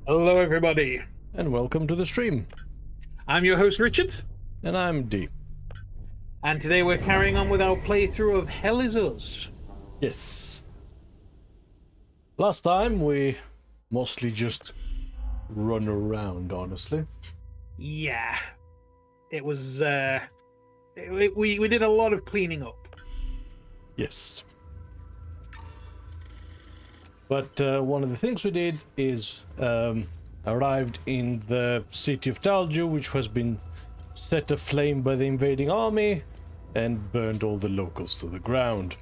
Hello, everybody. And welcome to the stream. I'm your host, Richard, And I'm D. and today we're carrying on with our playthrough of HellIsUs. Yes. Last time we mostly just run around, honestly. Yeah, it was. We did a lot of cleaning up. Yes. But one of the things we did is arrived in the city of Talju, which has been set aflame by the invading army, and burned all the locals to the ground.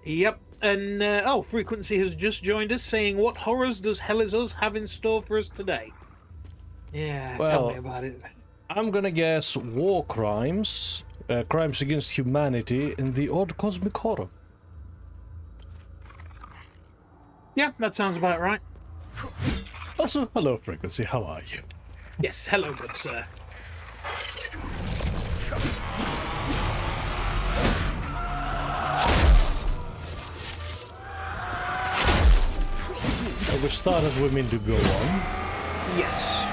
Yep, and Frequency has just joined us, saying, "What horrors does HellIsUs have in store for us today?" Yeah, tell me about it. I'm gonna guess war crimes, crimes against humanity, and the odd cosmic horror. Yeah, that sounds about right. Also, hello, Frequency, how are you? Yes, hello, good sir. We start as we mean to go on. Yes.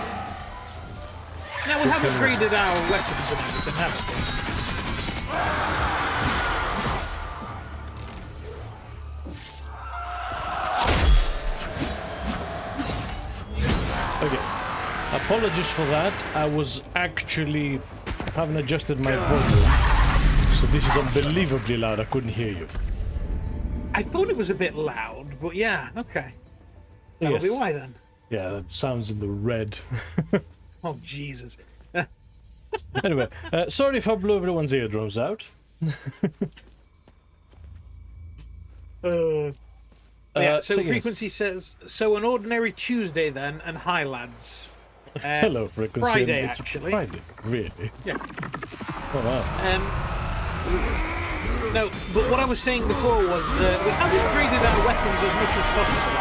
Now, we have upgraded our weapons and everything, haven't we? Okay. Apologies for that. I was actually haven't adjusted my volume, so this is unbelievably loud. I couldn't hear you. I thought it was a bit loud, but yeah, okay. That'll be why then. Yeah, that sounds in the red. Oh, Jesus. Anyway, sorry if I blew everyone's eardrums out. Yeah, so Frequency says, so an ordinary Tuesday then, and hi lads. Hello, Frequency. Friday, it's actually. Friday, really? Yeah. Oh, wow. No, but what I was saying before was we have upgraded our weapons as much as possible,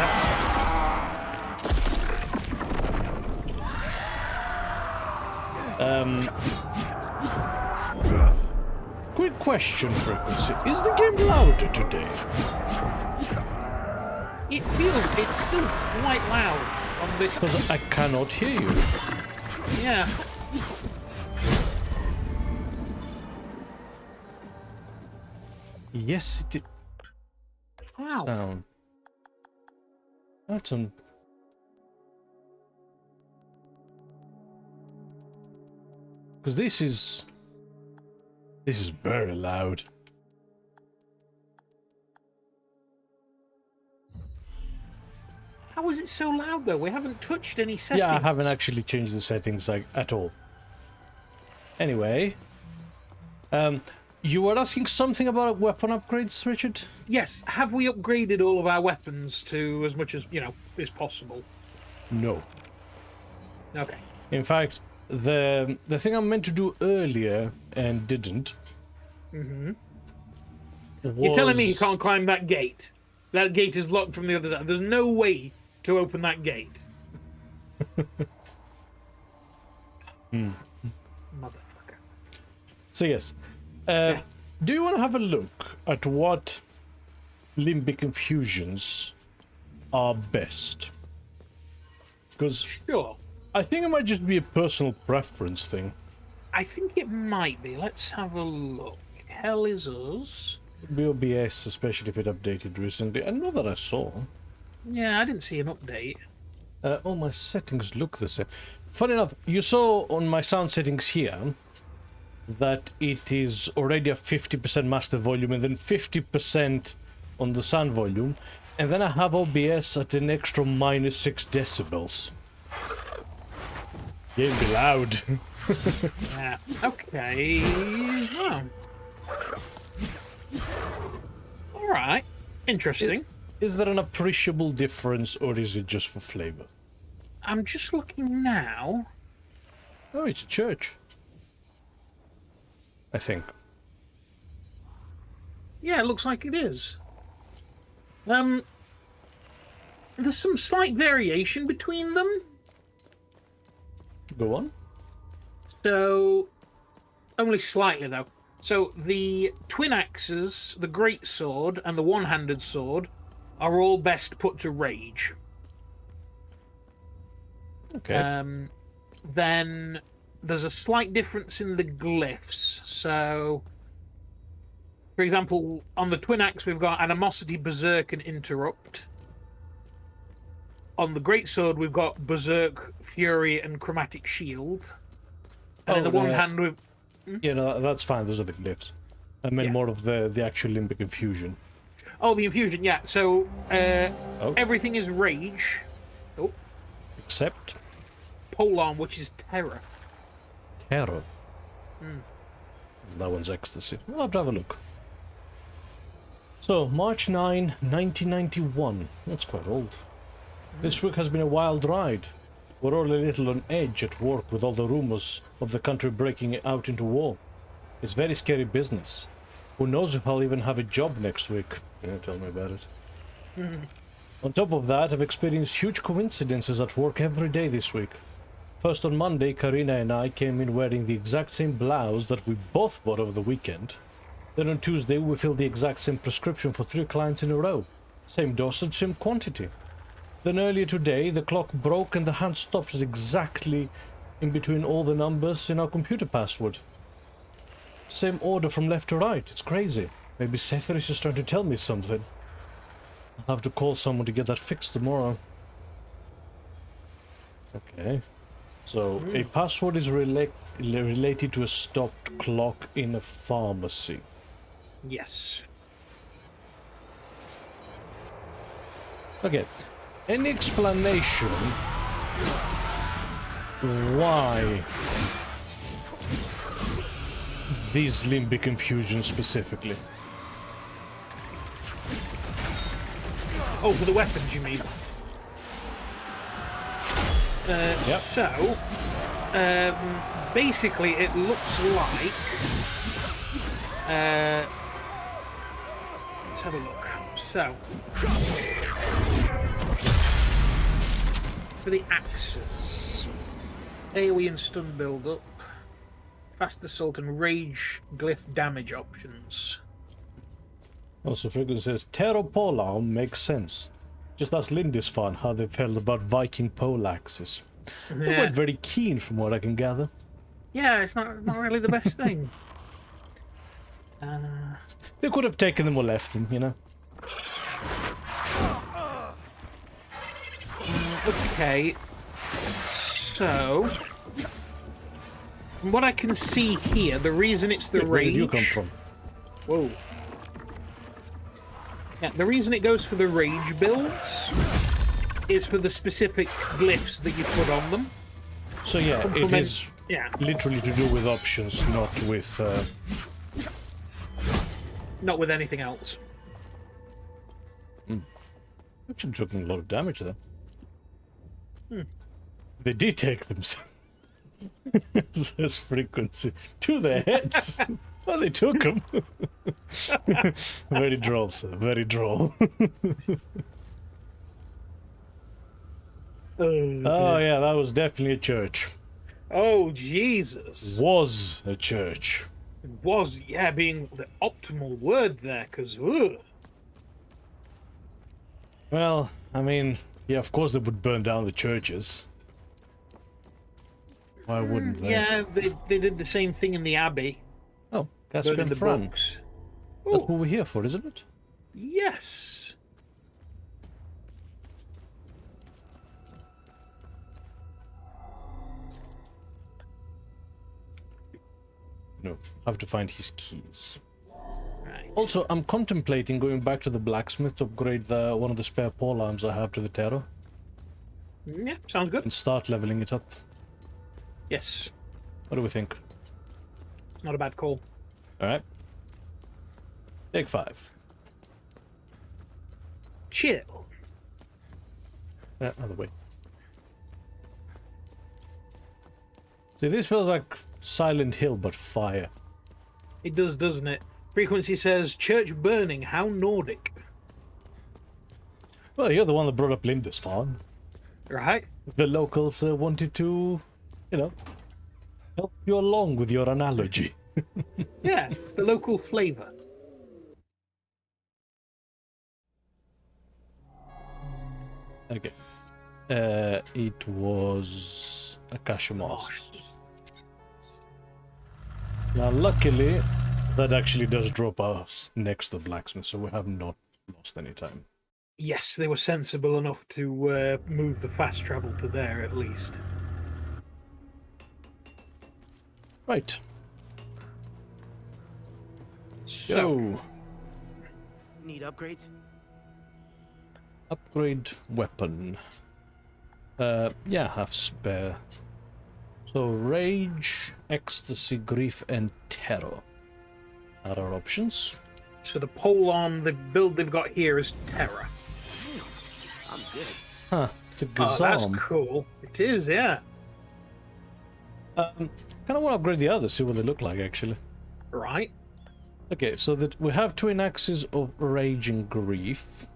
Quick question, Frequency. Is the game louder today? It feels it's still quite loud on this. Because I cannot hear you. Yeah. Yes, it did. Wow. Sound. That's on. Because this is very loud. How is it so loud though? We haven't touched any settings. Yeah, I haven't actually changed the settings at all. Anyway, you were asking something about weapon upgrades, Richard? Yes. Have we upgraded all of our weapons to as much as is possible? No. Okay. In fact, the thing I meant to do earlier and didn't. You're telling me you can't climb that gate? That gate is locked from the other side. There's no way to open that gate. Motherfucker. So yes, do you want to have a look at what limbic infusions are best? Because Sure. I think it might just be a personal preference thing. I think it might be. Let's have a look. HellIsUs. BOBS, especially if it updated recently. I know that I saw. Yeah, I didn't see an update. All my settings look the same. Funny enough, you saw on my sound settings here that it is already a 50% master volume and then 50% on the sound volume. And then I have OBS at an extra -6 decibels. It'll be loud. Yeah. Okay. Oh. All right. Interesting. Is there an appreciable difference or is it just for flavor? I'm just looking now. Oh, it's a church. I think. Yeah, it looks like it is. There's some slight variation between them. Go on. So, only slightly though. So the twin axes, the great sword, and the one-handed sword are all best put to rage. Okay. Then there's a slight difference in the glyphs. So, for example, on the Twin Axe, we've got Animosity, Berserk, and Interrupt. On the Greatsword, we've got Berserk, Fury, and Chromatic Shield. And in the one hand, we've... Yeah, no, that's fine. Those are the glyphs. I meant more of the actual limbic infusion. Oh, the infusion, yeah. So, everything is Rage. Oh. Except? Polearm, which is Terror. Terror? That one's Ecstasy. I'll have to have a look. So, March 9, 1991. That's quite old. This week has been a wild ride. We're all a little on edge at work with all the rumors of the country breaking out into war. It's very scary business. Who knows if I'll even have a job next week? Yeah, tell me about it. On top of that, I've experienced huge coincidences at work every day this week. First on Monday, Karina and I came in wearing the exact same blouse that we both bought over the weekend. Then on Tuesday, we filled the exact same prescription for 3 clients in a row. Same dosage, same quantity. Then earlier today, the clock broke and the hand stopped at exactly in between all the numbers in our computer password. Same order from left to right. It's crazy. Maybe Sephiroth is trying to tell me something. I'll have to call someone to get that fixed tomorrow. Okay. So, a password is related to a stopped clock in a pharmacy. Yes. Okay. Any explanation why these limbic infusions specifically? Oh, for the weapons, you mean? Yep. So, basically, it looks like... let's have a look. So, for the axes, AoE and stun build-up, fast assault and rage glyph damage options. Also, Friggin says, Terror Polearm makes sense. Just ask Lindisfarne how they felt about Viking pole axes. They weren't very keen, from what I can gather. Yeah, it's not really the best thing. They could have taken them or left them, you know? Okay, so from what I can see here, the reason it's the rage. Where did you come from? Whoa. Yeah, the reason it goes for the rage builds is for the specific glyphs that you put on them. So yeah, it is literally to do with options, not with not with anything else. Actually took a lot of damage there. They did take them. Says frequency to their heads. Well, they took them. Very droll, sir. Very droll. Oh yeah, that was definitely a church. Oh Jesus! Was a church. Was, yeah, being the optimal word there, because. Well, I mean, yeah, of course they would burn down the churches. Why wouldn't they? Yeah, they did the same thing in the Abbey. Oh, Casper and Fran. Books. That's what we're here for, isn't it? Yes. No, I have to find his keys. Right. Also, I'm contemplating going back to the blacksmith to upgrade one of the spare polearms I have to the Terror. Yeah, sounds good. And start leveling it up. Yes. What do we think? It's not a bad call. Alright. Take 5. Chill. Other way. See, this feels like Silent Hill, but fire. It does, doesn't it? Frequency says, church burning, how Nordic. Well, you're the one that brought up Lindisfarne. Right? The locals wanted to, you know, help you along with your analogy. Yeah, it's the local flavour. Okay. It was Akasha Mask. Now, luckily, that actually does drop us next to the blacksmith, so we have not lost any time. Yes, they were sensible enough to move the fast travel to there at least. Right. So, Go. Need upgrades? Upgrade weapon. Yeah, have spare. So rage, ecstasy, grief, and terror are our options. so the pole on the build they've got here is Terror. I'm good. Huh, it's a Oh, that's Gazam. cool. It is, yeah. Kind of want to upgrade the others, see what they look like, actually. Right. Okay, so that we have twin axes of rage and grief.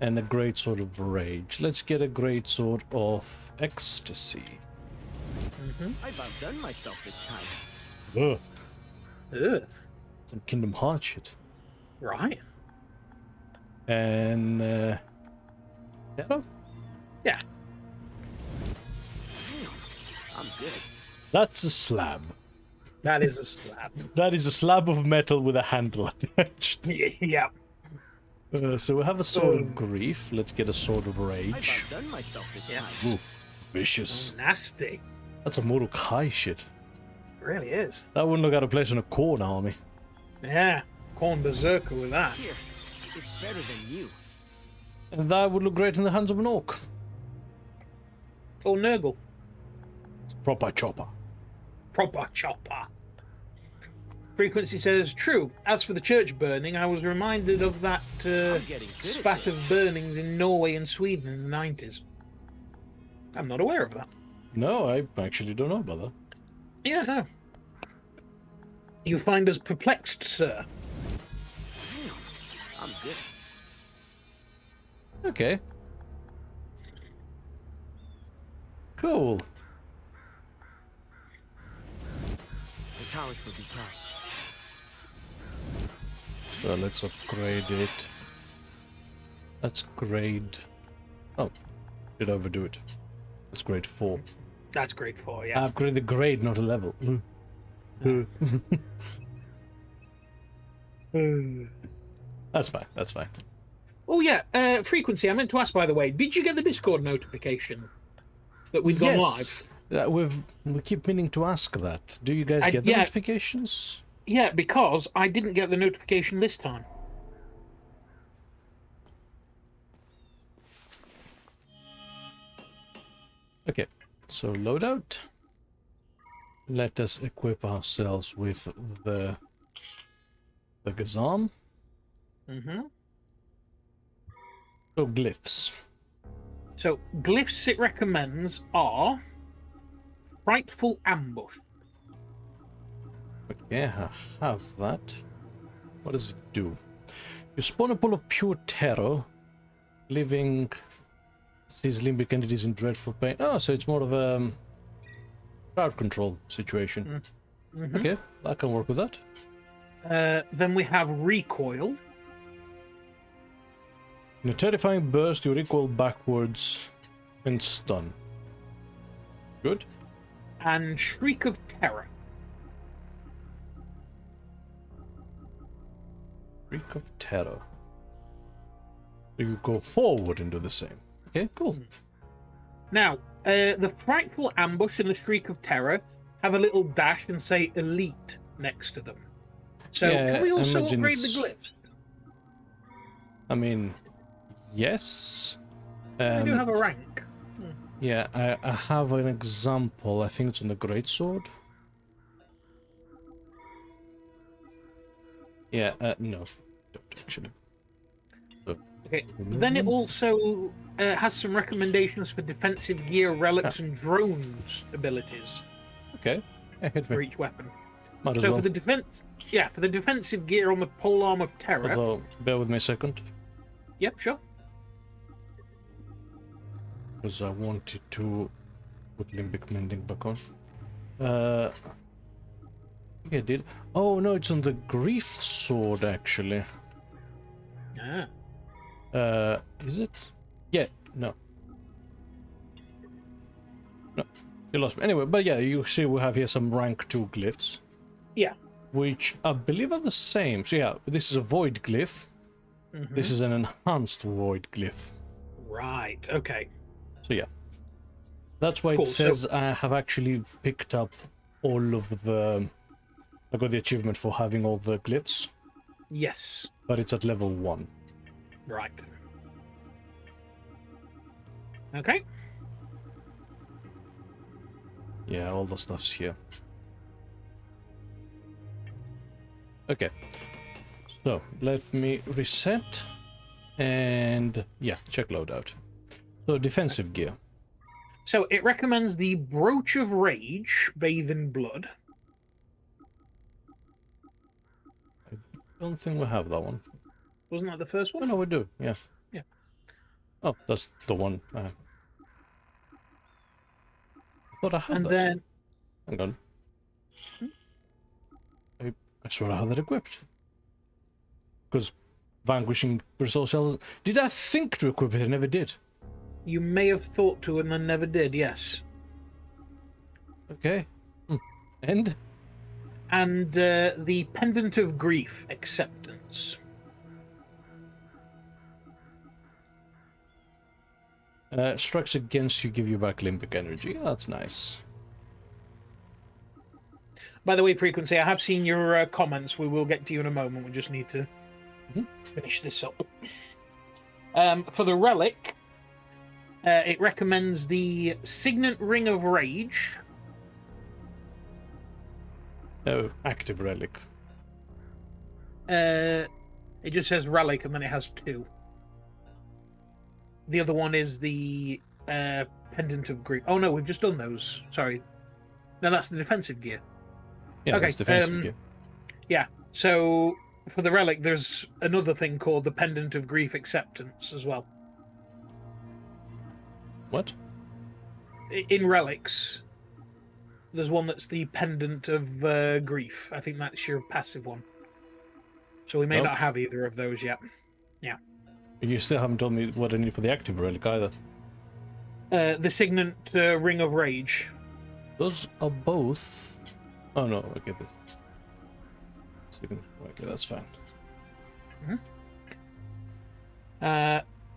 And a great sword of rage. Let's get a great sword of ecstasy. I've outdone myself this time. Ugh, Ugh. some Kingdom Hearts shit. Right. And terror? Yeah. I'm good. That's a slab. That is a slab. That is a slab of metal with a handle attached. Yeah. So we have a sword of grief. Let's get a sword of I've rage. outdone myself this Yes. time. Ooh, vicious. Nasty. That's a Mordecai shit. It really is. That wouldn't look out of place in a corn army. Yeah. Corn berserker with that. Here, it's better than you. And that would look great in the hands of an orc. Oh, Nurgle. Proper chopper. Proper chopper. Frequency says, true. As for the church burning, I was reminded of that I'm getting good at spat this. of burnings in Norway and Sweden in the 90s. I'm not aware of that. No, I actually don't know about that. Yeah, no. You find us perplexed, sir. I'm good. Okay. Cool. The towers will be tough. So let's upgrade it. Let's grade. Oh, did I overdo it? Let's grade 4. That's great for I you. upgrade the grade, not a level. That's fine. That's fine. Oh, yeah. Frequency, I meant to ask, by the way, did you get the Discord notification that we'd gone live? We keep meaning to ask that. Do you guys get the yeah. notifications? Yeah, because I didn't get the notification this time. Okay, so loadout. Let us equip ourselves with the Gazam. Mm-hmm. So glyphs. So, glyphs it recommends are Frightful Ambush. Okay, I have that. What does it do? You spawn a pool of pure terror, living sees limbic entities in dreadful pain. Oh, so it's more of a crowd control situation. Mm-hmm. Okay, I can work with that. Then we have Recoil. In a terrifying burst, you recoil backwards and stun. Good. And Shriek of Terror. Shriek of terror. You go forward and do the same. Okay, cool. Now, the Frightful Ambush and the Shriek of Terror have a little dash and say Elite next to them. So, Yeah, can we also imagine upgrade the it's- glyphs? I mean, yes. They do have a rank. Yeah, I have an example. I think it's on the greatsword. Yeah, no, don't actually. So, Okay. Then it also has some recommendations for defensive gear, relics, and drones abilities okay, yeah, hit for me. each weapon. Might as So well. for the defense, yeah, for the defensive gear on the polearm of terror. Although, bear with me a second, Yep, sure. because I wanted to put limbic mending back on. I think I did. Oh no, it's on the grief sword actually. Ah. Is it? Yeah, no. No, you lost me. Anyway, but yeah, you see we have here some rank 2 glyphs. Yeah. Which I believe are the same. So yeah, this is a void glyph. This is an enhanced void glyph. Right, okay. So yeah. That's why Cool, it says I have actually picked up all of the... I got the achievement for having all the glyphs. Yes. But it's at level 1. Right. Okay. Yeah, all the stuff's here. Okay. So, let me reset. And yeah, check loadout. So, defensive gear. So it recommends the Brooch of Rage, Bathe in Blood. I don't think we have that one. Wasn't that the first Oh, one? no, we do, yeah. Yeah. Oh, that's the one. I thought I had And that. then... Hang on. I swear I had that equipped. Because Vanquishing Resource Cells... Did I think to equip it? I never did. You may have thought to and then never did, yes. Okay. And? And the Pendant of Grief, Acceptance. Strikes against you, give you back limbic energy. Yeah, that's nice. By the way, Frequency, I have seen your comments. We will get to you in a moment. We just need to finish this up. For the relic, it recommends the Signet Ring of Rage. Oh, active relic. It just says relic, and then it has 2. The other one is the Pendant of Grief. Oh no, we've just done those. Sorry. No, that's the defensive gear. Yeah, Okay, that's defensive gear. Yeah, so for the relic, there's another thing called the Pendant of Grief Acceptance as well. What? In relics, there's one that's the Pendant of Grief. I think that's your passive one. So we may Oh. not have either of those yet. Yeah. You still haven't told me what I need for the active relic either. The Signet Ring of Rage. Those are both... Oh no, okay. Okay, that's fine. And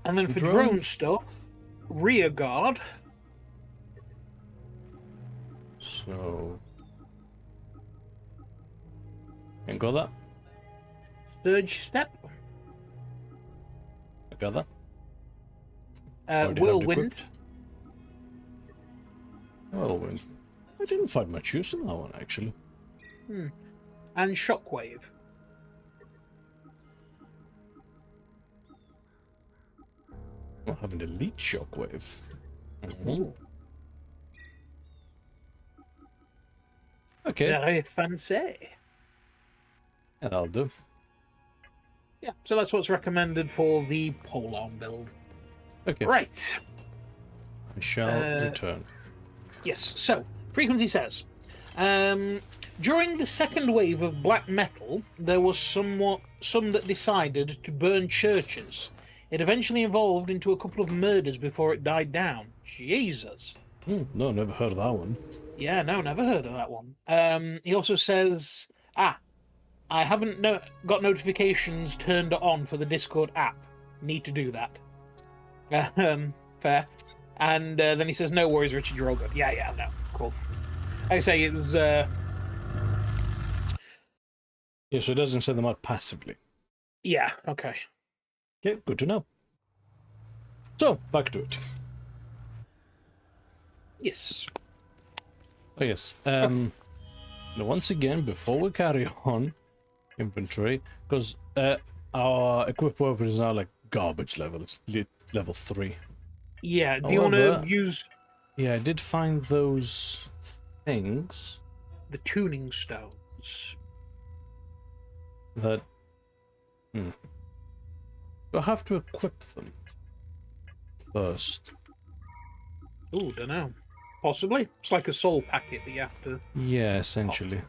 then for Drone. drone stuff, Rear Guard. So... Ain't got that. Surge Step. I got that. Already have it Whirlwind. equipped. Whirlwind. I didn't find much use in that one, actually. And Shockwave. I have an elite shockwave. Ooh. Okay, Very fancy. yeah, that'll do. Yeah, so that's what's recommended for the polearm build. Okay, Right. I shall return. Yes, so, Frequency says, during the second wave of black metal, there was some that decided to burn churches. It eventually evolved into a couple of murders before it died down. Jesus. No, never heard of that one. Yeah, no, never heard of that one. He also says, I haven't got notifications turned on for the Discord app. Need to do that. Fair. And then he says, no worries, Richard, you're all good. Yeah, no, cool. Like I say, it was... Yeah, so it doesn't send them out passively. Yeah, okay. Okay, good to know. So, back to it. Yes. Oh, yes. Now, once again, before we carry on, inventory, because our equipped weapon is now like garbage level. It's level 3. Yeah, do you want to However- use Yeah, I did find those things the tuning stones? that... I have to equip them first. Ooh, don't know. Possibly. It's like a soul packet that you have to... Yeah, essentially.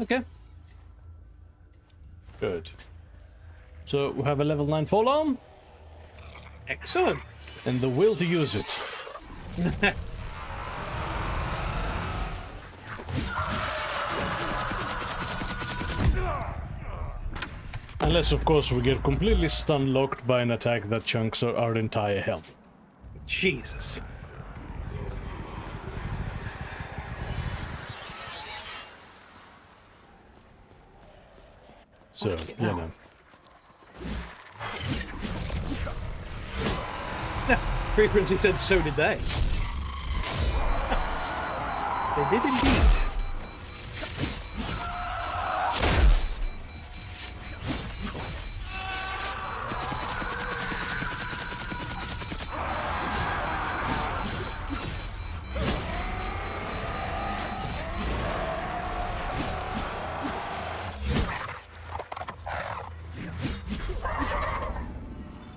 Okay. Good. So we have a level 9 polearm Excellent. and the will to use it. Unless, of course, we get completely stun locked by an attack that chunks our entire health. Jesus. So, you know. Frequency said so did they. They did indeed.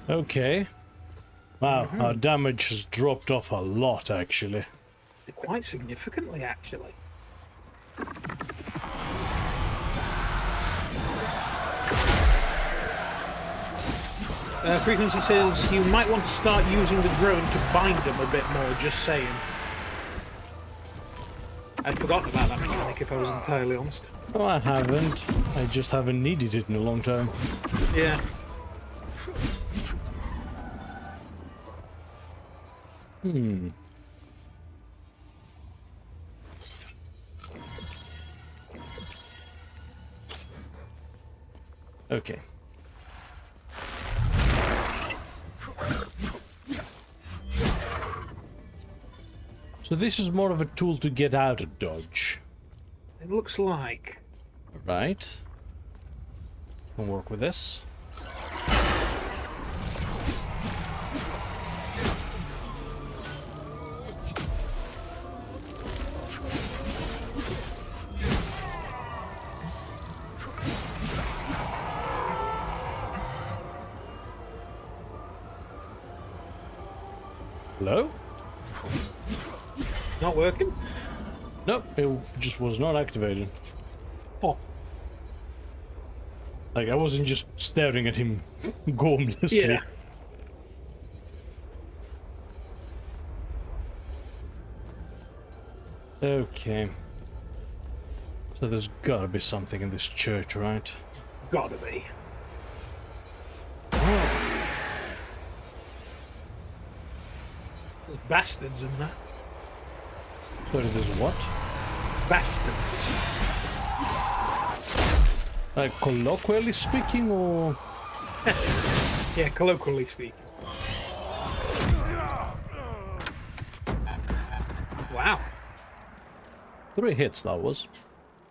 Okay. Wow, our damage has dropped off a lot, actually. Quite significantly, actually. Frequency says you might want to start using the drone to bind them a bit more, just saying. I'd forgotten about that mechanic, if I was entirely honest. Oh, I haven't. I just haven't needed it in a long time. Yeah. Okay. So this is more of a tool to get out of dodge. It looks like. Right. We'll work with this. Hello? Not working? Nope, it just was not activated. Oh. Like, I wasn't just staring at him gormlessly. Yeah. Okay. So there's gotta be something in this church, right? Gotta be. There's bastards in there. Sorry, there's what? Bastards. Like, colloquially speaking, or...? Yeah, colloquially speaking. Wow. 3 hits, that was.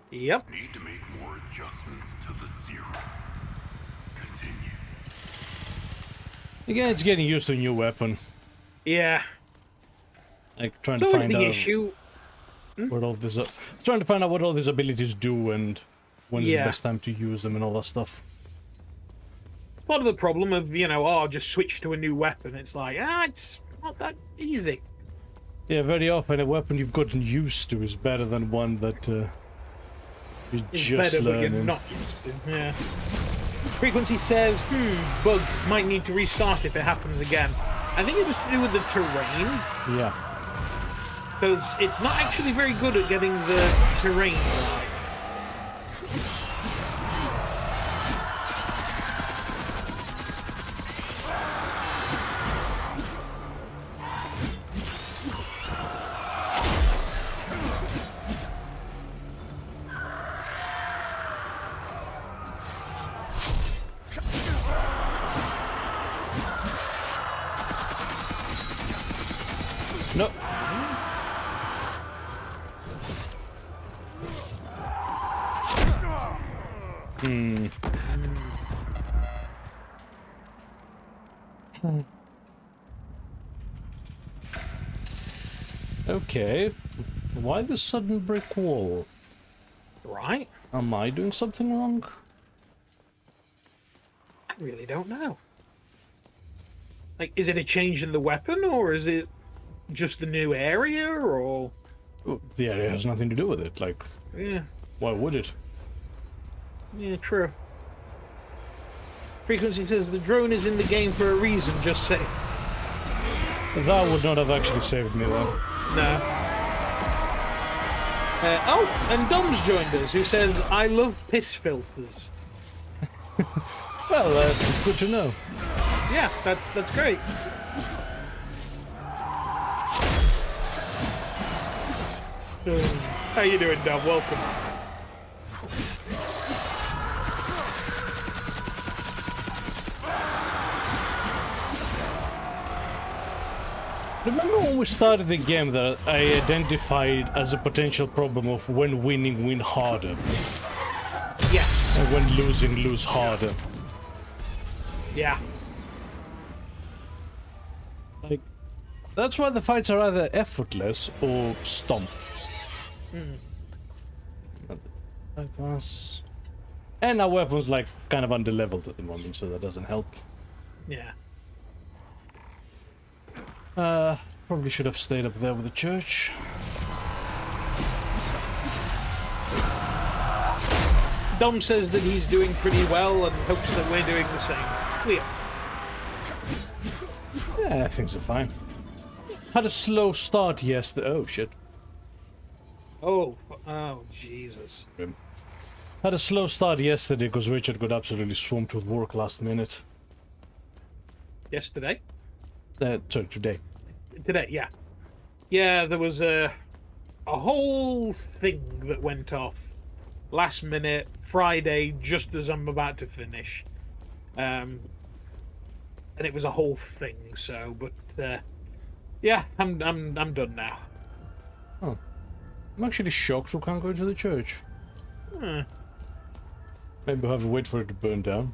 Yep. Need to make more adjustments to the serum. Continue. Again, it's getting used to a new weapon. Yeah. Like, trying It's to always find the out issue. what all this... trying to find out what all these abilities do and when's the Yeah. best time to use them and all that stuff. Part of the problem of, you know, oh, just switch to a new weapon. It's like, it's not that easy. Yeah, very often a weapon you've gotten used to is better than one that you're It's just better, learning. but you're not used to. Yeah. Frequency says, bug, might need to restart if it happens again. I think it was to do with the terrain, Yeah. because it's not actually very good at getting the terrain right. No. Okay. Why the sudden brick wall? Right? Am I doing something wrong? I really don't know. Like, is it a change in the weapon, or is it just the new area, or... Oh, the area has nothing to do with it. Like, Yeah. why would it? Yeah, true. Frequency says the drone is in the game for a reason, just say. That would not have actually saved me though. No. Oh, and Dom's joined us, who says, I love piss filters. Well, good to know. Yeah, that's great. How you doing, Dom? Welcome. Remember when we started the game that I identified as a potential problem of when winning, win harder, Yes. and when losing, lose harder? Yeah. Like, that's why the fights are either effortless or stomp. Bypass. And our weapons like kind of underleveled at the moment, so that doesn't help. Yeah. Probably should have stayed up there with the church. Dom says that he's doing pretty well and hopes that we're doing the same. Clear. Yeah, things are fine. Had a slow start yesterday. Oh shit. Oh, Jesus. Had a slow start yesterday because Richard got absolutely swamped with work last minute. Yesterday? Sorry, today. Today, yeah. Yeah, there was a whole thing that went off last minute, Friday, just as I'm about to finish. And it was a whole thing, so, but, yeah, I'm done now. Oh. I'm actually shocked we can't go into the church. Maybe we'll have to wait for it to burn down.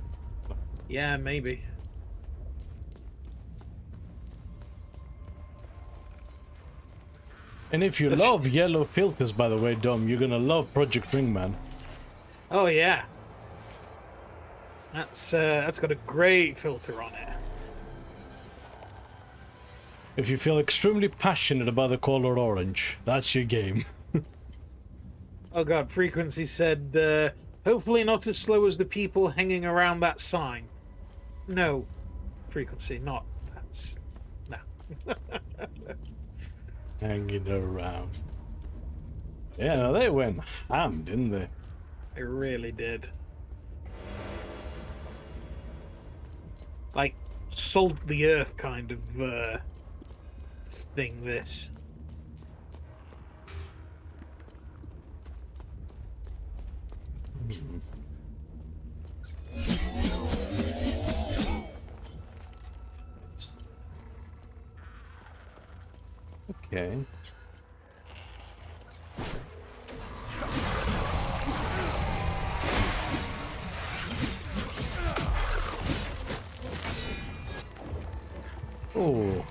Yeah, maybe. And if you love yellow filters, by the way, Dom, you're gonna love Project Wingman. Oh, yeah. That's got a great filter on it. If you feel extremely passionate about the color orange, that's your game. Oh god, Frequency said, hopefully not as slow as the people hanging around that sign. No, Frequency, not. That's... no. Hanging around. Yeah, no, they went ham, didn't they? It really did. Like, salt the earth kind of, thing, this. Okay. Oh.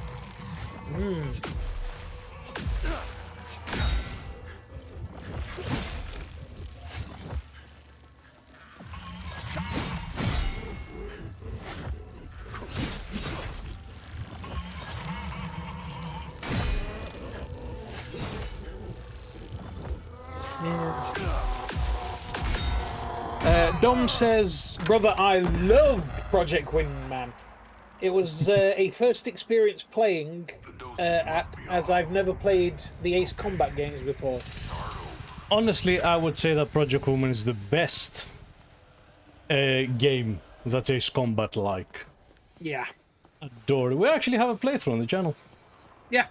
Dom says, brother, I loved Project Wingman. It was a first experience playing as I've never played the Ace Combat games before. Honestly, I would say that Project Woman is the best game that Ace Combat like. Yeah. Adore it. We actually have a playthrough on the channel. Yeah.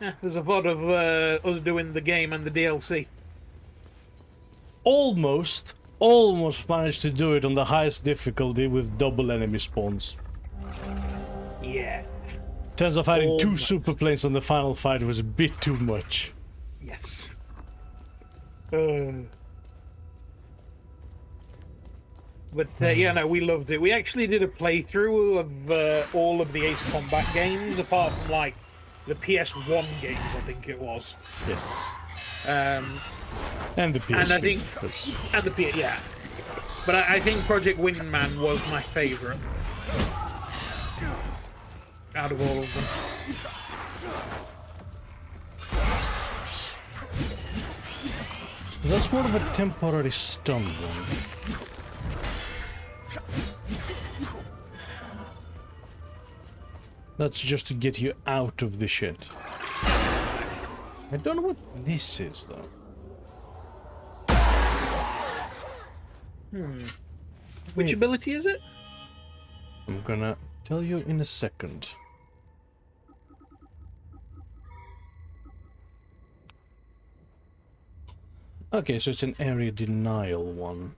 Yeah, there's a lot of us doing the game and the DLC. Almost managed to do it on the highest difficulty with double enemy spawns. Yeah. Turns out adding two Almost. super planes on the final fight was a bit too much. Yes. But yeah, no, we loved it. We actually did a playthrough of all of the Ace Combat games, apart from like the PS1 games, I think it was. Yes. And And the PSP. I think, and the PS, yeah. But I think Project Wingman was my favourite out of all of them. That's more of a temporary stun one. That's just to get you out of the shit. I don't know what this is, though. Which ability is it? I'm gonna tell you in a second. Okay, so it's an area denial one.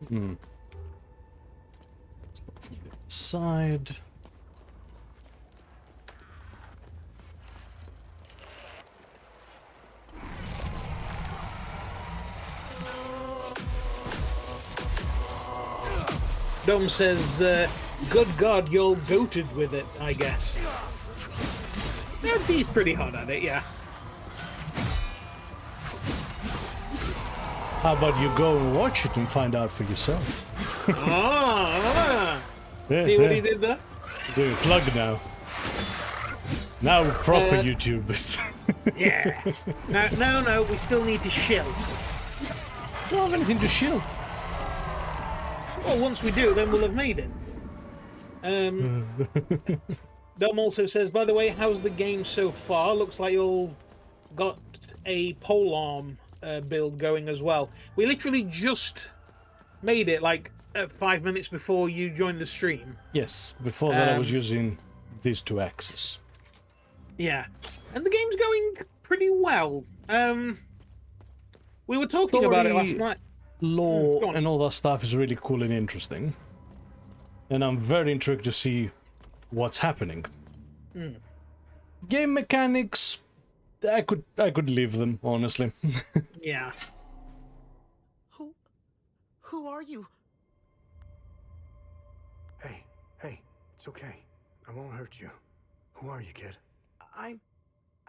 Hmm. Let's look from the side. Dom says, good God, you're goated with it, I guess. Yeah, he's pretty hot at it, yeah. How about you go and watch it and find out for yourself? Ah! See what he did there? Doing a plug now. Now proper YouTubers. Yeah. No, we still need to shill. Don't have anything to shield. Well, once we do, then we'll have made it. Dom also says, by the way, how's the game so far? Looks like you all got a polearm build going as well. We literally just made it like 5 minutes before you joined the stream. Yes, before that I was using these two axes. Yeah, and the game's going pretty well. We were talking about it last night. Lore Go on. and all that stuff is really cool and interesting. And I'm very intrigued to see what's happening. Game mechanics, I could leave them, honestly. Yeah. Who are you? Hey, it's okay. I won't hurt you. Who are you, kid? I'm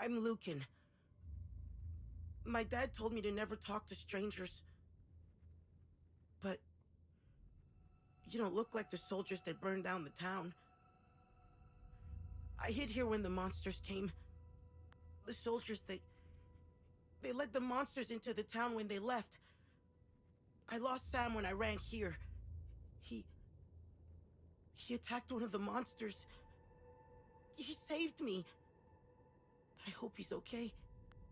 Lucan. My dad told me to never talk to strangers. But you don't look like the soldiers that burned down the town. I hid here when the monsters came. The soldiers, they led the monsters into the town when they left. I lost Sam when I ran here. He attacked one of the monsters. He saved me. I hope he's okay.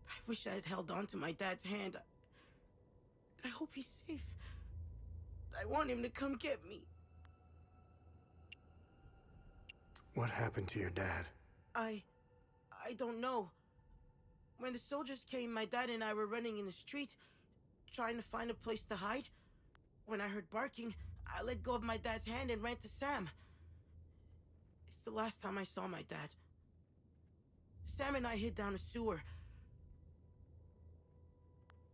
I wish I had held on to my dad's hand. I hope he's safe. I want him to come get me. What happened to your dad? I don't know. When the soldiers came, my dad and I were running in the street, trying to find a place to hide. When I heard barking, I let go of my dad's hand and ran to Sam. It's the last time I saw my dad. Sam and I hid down a sewer.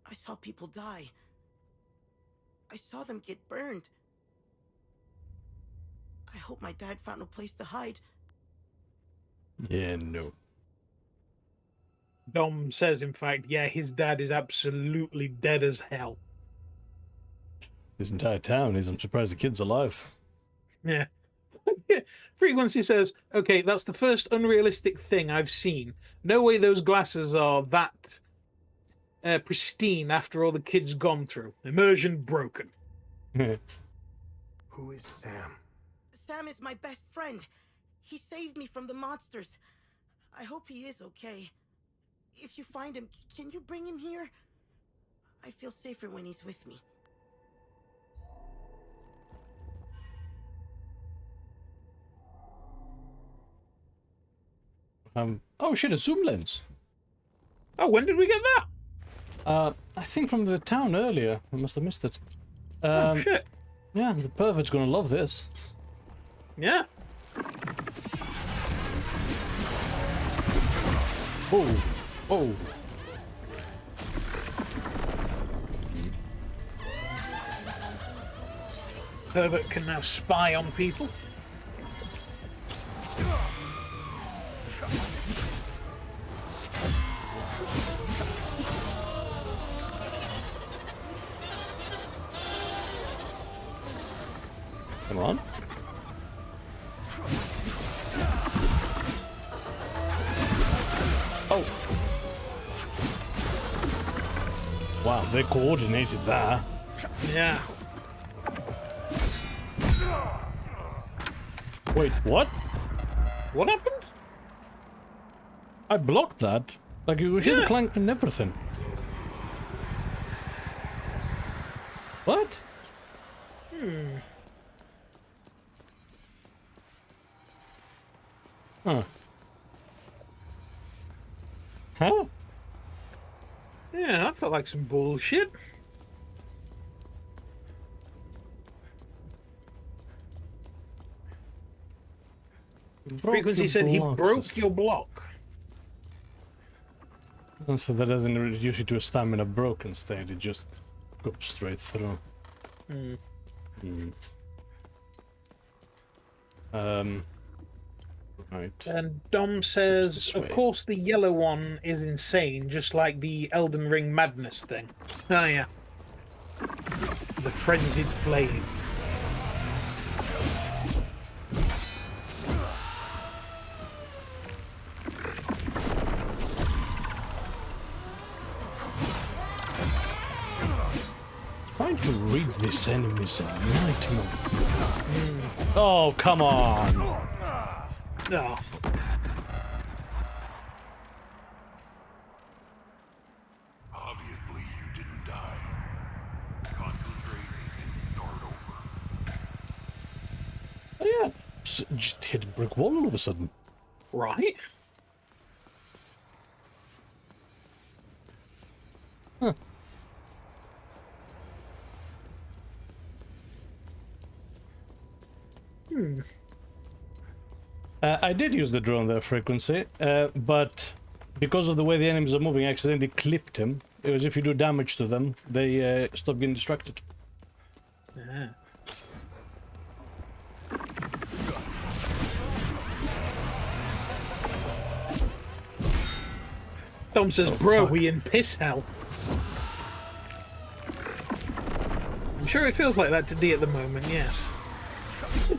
I saw people die. I saw them get burned. I hope my dad found a place to hide. Yeah, no. Dom says, in fact, yeah, his dad is absolutely dead as hell. This entire town is, I'm surprised the kid's alive. Yeah. Frequency says, okay, that's the first unrealistic thing I've seen. No way those glasses are that pristine after all the kid's gone through. Immersion broken. Who is Sam? Sam is my best friend. He saved me from the monsters. I hope he is okay. If you find him, can you bring him here? I feel safer when he's with me. Oh shit, a zoom lens. Oh, when did we get that? I think from the town earlier. I must have missed it. Oh, shit. Yeah, the pervert's gonna love this. Yeah. Oh, oh. Pervert can now spy on people. Come on. Wow, they coordinated that. Yeah. Wait, what? What happened? I blocked that. Like, you hear the Yeah. clank and everything. What? Huh. Huh? Yeah, that felt like some bullshit. Frequency your said he blocks. broke your block. And so that doesn't reduce you to a stamina broken state, it just goes straight through. Right. And Dom says, this of way? course the yellow one is insane, just like the Elden Ring madness thing. Oh yeah. The frenzied flame. Trying to read this enemy is a nightmare. Oh, come on! Oh. Obviously, you didn't die. Concentrate and start over. Oh, yeah. Just hit a brick wall all of a sudden. Right? I did use the drone there, frequency, but because of the way the enemies are moving, I accidentally clipped him. It was if you do damage to them, they stop getting distracted. Yeah. Dom says, bro, we in piss hell. I'm sure it feels like that to D at the moment, yes.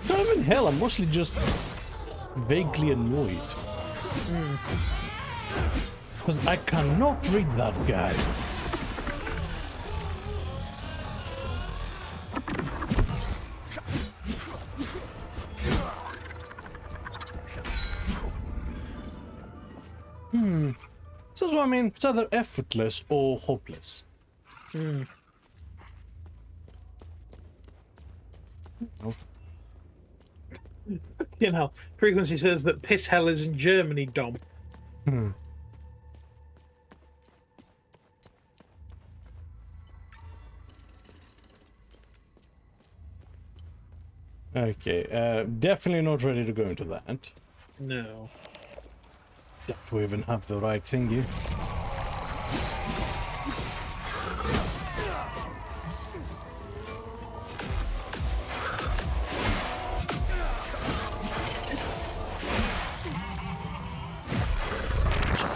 I'm in hell, I'm mostly just vaguely annoyed. Because I cannot read that guy. So I mean, it's either effortless or hopeless. Hmm. Oh. You know, frequency says that piss hell is in Germany, Dom. Okay, definitely not ready to go into that. No. If we even have the right thingy.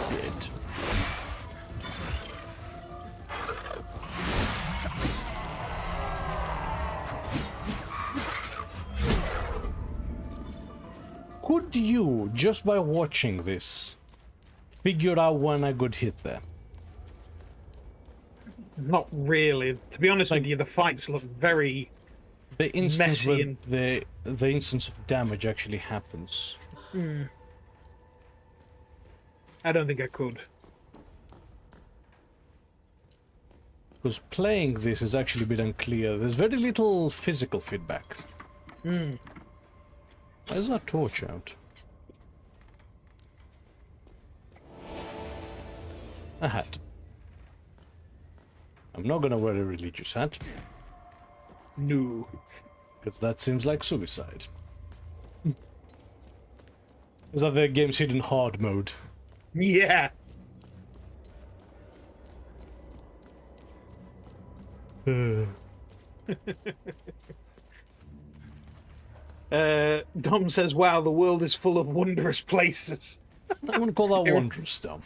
Shit. Could you, just by watching this, figure out when I got hit there? Not really. To be honest Like- with you, the fights look very The instance messy where and... the instance of damage actually happens. I don't think I could. Because playing this is actually a bit unclear. There's very little physical feedback. There's that torch out. A hat. I'm not gonna wear a religious hat, No. because that seems like suicide. Is that the game's hidden hard mode? Yeah. Dom says, wow, the world is full of wondrous places. I want to call that wondrous stuff.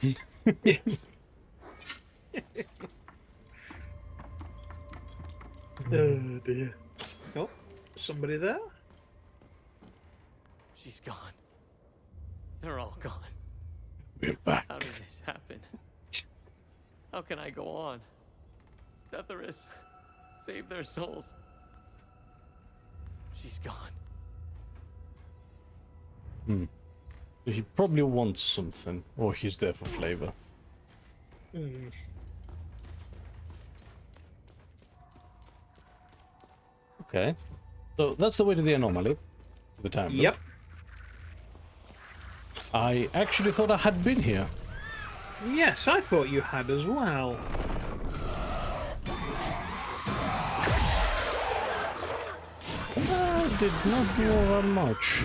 Oh dear. Oh, somebody there? She's gone. They're all gone. We're back. How did this happen? How can I go on? Stetheris. Save their souls. She's gone. He probably wants something, or he's there for flavor. Okay. So that's the way to the anomaly. The time loop. Yep. I actually thought I had been here. Yes, I thought you had as well. I did not do all that much.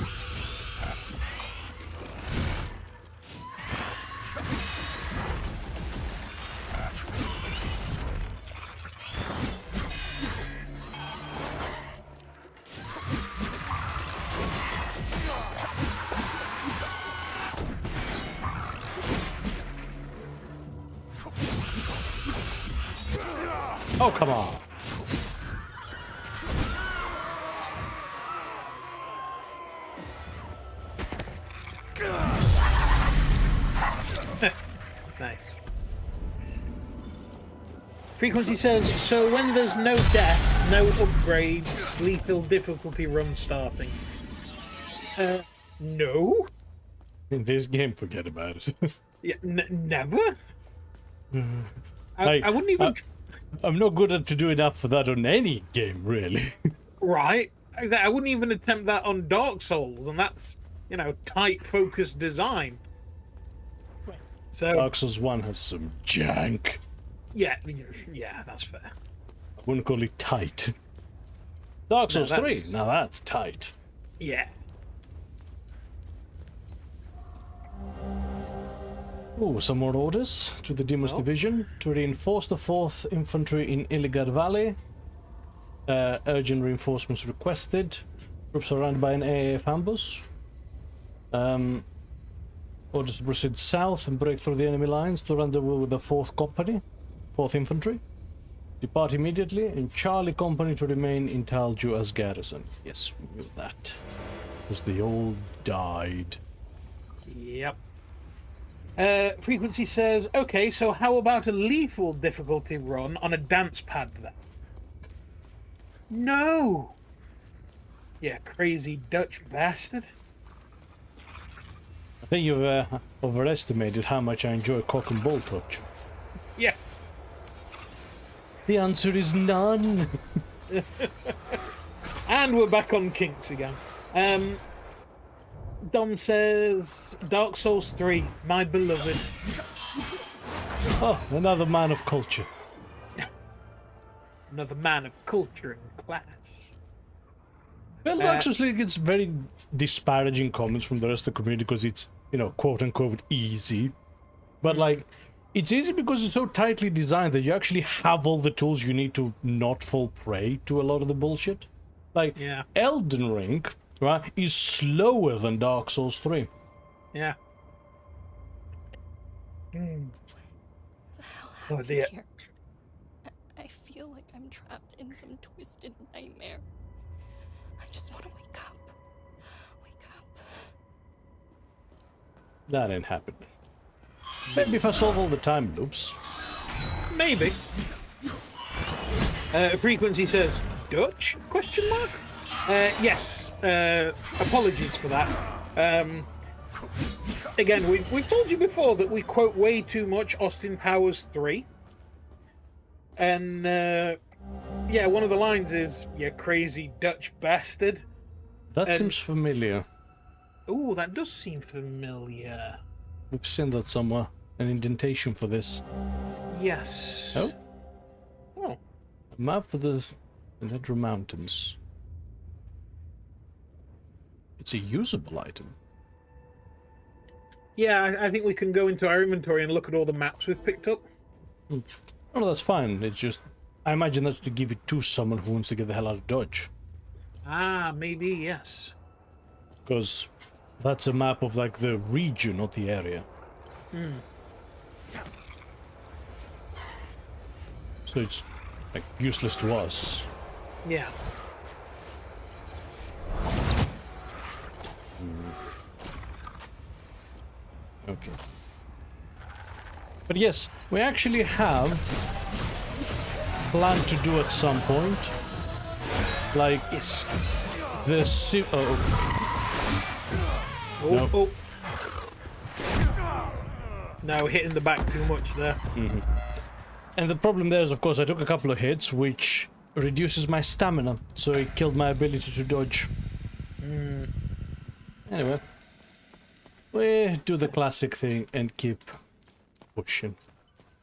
Oh, come on. Nice. Frequency says, so when there's no death, no upgrades, lethal difficulty run starting. No? In this game, forget about it. Yeah, never? Like, I wouldn't even... I'm not good at to do enough for that on any game, really. Right? I wouldn't even attempt that on Dark Souls, and that's, you know, tight, focused design. So, Dark Souls 1 has some jank. yeah, that's fair. I wouldn't call it tight. Dark Souls 3, that's- now that's tight. Yeah. Ooh, some more orders to the Demon's Oh. Division to reinforce the 4th Infantry in Illigar Valley. Urgent reinforcements requested. Troops surrounded by an AAF ambush. Orders to proceed south and break through the enemy lines to rendezvous with the 4th Company, 4th Infantry. Depart immediately, and Charlie Company to remain in Talju as garrison. Yes, we knew that. Because they all died. Yep. Frequency says, okay, so how about a lethal difficulty run on a dance pad then? No! Yeah, crazy Dutch bastard. I think you've overestimated how much I enjoy cock and ball touch. Yeah. The answer is none. And we're back on kinks again. Dom says, Dark Souls 3, my beloved. Oh, another man of culture. Another man of culture and class. Well, Dark Souls gets very disparaging comments from the rest of the community because it's, you know, quote unquote easy. But like, it's easy because it's so tightly designed that you actually have all the tools you need to not fall prey to a lot of the bullshit. Like, Yeah. Elden Ring, right, is slower than Dark Souls 3. Yeah. The hell Oh, happened dear. here? I feel like I'm trapped in some twisted nightmare. I just want to wake up. Wake up. That ain't happening. Maybe if I solve all the time loops. Maybe. Frequency says, Dutch? Question mark? Yes. Apologies for that. Again, we've told you before that we quote way too much Austin Powers 3. And, yeah, one of the lines is, you crazy Dutch bastard. That And- seems familiar. Ooh, that does seem familiar. We've seen that somewhere. An indentation for this. Yes. Oh? Oh. A map for the Nedra Mountains. It's a usable item. Yeah, I think we can go into our inventory and look at all the maps we've picked up. Oh, that's fine. It's just... I imagine that's to give it to someone who wants to get the hell out of Dodge. Ah, maybe, yes. Because that's a map of, like, the region, not the area. So it's, like, useless to us. Yeah. Okay. But yes, we actually have plan to do at some point. Like Yes. the Oh, No. oh. No, hitting the back too much there. And the problem there is, of course, I took a couple of hits, which reduces my stamina, so it killed my ability to dodge. Anyway, we do the classic thing and keep pushing.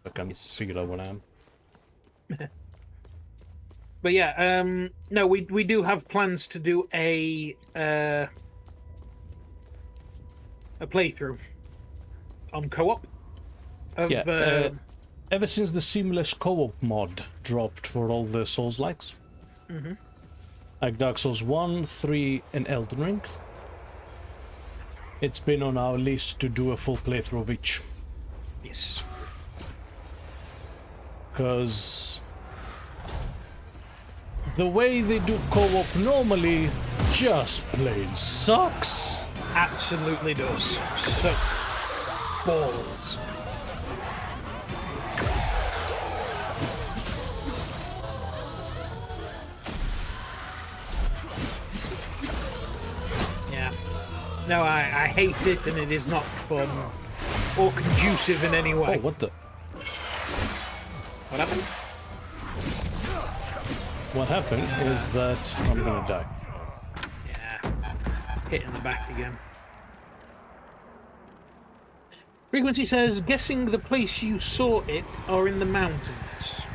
If I can figure out what I am. But yeah, no, we do have plans to do a playthrough on co-op. Yeah, ever since the seamless co-op mod dropped for all the Souls-likes, like Dark Souls 1, 3, and Elden Ring, it's been on our list to do a full playthrough of each. Yes. Because the way they do co-op normally just plain sucks. Absolutely does. So balls. Yeah. No, I hate it, and it is not fun or conducive in any way. Oh, what the? What happened? What happened is that I'm gonna die. Yeah. Hit in the back again. Frequency says, guessing the place you saw it are in the mountains.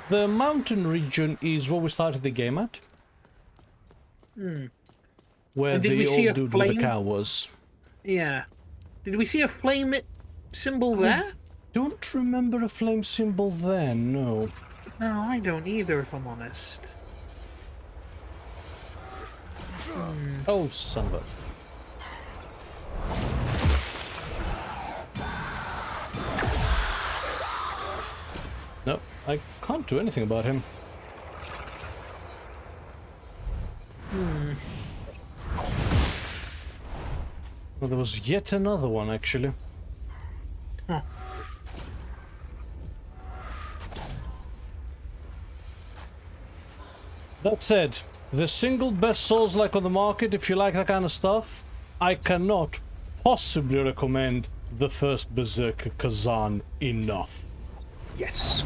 The mountain region is where we started the game at. Where And did we the see old a dude with the flame? cow was. Yeah. Did we see a flame symbol there? Don't remember a flame symbol there, no. No, I don't either, if I'm honest. Oh, son of a... No, I can't do anything about him. Well, there was yet another one, actually. Huh. That said, the single best Souls-like on the market, if you like that kind of stuff, I cannot possibly recommend the first Berserker Kazan enough. Yes.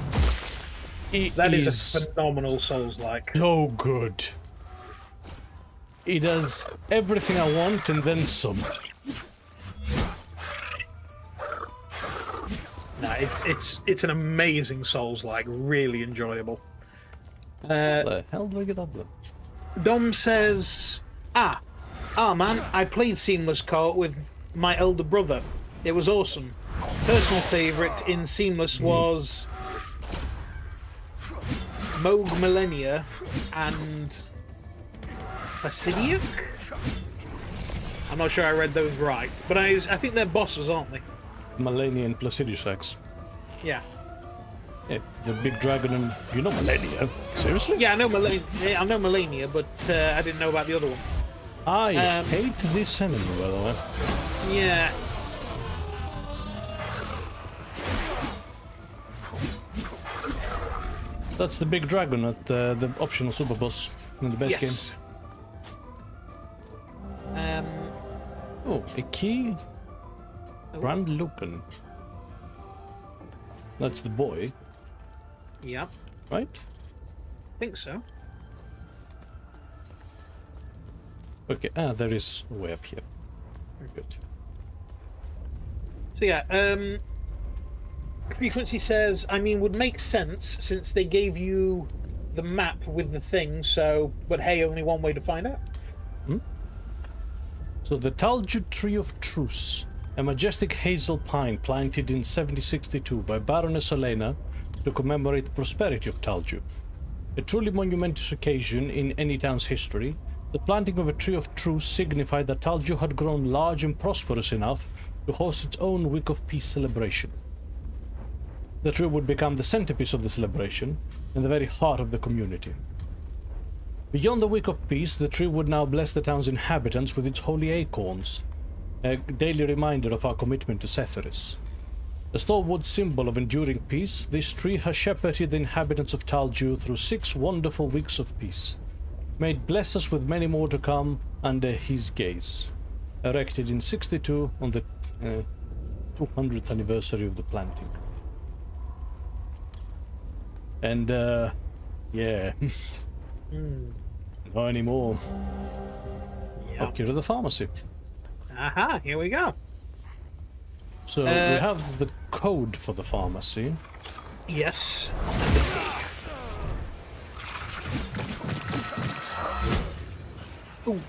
It That is a phenomenal Souls-like. so good. It does everything I want and then some. No, it's an amazing Souls-like, really enjoyable. The hell do I get up there? Dom says, man, I played Seamless Co-op with my elder brother. It was awesome. Personal favourite in Seamless was Moog Millennia and Basidiuk? I'm not sure I read those right, but I think they're bosses, aren't they? Malenia and Placidius X. Yeah. Yeah, the big dragon and... You know Malenia? Seriously? Yeah, I know Millennia, but I didn't know about the other one. I hate this enemy, by the way. Yeah. That's the big dragon at the optional super boss in the base Yes. game. Oh, a key? Grand Lupin. That's the boy, Yeah, right? think so. Okay, there is a way up here. Good. So yeah, Frequency says, I mean, would make sense since they gave you the map with the thing, so, but hey, only one way to find out. So the Talju Tree of Truce, a majestic hazel pine planted in 1762 by Baroness Elena to commemorate the prosperity of Talju. A truly monumentous occasion in any town's history, the planting of a Tree of Truce signified that Talju had grown large and prosperous enough to host its own Week of Peace celebration. The tree would become the centerpiece of the celebration and the very heart of the community. Beyond the Week of Peace, the tree would now bless the town's inhabitants with its holy acorns, a daily reminder of our commitment to Setharis. A stalwart symbol of enduring peace, this tree has shepherded the inhabitants of Talju through 6 wonderful weeks of peace. May it bless us with many more to come under his gaze. Erected in 62 on the 200th anniversary of the planting. And, yeah. Not anymore. Yep. Okay, to the pharmacy. Aha, here we go. So we have the code for the pharmacy. Yes. And the key. Ooh.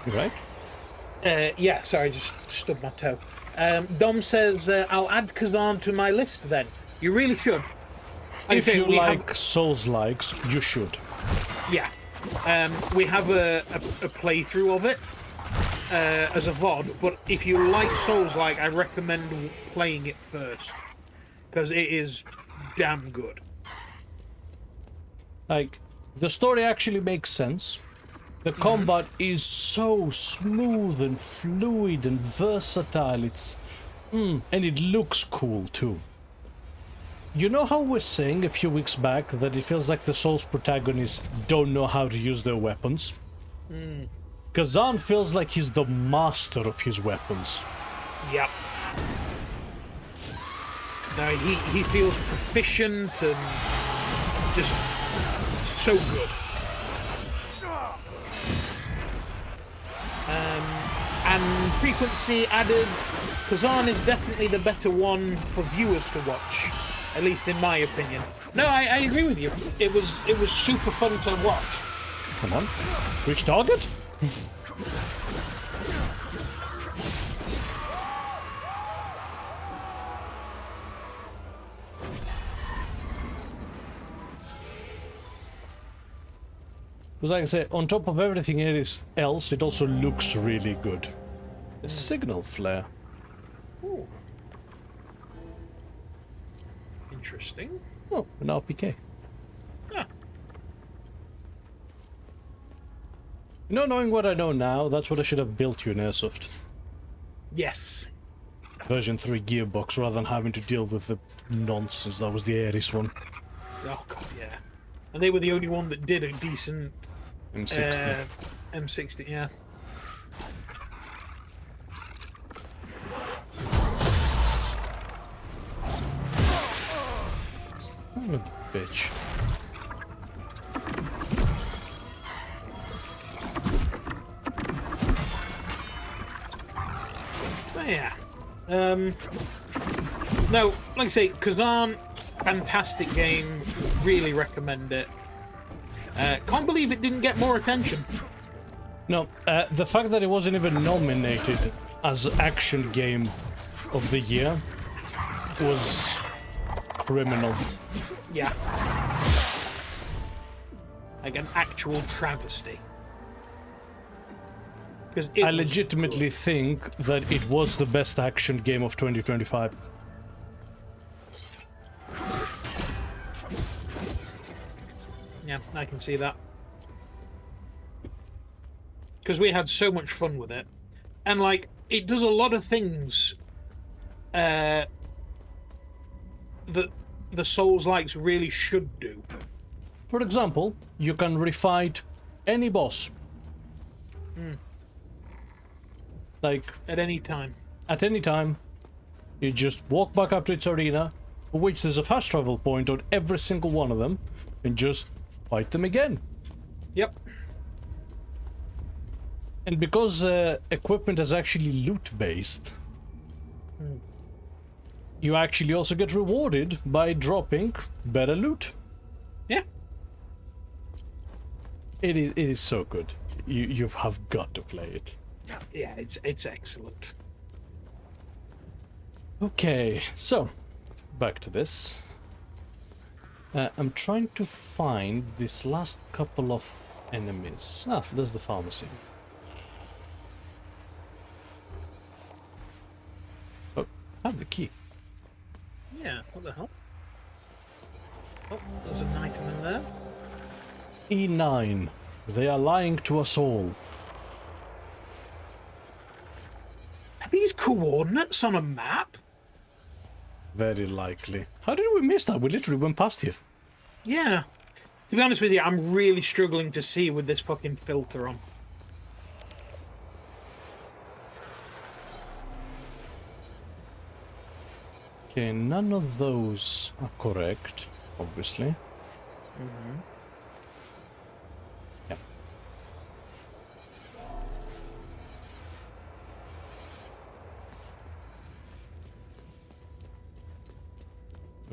You right? Yeah, sorry, I just stubbed my toe. Dom says, I'll add Kazan to my list then. You really should. Like If you like Souls-likes, you should. Yeah. We have a playthrough of it as a VOD, but if you like Souls-like, I recommend playing it first. Because it is damn good. Like, the story actually makes sense. The combat is so smooth and fluid and versatile. It's... and it looks cool too. You know how we're saying a few weeks back that it feels like the Souls protagonists don't know how to use their weapons? Kazan feels like he's the master of his weapons. Yep. No, he feels proficient and just so good. And frequency added, Kazan is definitely the better one for viewers to watch, at least in my opinion. No, I agree with you. It was super fun to watch. Come on, switch target? Because like I say, on top of everything else, it also looks really good. A signal flare. Ooh. Interesting. Oh, an RPK. Ah. You know, knowing what I know now, that's what I should have built you in Airsoft. Yes. Version 3 gearbox, rather than having to deal with the nonsense that was the Ares one. Oh god, yeah. And they were the only one that did a decent M60. M60, yeah. Son of a bitch. So yeah. No, like I say, Kazan, fantastic game. Really recommend it. Can't believe it didn't get more attention. No, the fact that it wasn't even nominated as Action Game of the Year was criminal. Yeah. Like an actual travesty. Because I legitimately think that it was the best action game of 2025. Yeah, I can see that. Because we had so much fun with it. And, like, it does a lot of things that the Souls-likes really should do. For example, you can refight any boss. Like, At any time. at any time, you just walk back up to its arena, for which there's a fast travel point on every single one of them, and just fight them again. Yep. And because equipment is actually loot-based, you actually also get rewarded by dropping better loot. Yeah. It is so good. You have got to play it. Yeah, it's excellent. Okay, so back to this. I'm trying to find this last couple of enemies. Ah, there's the pharmacy. Oh, I have the key. Yeah, what the hell? Oh, there's an item in there. E9. They are lying to us all. Are these coordinates on a map? Very likely. How did we miss that? We literally went past here. Yeah. To be honest with you, I'm really struggling to see with this fucking filter on. Okay, none of those are correct, obviously. Mm-hmm. Yeah.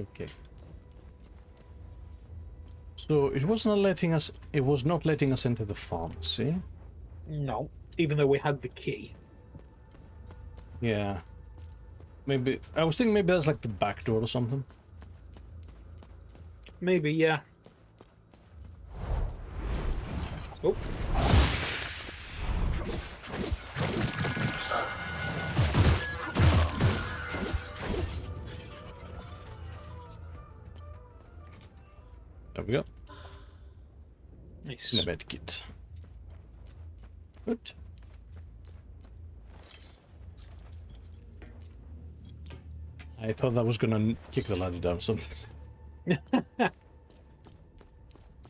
Okay. So it was not letting us. It was not letting us into the pharmacy. No. Even though we had the key. Yeah. Maybe I was thinking maybe that's like the back door or something. Maybe, yeah. Oh. There we go. Nice. The med kit. Good. I thought that was gonna kick the ladder down or something.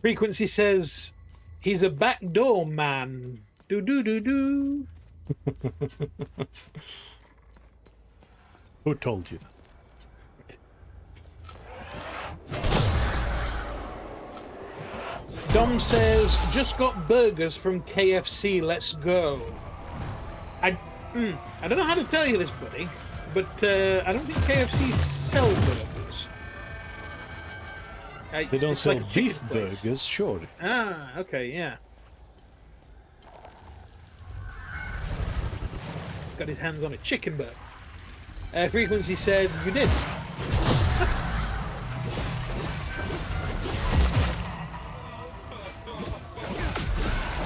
Frequency says he's a backdoor man. Do do do do. Who told you that? Dom says, just got burgers from KFC, let's go. I don't know how to tell you this, buddy, but I don't think KFC sell burgers. They don't It's sell like a chicken beef place. burgers, surely. Ah, okay, yeah. Got his hands on a chicken burger. Frequency said, you did.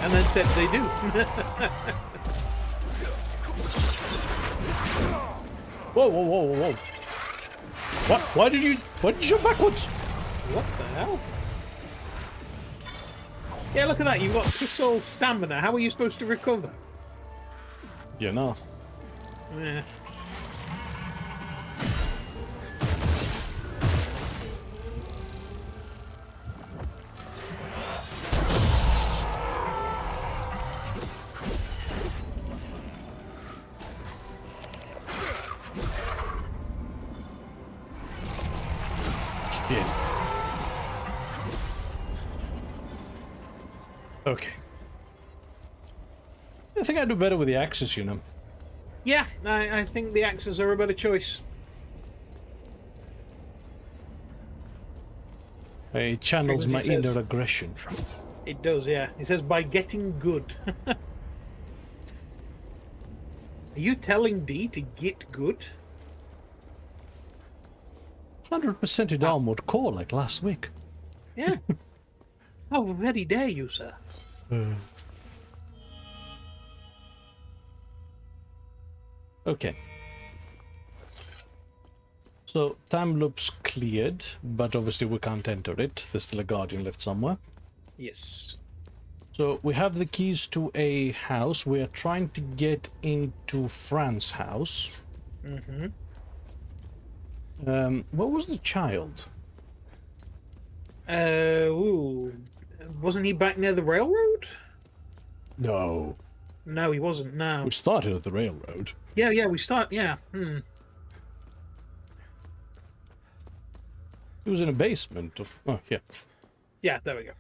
And then said they do. Whoa, whoa, whoa, whoa, whoa. What? Why did you jump backwards? What the hell? Yeah, look at that. You've got piss all stamina. How are you supposed to recover? You know. Yeah. Shit. Okay. I think I do better with the axes, you know. Yeah, I think the axes are a better choice. It channels my Frequency says- inner aggression. It does, yeah. It says by getting good. Are you telling D to get good? 100% armored core like last week. Yeah. How very dare you, sir? Okay. So, time loop's cleared, but obviously we can't enter it. There's still a guardian left somewhere. Yes. So, we have the keys to a house. We are trying to get into Fran's house. Mm-hmm. What was the child? Ooh. Wasn't he back near the railroad? No. No, he wasn't, no. We started at the railroad. Yeah, we start, yeah. He was in a basement of... Oh, yeah. Yeah, there we go.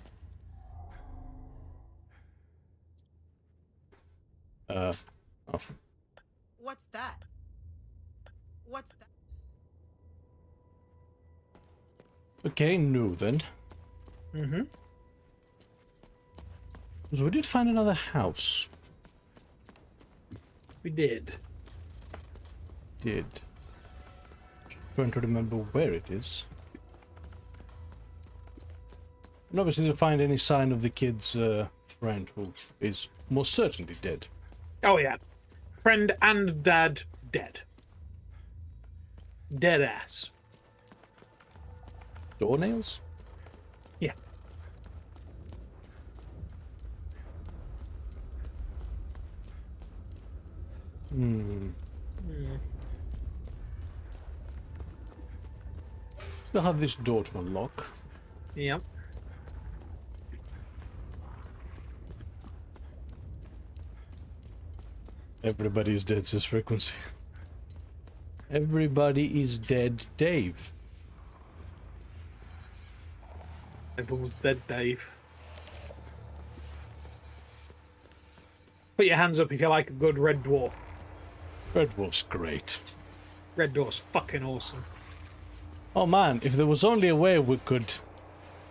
Oh. What's that? What's that? Okay, no then. Mm-hmm. So we did find another house. We did. Did. Trying to remember where it is. And obviously to find any sign of the kid's friend, who is most certainly dead. Oh, yeah. Friend and dad dead. Dead ass. Doornails? Yeah. Still have this door to unlock. Yep. Everybody is dead, says Frequency. Everybody is dead, Dave. Everyone's dead, Dave. Put your hands up if you like a good red dwarf. Red Dwarf's great. Red dwarf's fucking awesome. Oh man, if there was only a way we could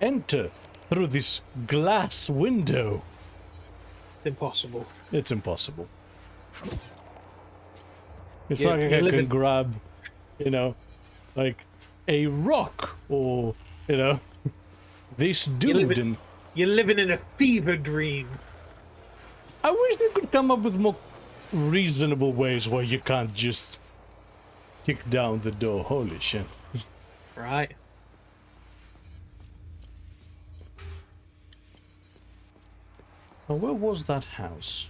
enter through this glass window. It's impossible. It's impossible. It's You- not like you I live can in- grab, you know, like a rock or, you know, this live dude in- and You're living in a fever dream. I wish they could come up with more reasonable ways where you can't just kick down the door. Holy shit. Right. Now, where was that house?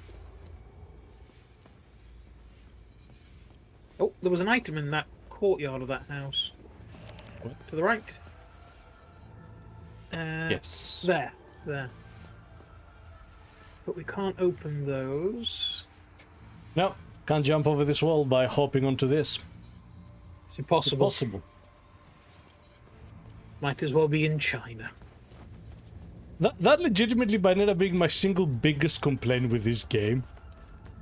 Oh, there was an item in that courtyard of that house. What? To the right. Yes. There. But we can't open those. No, can't jump over this wall by hopping onto this. It's impossible. Impossible. Might as well be in China. That legitimately might end up being my single biggest complaint with this game.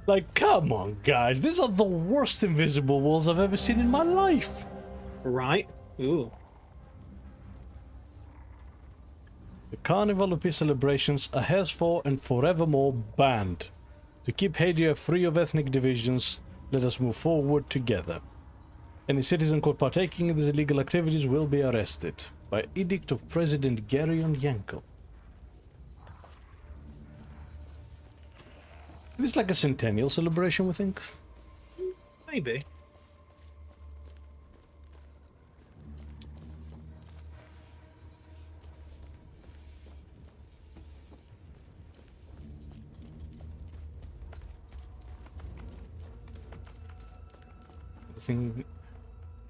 Like, come on, guys. These are the worst invisible walls I've ever seen in my life. Right. Ooh. The Carnival of Peace celebrations are henceforth and forevermore banned. To keep Hadia free of ethnic divisions, let us move forward together. Any citizen caught partaking in these illegal activities will be arrested. By edict of President Gerion Yankel. This is like a centennial celebration, we think. Maybe. I think.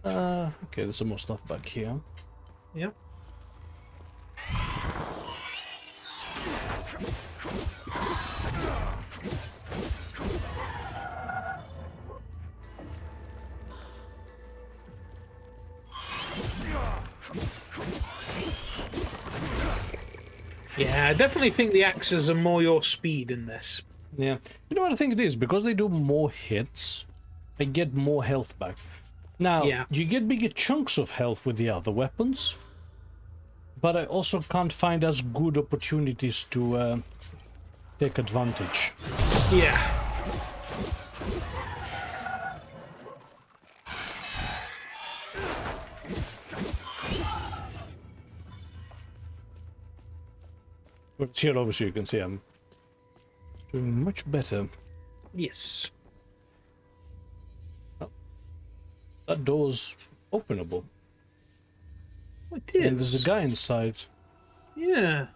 Okay, there's some more stuff back here. Yep. Yeah, I definitely think the axes are more your speed in this. Yeah. You know what I think it is? Because they do more hits, I get more health back. Now, Yeah. you get bigger chunks of health with the other weapons, but I also can't find as good opportunities to take advantage. Yeah. But here, obviously, you can see I'm doing much better. Yes. That door's openable. It And there's is. a guy inside. Yeah.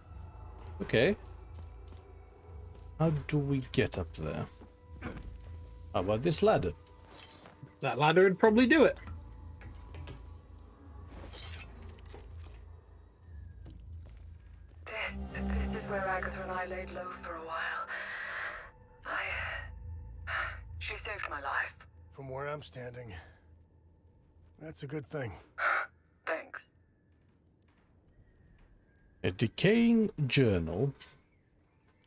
Okay. How do we get up there? How about this ladder? That ladder would probably do it. This is where Agatha and I laid low for a while. She saved my life. From where I'm standing, that's a good thing. Thanks. A decaying journal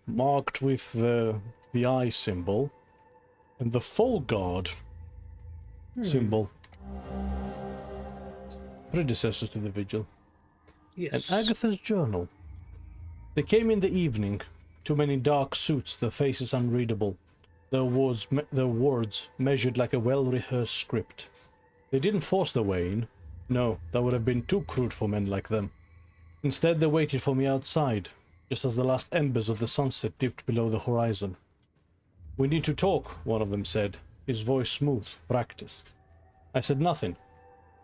marked with the eye symbol and the Fall Guard symbol. Predecessors to the vigil. Yes. And Agatha's journal. They came in the evening, too many dark suits, their faces unreadable, their words measured like a well-rehearsed script. They didn't force their way in. No, that would have been too crude for men like them. Instead, they waited for me outside, just as the last embers of the sunset dipped below the horizon. "We need to talk," one of them said, his voice smooth, practiced. I said nothing.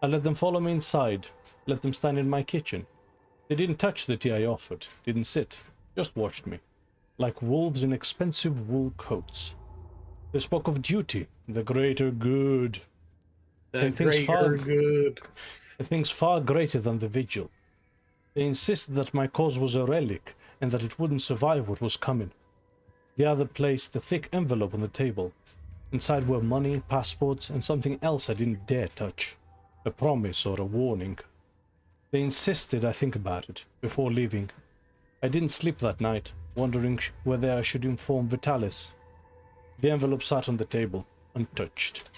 I let them follow me inside, let them stand in my kitchen. They didn't touch the tea I offered, didn't sit, just watched me, like wolves in expensive wool coats. They spoke of duty, the greater good. The and things greater far- good. a things far greater than the vigil. They insisted that my cause was a relic, and that it wouldn't survive what was coming. The other placed a thick envelope on the table. Inside were money, passports, and something else I didn't dare touch. A promise or a warning. They insisted I think about it before leaving. I didn't sleep that night, wondering whether I should inform Vitalis. The envelope sat on the table, untouched.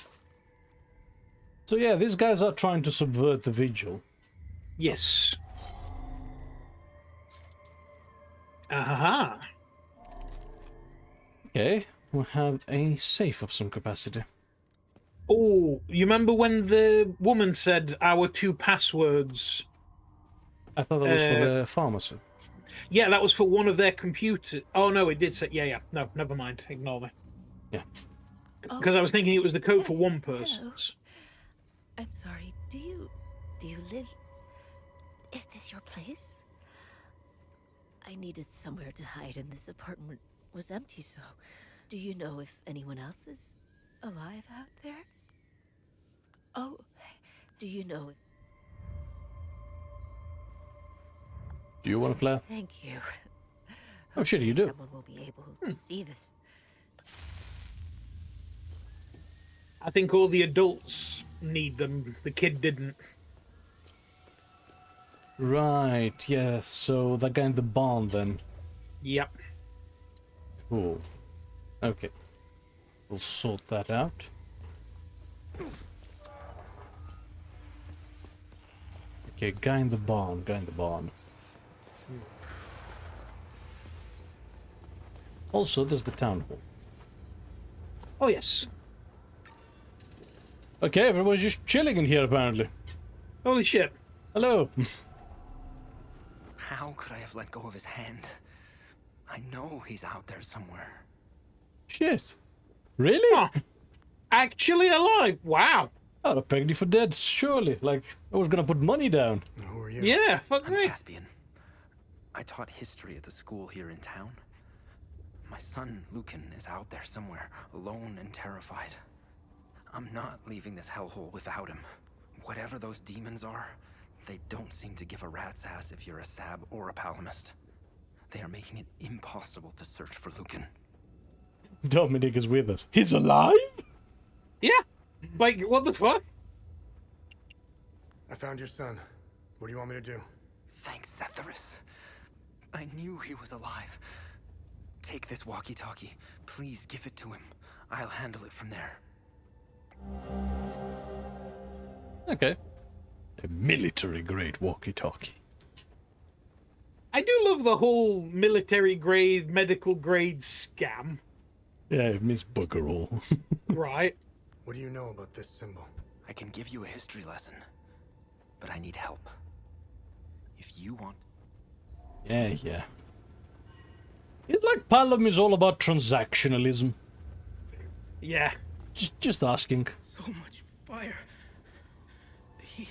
So yeah, these guys are trying to subvert the vigil. Yes. Aha. Okay, we have a safe of some capacity. Oh, you remember when the woman said our 2 passwords? I thought that was for the pharmacy. Yeah, that was for one of their computers. Oh, no, it did say... Yeah. No, never mind. Ignore me. Yeah. Because I was thinking it was the code for one person. I'm sorry, do you live... Is this your place? I needed somewhere to hide and this apartment was empty, so... Do you know if anyone else is alive out there? Oh, do you know if... Do you want to play? Thank you. Oh shit, you do. Someone will be able to see this. I think all the adults need them. The kid didn't. Right, yeah, so that guy in the barn then. Yep. Cool. Okay. We'll sort that out. Okay, guy in the barn, Also, there's the town hall. Oh, yes. Okay, everyone's just chilling in here, apparently. Holy shit. Hello. How could I have let go of his hand? I know he's out there somewhere. Shit. Really? Huh. Actually alive. Wow. I would have pegged you for dead, surely. Like, I was gonna put money down. Who are you? Yeah, fuck I'm me. Caspian. I taught history at the school here in town. My son, Lucan, is out there somewhere, alone and terrified. I'm not leaving this hellhole without him. Whatever those demons are, they don't seem to give a rat's ass if you're a Sab or a Palamist. They are making it impossible to search for Lucan. Dominic is with us. He's alive? Yeah. Like, what the fuck? I found your son. What do you want me to do? Thanks, Setharus. I knew he was alive. Take this walkie-talkie. Please give it to him. I'll handle it from there. Okay. A military-grade walkie-talkie. I do love the whole military-grade, medical-grade scam. Yeah, it means bugger all. Right. What do you know about this symbol? I can give you a history lesson, but I need help. If you want... Yeah. It's like Palam is all about transactionalism. Yeah. Just asking. So much fire. The heat.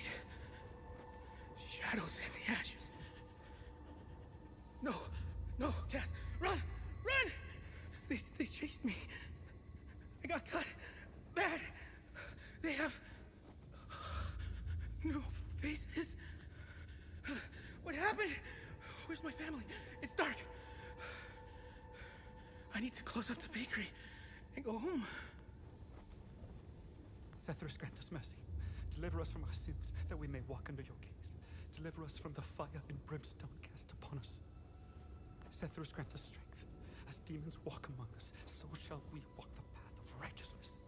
Shadows in the ashes. No, Cass, run! They chased me. I got cut. Bad. They have no faces. What happened? Where's my family? It's dark. I need to close up the bakery and go home. Setharus, grant us mercy. Deliver us from our sins, that we may walk under your gaze. Deliver us from the fire and brimstone cast upon us. Setharus, grant us strength. As demons walk among us, so shall we walk the path of righteousness.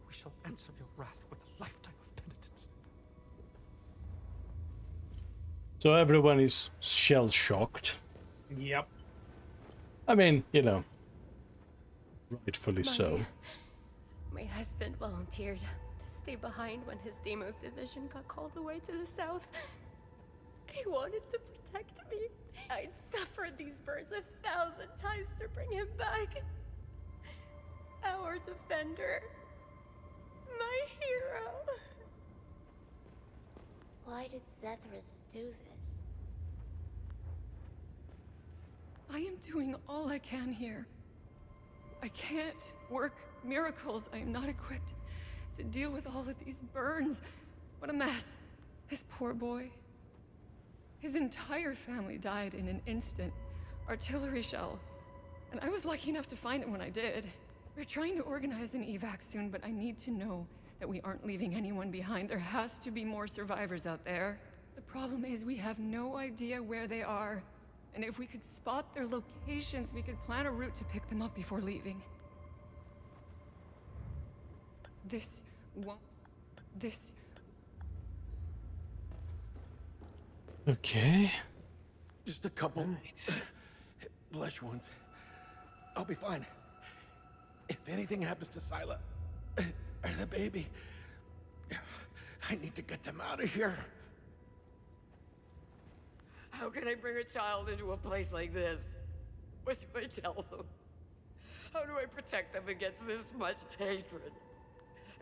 We shall answer your wrath with a lifetime of penitence. So everyone is shell-shocked. Yep. I mean, you know, rightfully so. My husband volunteered to stay behind when his Deimos division got called away to the south. He wanted to protect me. I'd suffered these birds 1,000 times to bring him back. Our defender. My hero. Why did Setharus do this? I am doing all I can here. I can't work miracles. I am not equipped to deal with all of these burns. What a mess. This poor boy. His entire family died in an instant. Artillery shell. And I was lucky enough to find him when I did. We're trying to organize an evac soon, but I need to know that we aren't leaving anyone behind. There has to be more survivors out there. The problem is we have no idea where they are. And if we could spot their locations, we could plan a route to pick them up before leaving. This won't... This... Okay. Just a couple flesh wounds. I'll be fine. If anything happens to Sila or the baby, I need to get them out of here. How can I bring a child into a place like this? What do I tell them? How do I protect them against this much hatred?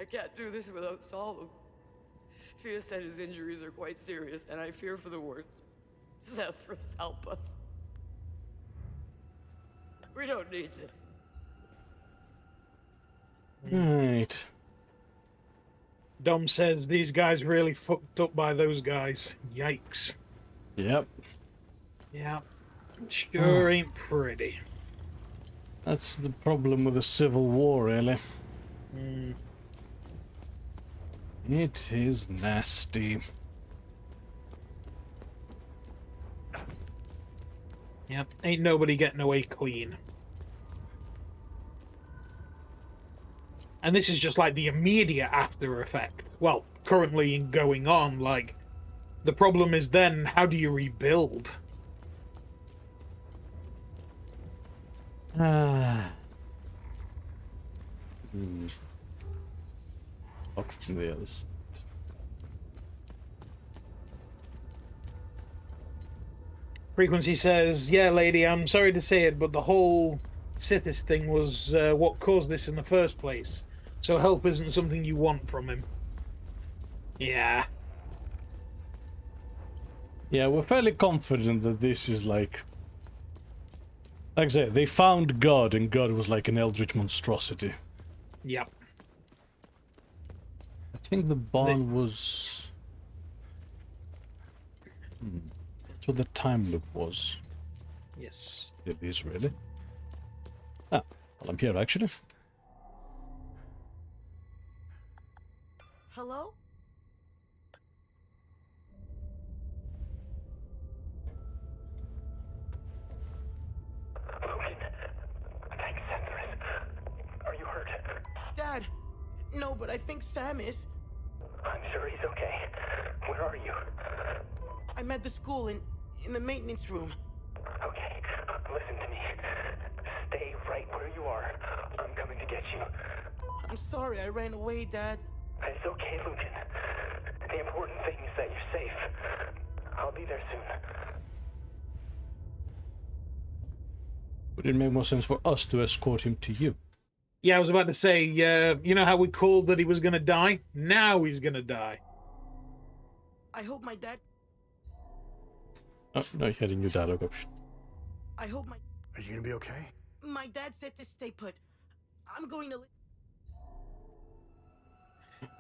I can't do this without Solemn. Fia said his injuries are quite serious, and I fear for the worst. Zethras, help us. We don't need this. Right. Dom says these guys really fucked up by those guys. Yikes. Yep. Yeah. Sure ain't pretty. That's the problem with the Civil War, really. It is nasty. Yep. Ain't nobody getting away clean. And this is just like the immediate after effect. Well, currently going on, like, the problem is then, how do you rebuild? Out from the others. Frequency says, yeah, lady, I'm sorry to say it, but the whole Sithis thing was what caused this in the first place. So help isn't something you want from him. Yeah. Yeah, we're fairly confident that this is like I said, they found God, and God was like an eldritch monstrosity. Yep. I think the barn was... That's what the time loop was. Yes. It is, really. Ah, well, I'm here, actually. Hello? Thanks, Zethras. Are you hurt? Dad! No, but I think Sam is. I'm sure he's okay. Where are you? I'm at the school in the maintenance room. Okay, listen to me. Stay right where you are. I'm coming to get you. I'm sorry I ran away, Dad. It's okay, Lucan. The important thing is that you're safe. I'll be there soon. Would it make more sense for us to escort him to you? Yeah, I was about to say, you know how we called that he was going to die? Now he's going to die. I hope my dad... Oh, no, you had a new dialogue option. I hope my... Are you gonna be okay? My dad said to stay put. I'm going to...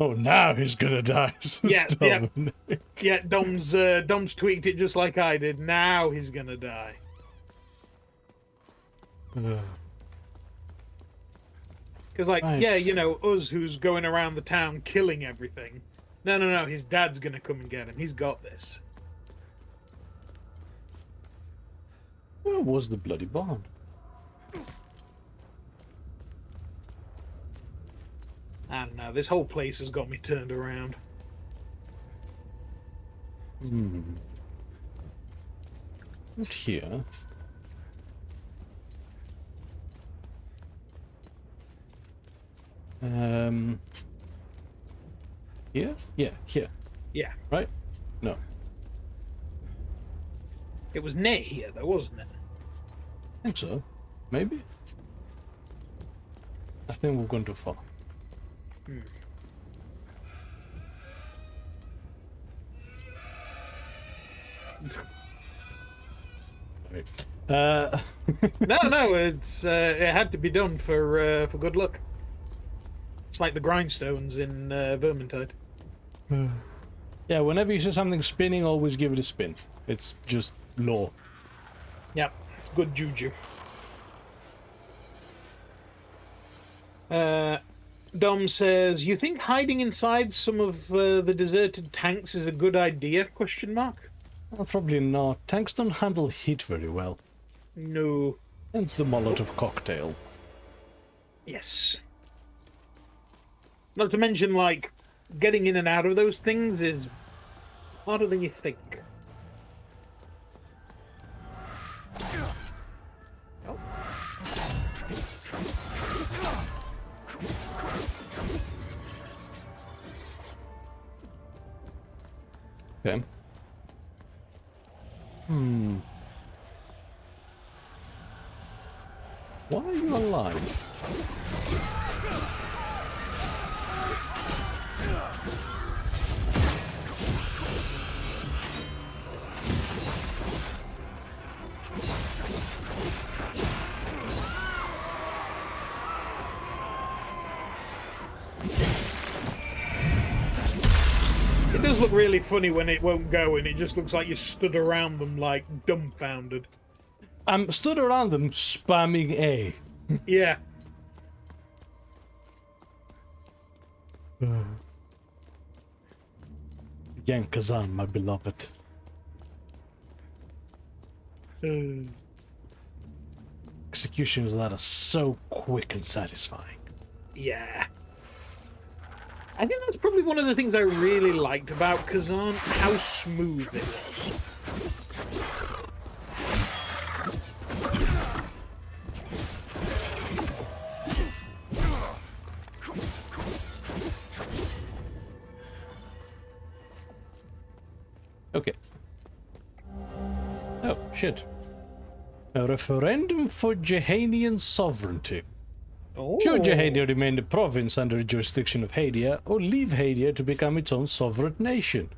Oh, now he's gonna die. Yeah, yeah, Dom's tweaked it just like I did. Now he's gonna die. Because, like, right. yeah, you know, us who's going around the town killing everything. No, his dad's gonna come and get him. He's got this. Where was the bloody barn? I don't know. This whole place has got me turned around. Not here. Here? Yeah, here. Yeah. Right? No. It was near here, though, wasn't it? I think so. Maybe? I think we've gone too far. Right. No, it's it had to be done for good luck. It's like the grindstones in Vermintide. Yeah, whenever you see something spinning, always give it a spin. It's just law. Yep, good juju. Dom says, "You think hiding inside some of the deserted tanks is a good idea?" Question mark. Well, probably not. Tanks don't handle heat very well. No. Hence the Molotov cocktail. Yes. Not to mention, like, getting in and out of those things is harder than you think. Oh. Okay. Why are you alive? It does look really funny when it won't go, and it just looks like you stood around them like dumbfounded. I'm stood around them spamming A. Yeah. Again, Kazan, my beloved. Executions that are so quick and satisfying. Yeah. I think that's probably one of the things I really liked about Kazan, how smooth it was. Okay. Oh, shit. A referendum for Jehanian sovereignty. Oh. Should Jehania remain a province under the jurisdiction of Hadia, or leave Hadia to become its own sovereign nation?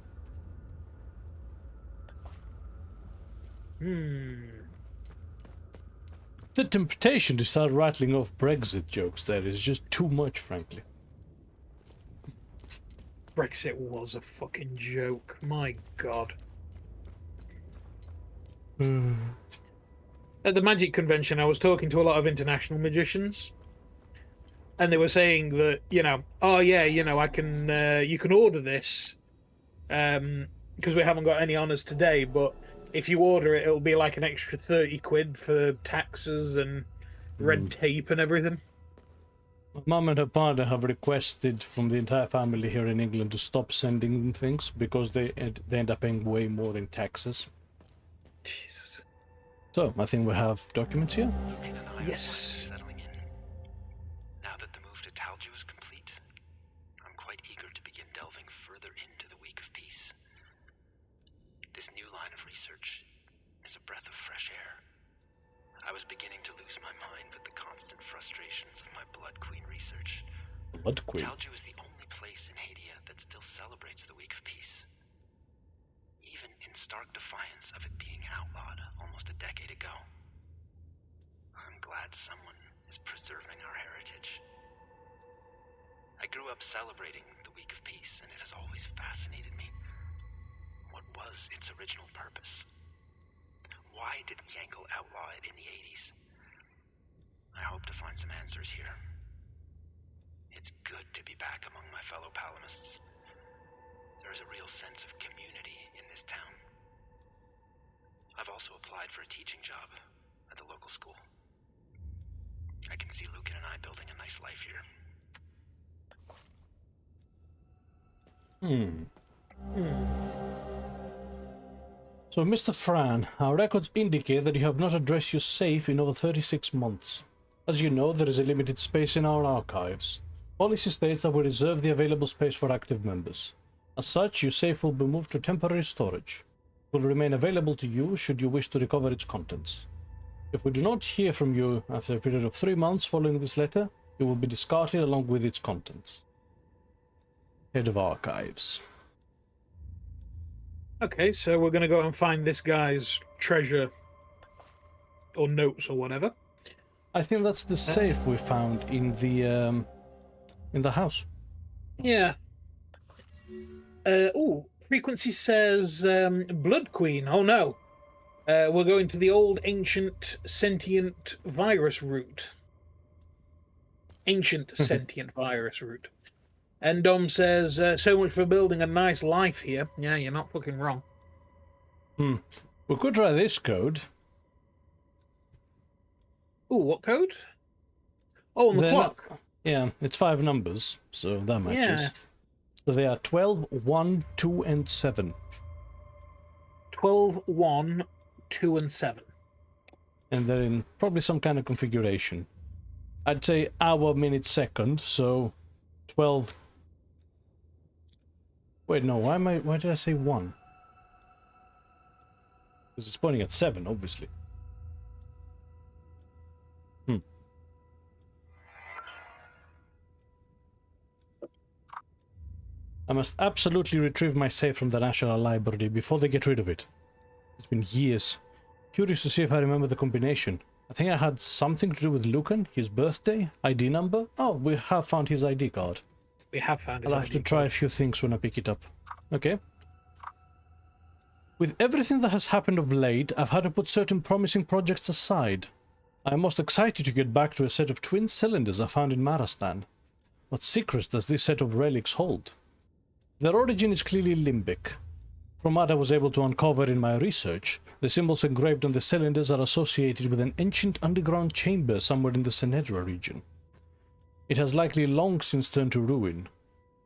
The temptation to start rattling off Brexit jokes there is just too much, frankly. Brexit was a fucking joke. My God. At the Magic Convention, I was talking to a lot of international magicians. And they were saying that, you know, oh yeah, you know, I can, you can order this, because we haven't got any honors today, but if you order it, it'll be like an extra 30 quid for taxes and red tape and everything. My mom and her partner have requested from the entire family here in England to stop sending them things because they end up paying way more in taxes. Jesus. So, I think we have documents here. Yes. Blood Queen. Talju is the only place in Hadia that still celebrates the Week of Peace. Even in stark defiance of it being outlawed almost a decade ago. I'm glad someone is preserving our heritage. I grew up celebrating the Week of Peace, and it has always fascinated me. What was its original purpose? Why did Yankel outlaw it in the 80s? I hope to find some answers here. It's good to be back among my fellow Palamists. There is a real sense of community in this town. I've also applied for a teaching job at the local school. I can see Lucan and I building a nice life here. So, Mr. Fran, our records indicate that you have not addressed your safe in over 36 months. As you know, there is a limited space in our archives. Policy states that we reserve the available space for active members. As such, your safe will be moved to temporary storage. It will remain available to you should you wish to recover its contents. If we do not hear from you after a period of 3 months following this letter, it will be discarded along with its contents. Head of Archives. Okay, so we're going to go and find this guy's treasure or notes or whatever. I think that's the safe we found in the house. Yeah. Frequency says Blood Queen. Oh no. We're going to the old ancient sentient virus route. Ancient sentient virus route. And Dom says, so much for building a nice life here. Yeah, you're not fucking wrong. We could try this code. Ooh, what code? Oh, on the clock. Yeah, it's 5 numbers, so that matches. Yeah. So they are 12, 1, 2, and 7. 12, 1, 2, and 7. And they're in probably some kind of configuration. I'd say hour, minute, second, so 12. Wait, no, why did I say 1? Because it's pointing at 7, obviously. I must absolutely retrieve my safe from the National Library before they get rid of it. It's been years. Curious to see if I remember the combination. I think I had something to do with Lucan, his birthday, ID number. Oh, we have found his ID card. We have found his I'll ID have to try a few things when I pick it up. Okay. With everything that has happened of late, I've had to put certain promising projects aside. I am most excited to get back to a set of twin cylinders I found in Marastan. What secrets does this set of relics hold? Their origin is clearly limbic. From what I was able to uncover in my research, the symbols engraved on the cylinders are associated with an ancient underground chamber somewhere in the Senedra region. It has likely long since turned to ruin.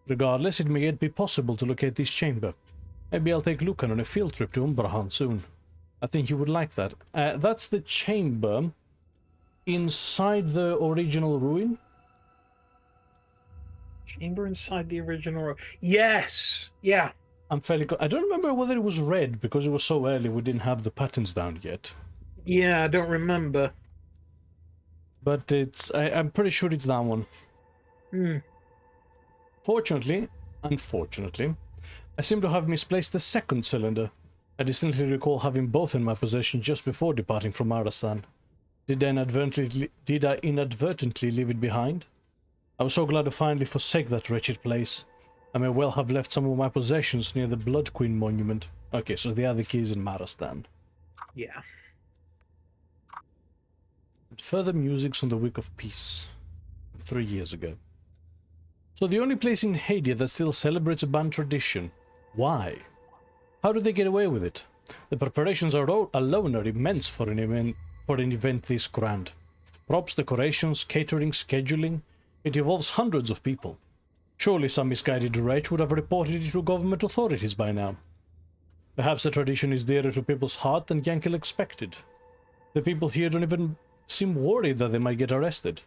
Regardless, it may yet be possible to locate this chamber. Maybe I'll take Lucan on a field trip to Umbrahan soon. I think he would like that. That's the chamber inside the original ruin. Chamber inside the original. Yes! Yeah. I'm fairly. I don't remember whether it was red because it was so early we didn't have the patterns down yet. Yeah, I don't remember. But it's. I'm pretty sure it's that one. Fortunately, unfortunately, I seem to have misplaced the second cylinder. I distinctly recall having both in my possession just before departing from Arasan. Did I inadvertently leave it behind? I was so glad to finally forsake that wretched place. I may well have left some of my possessions near the Blood Queen monument. Okay, so the other key is in Marastan. Yeah. And further musics on the Week of Peace. 3 years ago. So the only place in Hadia that still celebrates a band tradition. Why? How do they get away with it? The preparations alone are immense for an event this grand. Props, decorations, catering, scheduling. It involves hundreds of people. Surely some misguided wretch would have reported it to government authorities by now. Perhaps the tradition is dearer to people's heart than Yankel expected. The people here don't even seem worried that they might get arrested.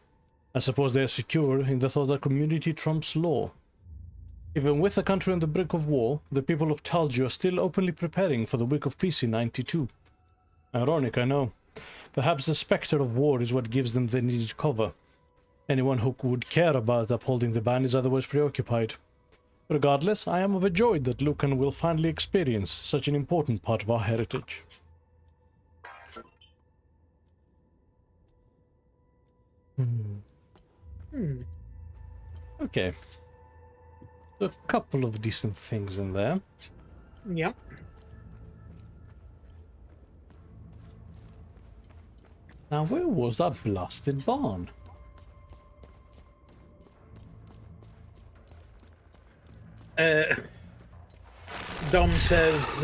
I suppose they are secure in the thought that community trumps law. Even with the country on the brink of war, the people of Talju are still openly preparing for the Week of Peace in 92. Ironic, I know. Perhaps the specter of war is what gives them the needed cover. Anyone who would care about upholding the ban is otherwise preoccupied. Regardless, I am overjoyed that Lucan will finally experience such an important part of our heritage. Okay. A couple of decent things in there. Yep. Now, where was that blasted barn? Dom says,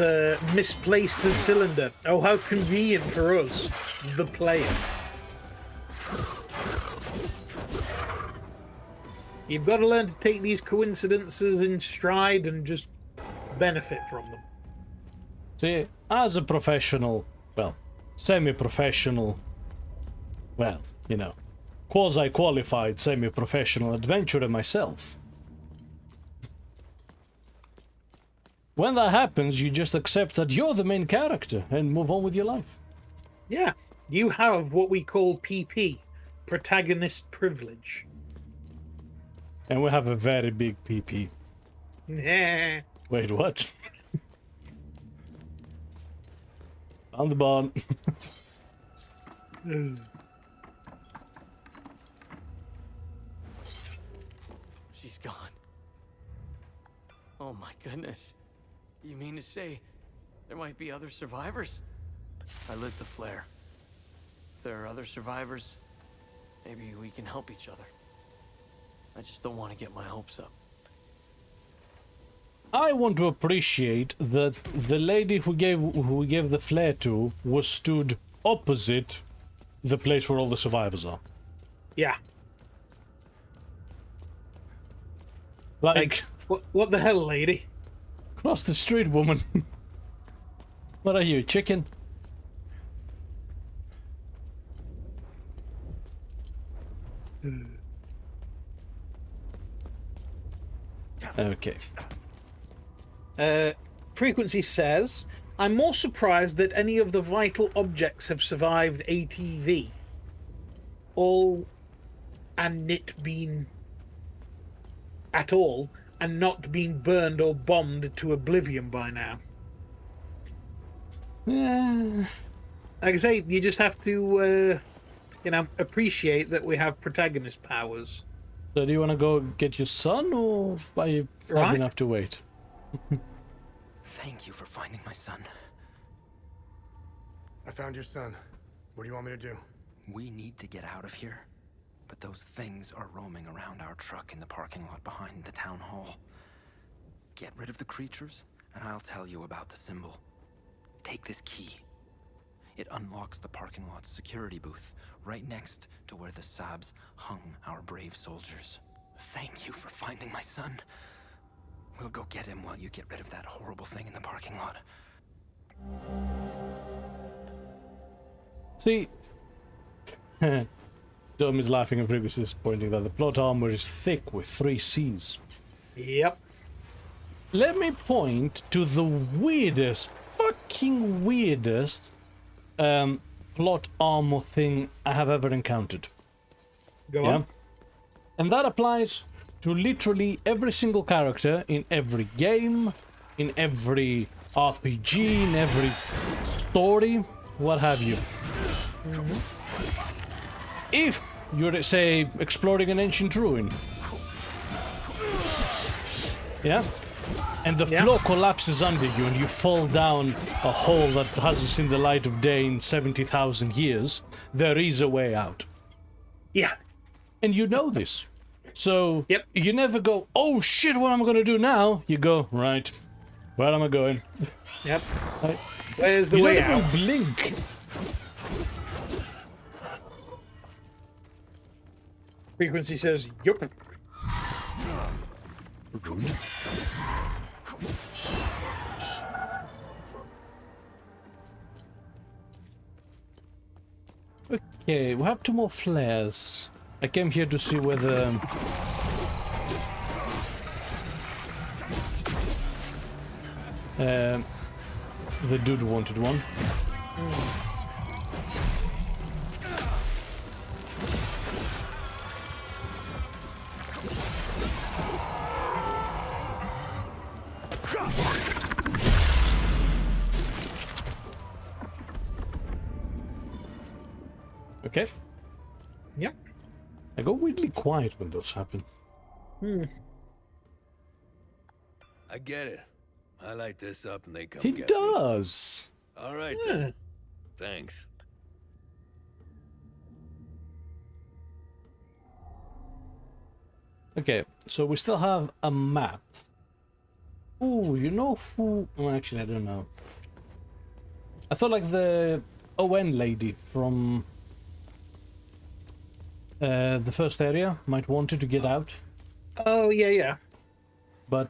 misplaced the cylinder. Oh, how convenient for us, the player. You've got to learn to take these coincidences in stride and just benefit from them. See, as a professional, well, semi-professional, well, you know, quasi-qualified semi-professional adventurer myself, when that happens, you just accept that you're the main character and move on with your life. Yeah, you have what we call PP, protagonist privilege. And we have a very big PP. Nah. Wait, what? On the barn. She's gone. Oh my goodness. You mean to say there might be other survivors? I lit the flare. If there are other survivors, maybe we can help each other. I just don't want to get my hopes up. I want to appreciate that the lady who we gave the flare to was stood opposite the place where all the survivors are. Yeah. Like what the hell, lady? Cross the street, woman. What are you, chicken? Okay. Frequency says, I'm more surprised that any of the vital objects have survived ATV. All and it been at all and not been burned or bombed to oblivion by now. Yeah. Like I say, you just have to, appreciate that we have protagonist powers. So do you want to go get your son, or are you happy enough to wait? Thank you for finding my son. I found your son. What do you want me to do? We need to get out of here. But those things are roaming around our truck in the parking lot behind the town hall. Get rid of the creatures, and I'll tell you about the symbol. Take this key. It unlocks the parking lot's security booth, right next to where the Sabs hung our brave soldiers. Thank you for finding my son. We'll go get him while you get rid of that horrible thing in the parking lot. See, Dom is laughing at Prigus, pointing that the plot armor is thick with 3 C's. Yep. Let me point to the weirdest, fucking weirdest plot armor thing I have ever encountered. Go on. And that applies to literally every single character in every game, in every RPG, in every story, what have you. If you're, say, exploring an ancient ruin, and the floor collapses under you and you fall down a hole that hasn't seen the light of day in 70,000 years, there is a way out. Yeah. And you know this. So you never go, oh shit, what am I going to do now? You go, right, where am I going? Yep. Right. Where's the way out? You don't even blink. Frequency says, yup. Okay, we have 2 more flares. I came here to see whether the dude wanted one. Okay. Yep. I go weirdly quiet when those happen. I get it. I light this up and they come He get does. me. All right then. Thanks. Okay, so we still have a map. Ooh, you know who... Well, actually, I don't know. I thought like the ON lady from the first area might wanted to get out. Oh, yeah. But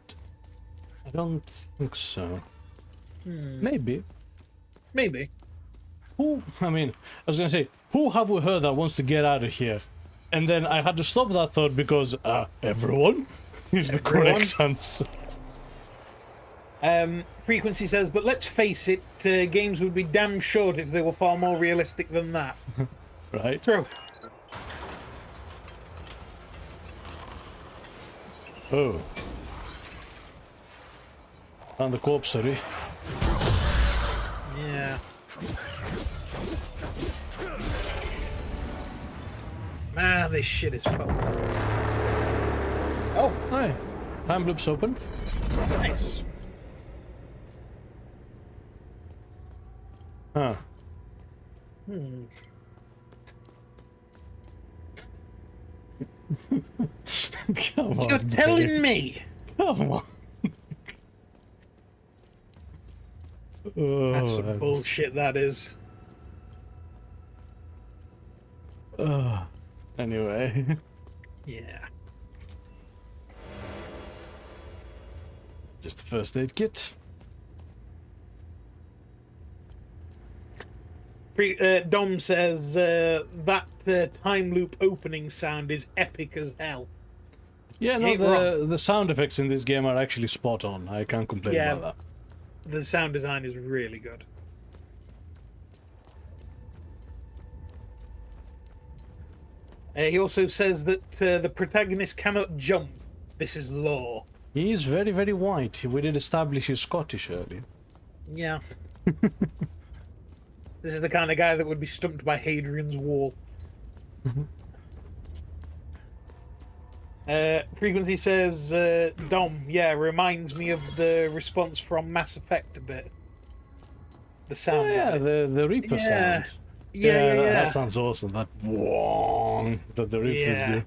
I don't think so. Maybe. Who, I mean, I was gonna say, who have we heard that wants to get out of here? And then I had to stop that thought because, everyone is the correct answer. Frequency says, but let's face it, games would be damn short if they were far more realistic than that. Right? True. Oh. Found the corpsery. Yeah. Man, this shit is fucked up. Oh. Hi. Time loop's open. Nice. Huh. Hmm. Come on, You're telling babe. me? Come on. That's Oh, some bullshit, that is. Anyway. Yeah. Just the first aid kit. Dom says that time loop opening sound is epic as hell. Yeah, You no, ain't wrong. the sound effects in this game are actually spot on. I can't complain Yeah, about that. the sound design is really good. He also says that the protagonist cannot jump. This is law. He is very, very white. We did establish he's Scottish earlier. Yeah. This is the kind of guy that would be stumped by Hadrian's Wall. Frequency says, Dom, yeah, reminds me of the response from Mass Effect a bit. The sound. Oh, yeah, of it. the Reaper sound. Yeah. That sounds awesome. That wong that the Reapers do.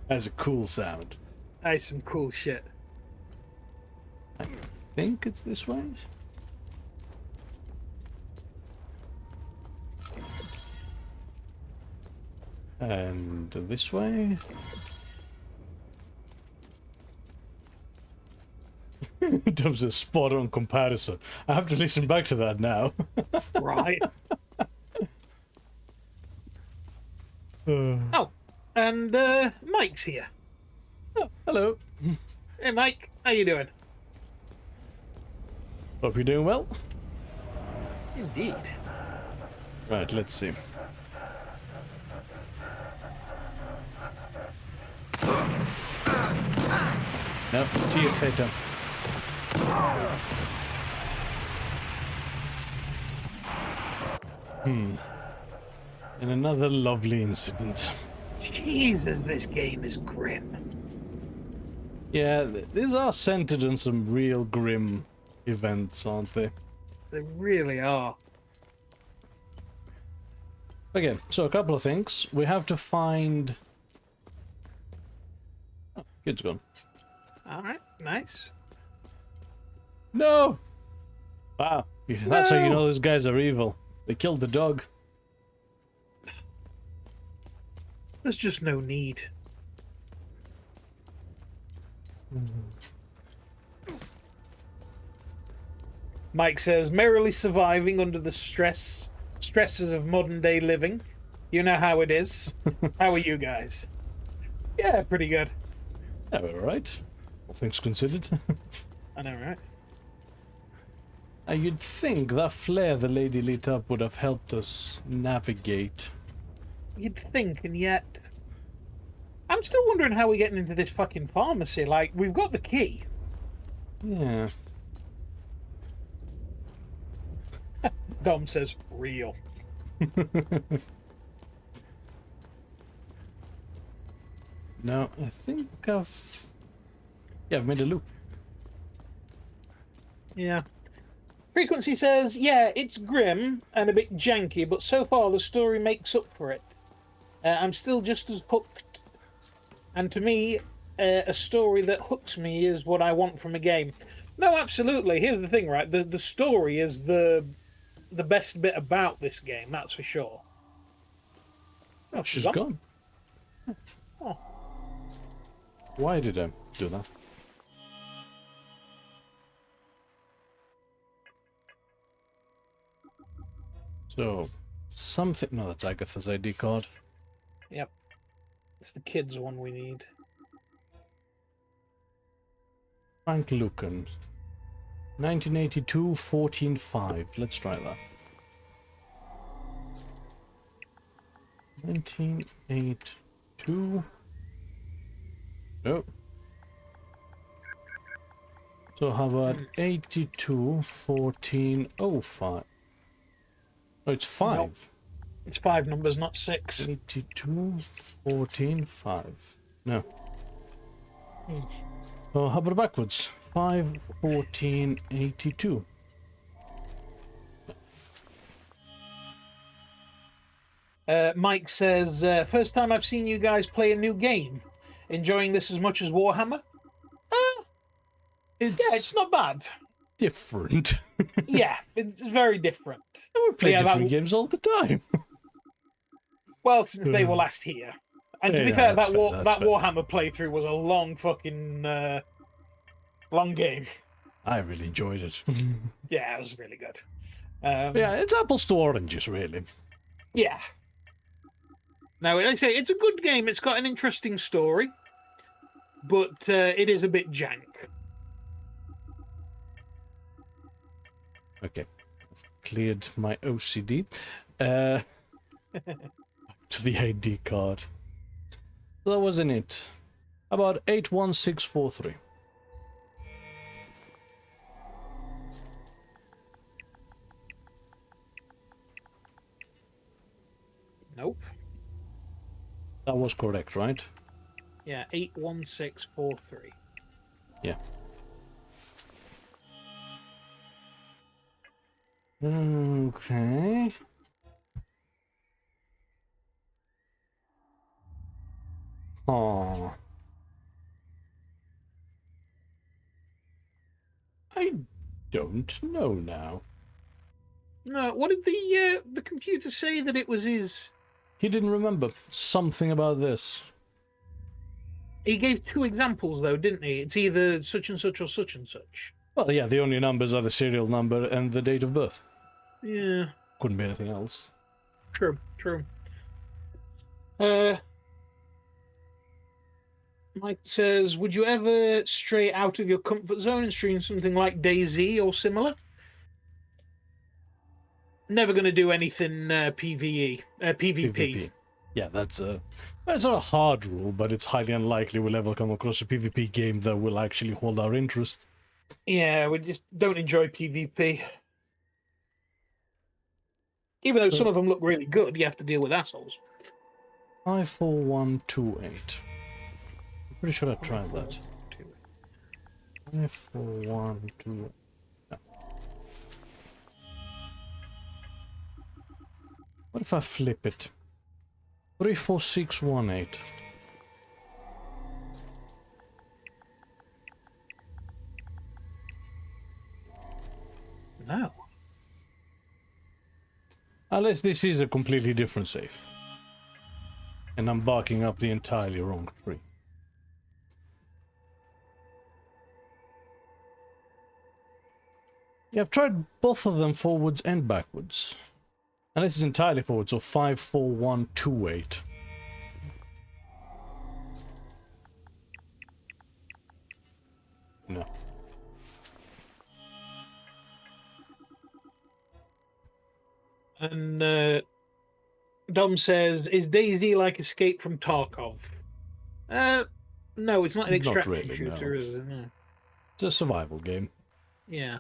That's a cool sound. That's some cool shit. I think it's this way. And this way. Dom's a spot on comparison. I have to listen back to that now. Right. Oh, and Mike's here. Oh, hello. Hey, Mike. How you doing? Hope you're doing well. Indeed. Right, let's see. Nope, Tia Theta. And another lovely incident. Jesus, this game is grim. Yeah, these are centered on some real grim events, aren't they? They really are. Okay, so a couple of things. We have to find... Oh, kid's gone. Alright, nice. No! Wow, that's how you know those guys are evil. They killed the dog. There's just no need. Mike says, merrily surviving under the stresses of modern day living. You know how it is. How are you guys? Yeah, pretty good. Yeah, we're alright. All things considered. I know, right? You'd think that flare the lady lit up would have helped us navigate. You'd think, and yet... I'm still wondering how we're getting into this fucking pharmacy. Like, we've got the key. Yeah. Dom says, real. No, I think I've... Yeah, I've made a loop. Yeah. Frequency says, yeah, it's grim and a bit janky, but so far the story makes up for it. I'm still just as hooked. And to me, a story that hooks me is what I want from a game. No, absolutely. Here's the thing, right? The story is the best bit about this game, that's for sure. Oh, She's gone. Oh. Why did I do that? So, something... No, that's Agatha's ID card. Yep. It's the kids one we need. Frank Lucan. 1982, 14.5. Let's try that. 1982. Nope. So how about 82, 14.05? Oh, it's 5. Nope. It's 5 numbers, not 6. 82, 14.5. No. Oh, how about backwards? 5, 14, 82. Mike says, first time I've seen you guys play a new game. Enjoying this as much as Warhammer? It's not bad. Different. Yeah, it's very different. We play different games all the time. Well, since they were last here. And to be fair, that Warhammer playthrough was a long fucking... long game. I really enjoyed it. Yeah, it was really good. Yeah, it's apples to oranges, really. Yeah. Now, like I say, it's a good game. It's got an interesting story. But it is a bit jank. Okay. I've cleared my OCD. To the ID card. That wasn't it. About 81643. Nope. That was correct, right? Yeah, 81643. Yeah. Okay. Oh. I don't know now. No, what did the computer say that it was his? He didn't remember something about this. He gave 2 examples though, didn't he? It's either such and such or such and such. Well, yeah, the only numbers are the serial number and the date of birth. Yeah. Couldn't be anything else. True, true. Mike says, would you ever stray out of your comfort zone and stream something like DayZ or similar? Never going to do anything PvP. Yeah, that's not a hard rule, but it's highly unlikely we'll ever come across a PvP game that will actually hold our interest. Yeah, we just don't enjoy PvP. Even though some of them look really good, you have to deal with assholes. 54128. I'm pretty sure I tried that. 54128. No. What if I flip it? 34618. No. Unless this is a completely different safe. And I'm barking up the entirely wrong tree. Yeah, I've tried both of them forwards and backwards. And this is entirely forward, so 54128. No. And Dom says, is DayZ like Escape from Tarkov? No, it's not an extraction really, shooter, no. is it? No. It's a survival game. Yeah.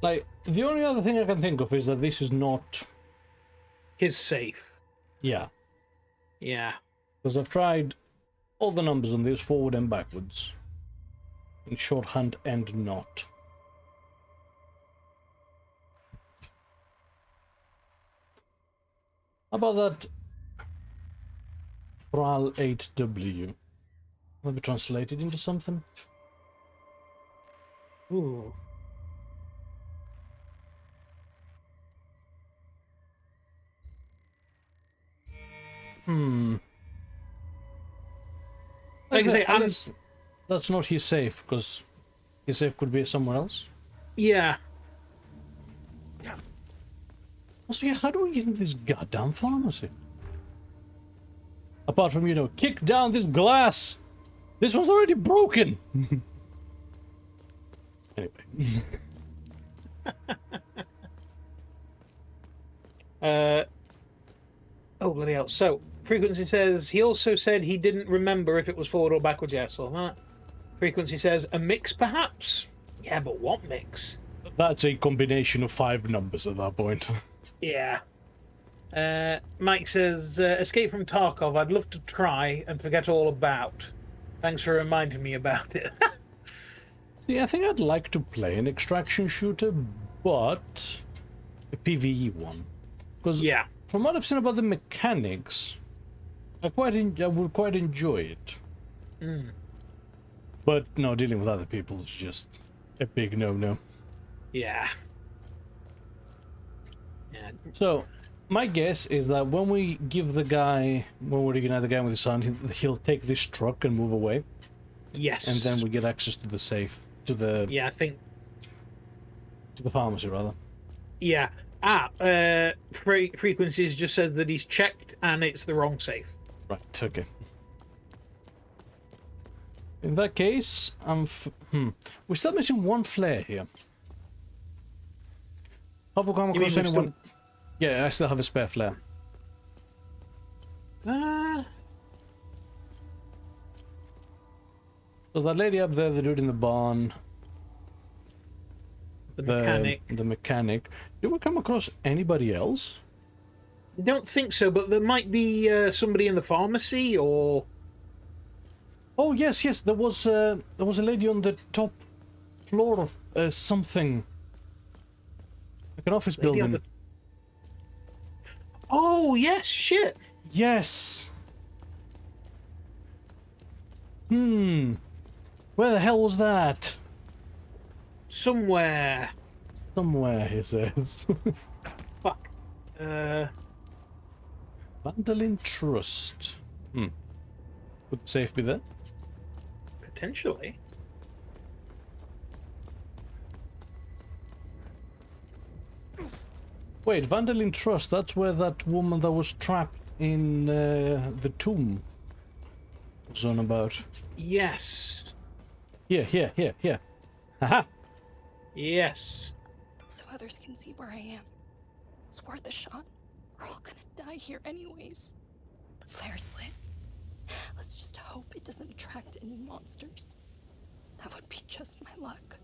Like, the only other thing I can think of is that this is not... his safe. Yeah. Yeah. Because I've tried all the numbers on this, forward and backwards. In shorthand and not. How about that Pral 8W? Maybe translated into something? Ooh. Like I say, that's not his safe, because his safe could be somewhere else. Yeah. Also, yeah, how do we get into this goddamn pharmacy? Apart from, you know, kick down this glass! This was already broken! Anyway. Oh, bloody hell. So, Frequency says, he also said he didn't remember if it was forward or backwards. Yeah, so that. Frequency says, a mix perhaps? Yeah, but what mix? That's a combination of 5 numbers at that point. Yeah. Mike says, Escape from Tarkov, I'd love to try and forget all about. Thanks for reminding me about it. See, I think I'd like to play an extraction shooter, but a PvE one. Because yeah, from what I've seen about the mechanics, I would quite enjoy it. Mm. But no, dealing with other people is just a big no-no. Yeah. Yeah. So, my guess is that when we give the guy, when we reignite the guy with his son, he'll take this truck and move away. Yes. And then we get access to the safe, to the... Yeah, I think... To the pharmacy, rather. Yeah. Frequencies just said that he's checked and it's the wrong safe. Right, okay. In that case, we're still missing one flare here. Have we come across anyone? Yeah, I still have a spare flare. So that lady up there, the dude in the barn, the mechanic. The mechanic. Did we come across anybody else? Don't think so, but there might be somebody in the pharmacy, or... Oh yes, there was a lady on the top floor of something, like an office building. Oh yes, shit. Yes. Where the hell was that? Somewhere. Somewhere, he says. Fuck. Vandalin Trust. Would the safe be there? Potentially. Wait, Vandalin Trust, that's where that woman that was trapped in the tomb was on about. Yes. Here. Haha! Yes. So others can see where I am. It's worth a shot. We're all gonna die here anyways. The flare's lit. Let's just hope it doesn't attract any monsters. That would be just my luck.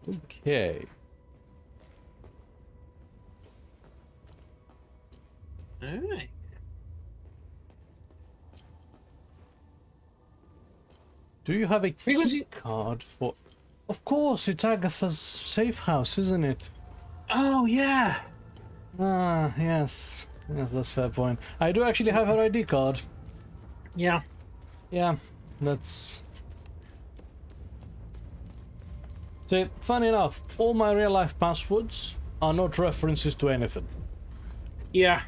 Okay. Alright. Do you have a key card for... Of course, it's Agatha's safe house, isn't it? Oh, yeah. Ah, yes. Yes, that's a fair point. I do actually have her ID card. Yeah. Yeah, that's... So, funny enough, all my real-life passwords are not references to anything. Yeah.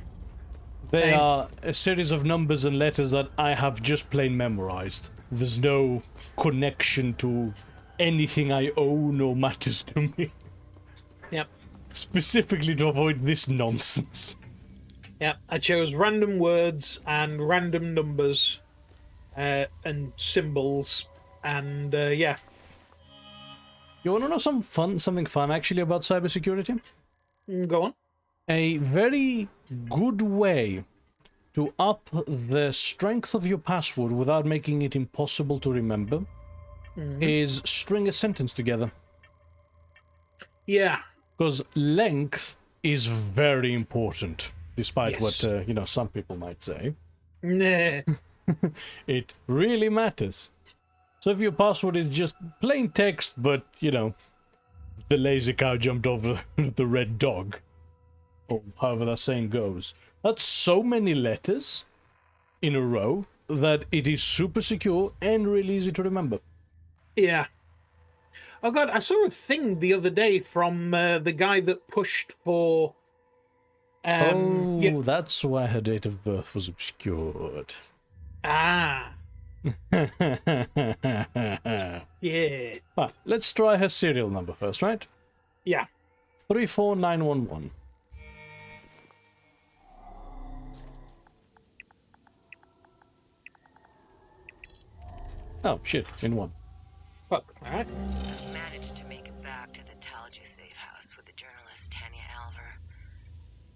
They are a series of numbers and letters that I have just plain memorized. There's no connection to anything I own or matters to me. Yep. Specifically to avoid this nonsense. Yep, I chose random words and random numbers and symbols, and yeah. You want to know something fun actually about cybersecurity? Go on. A very good way to up the strength of your password without making it impossible to remember is string a sentence together. Yeah. Because length is very important, despite what, you know, some people might say. Nah. It really matters. So if your password is just plain text, but, you know, the lazy cow jumped over the red dog, or however that saying goes, that's so many letters in a row that it is super secure and really easy to remember. Yeah. Oh god, I saw a thing the other day from the guy that pushed for... that's why her date of birth was obscured. Ah. Yeah. Ah, let's try her serial number first, right? Yeah. 34911. Oh, shit, in one. Fuck, alright. Managed to make it back to the Talju safe house with the journalist Tanya Alver.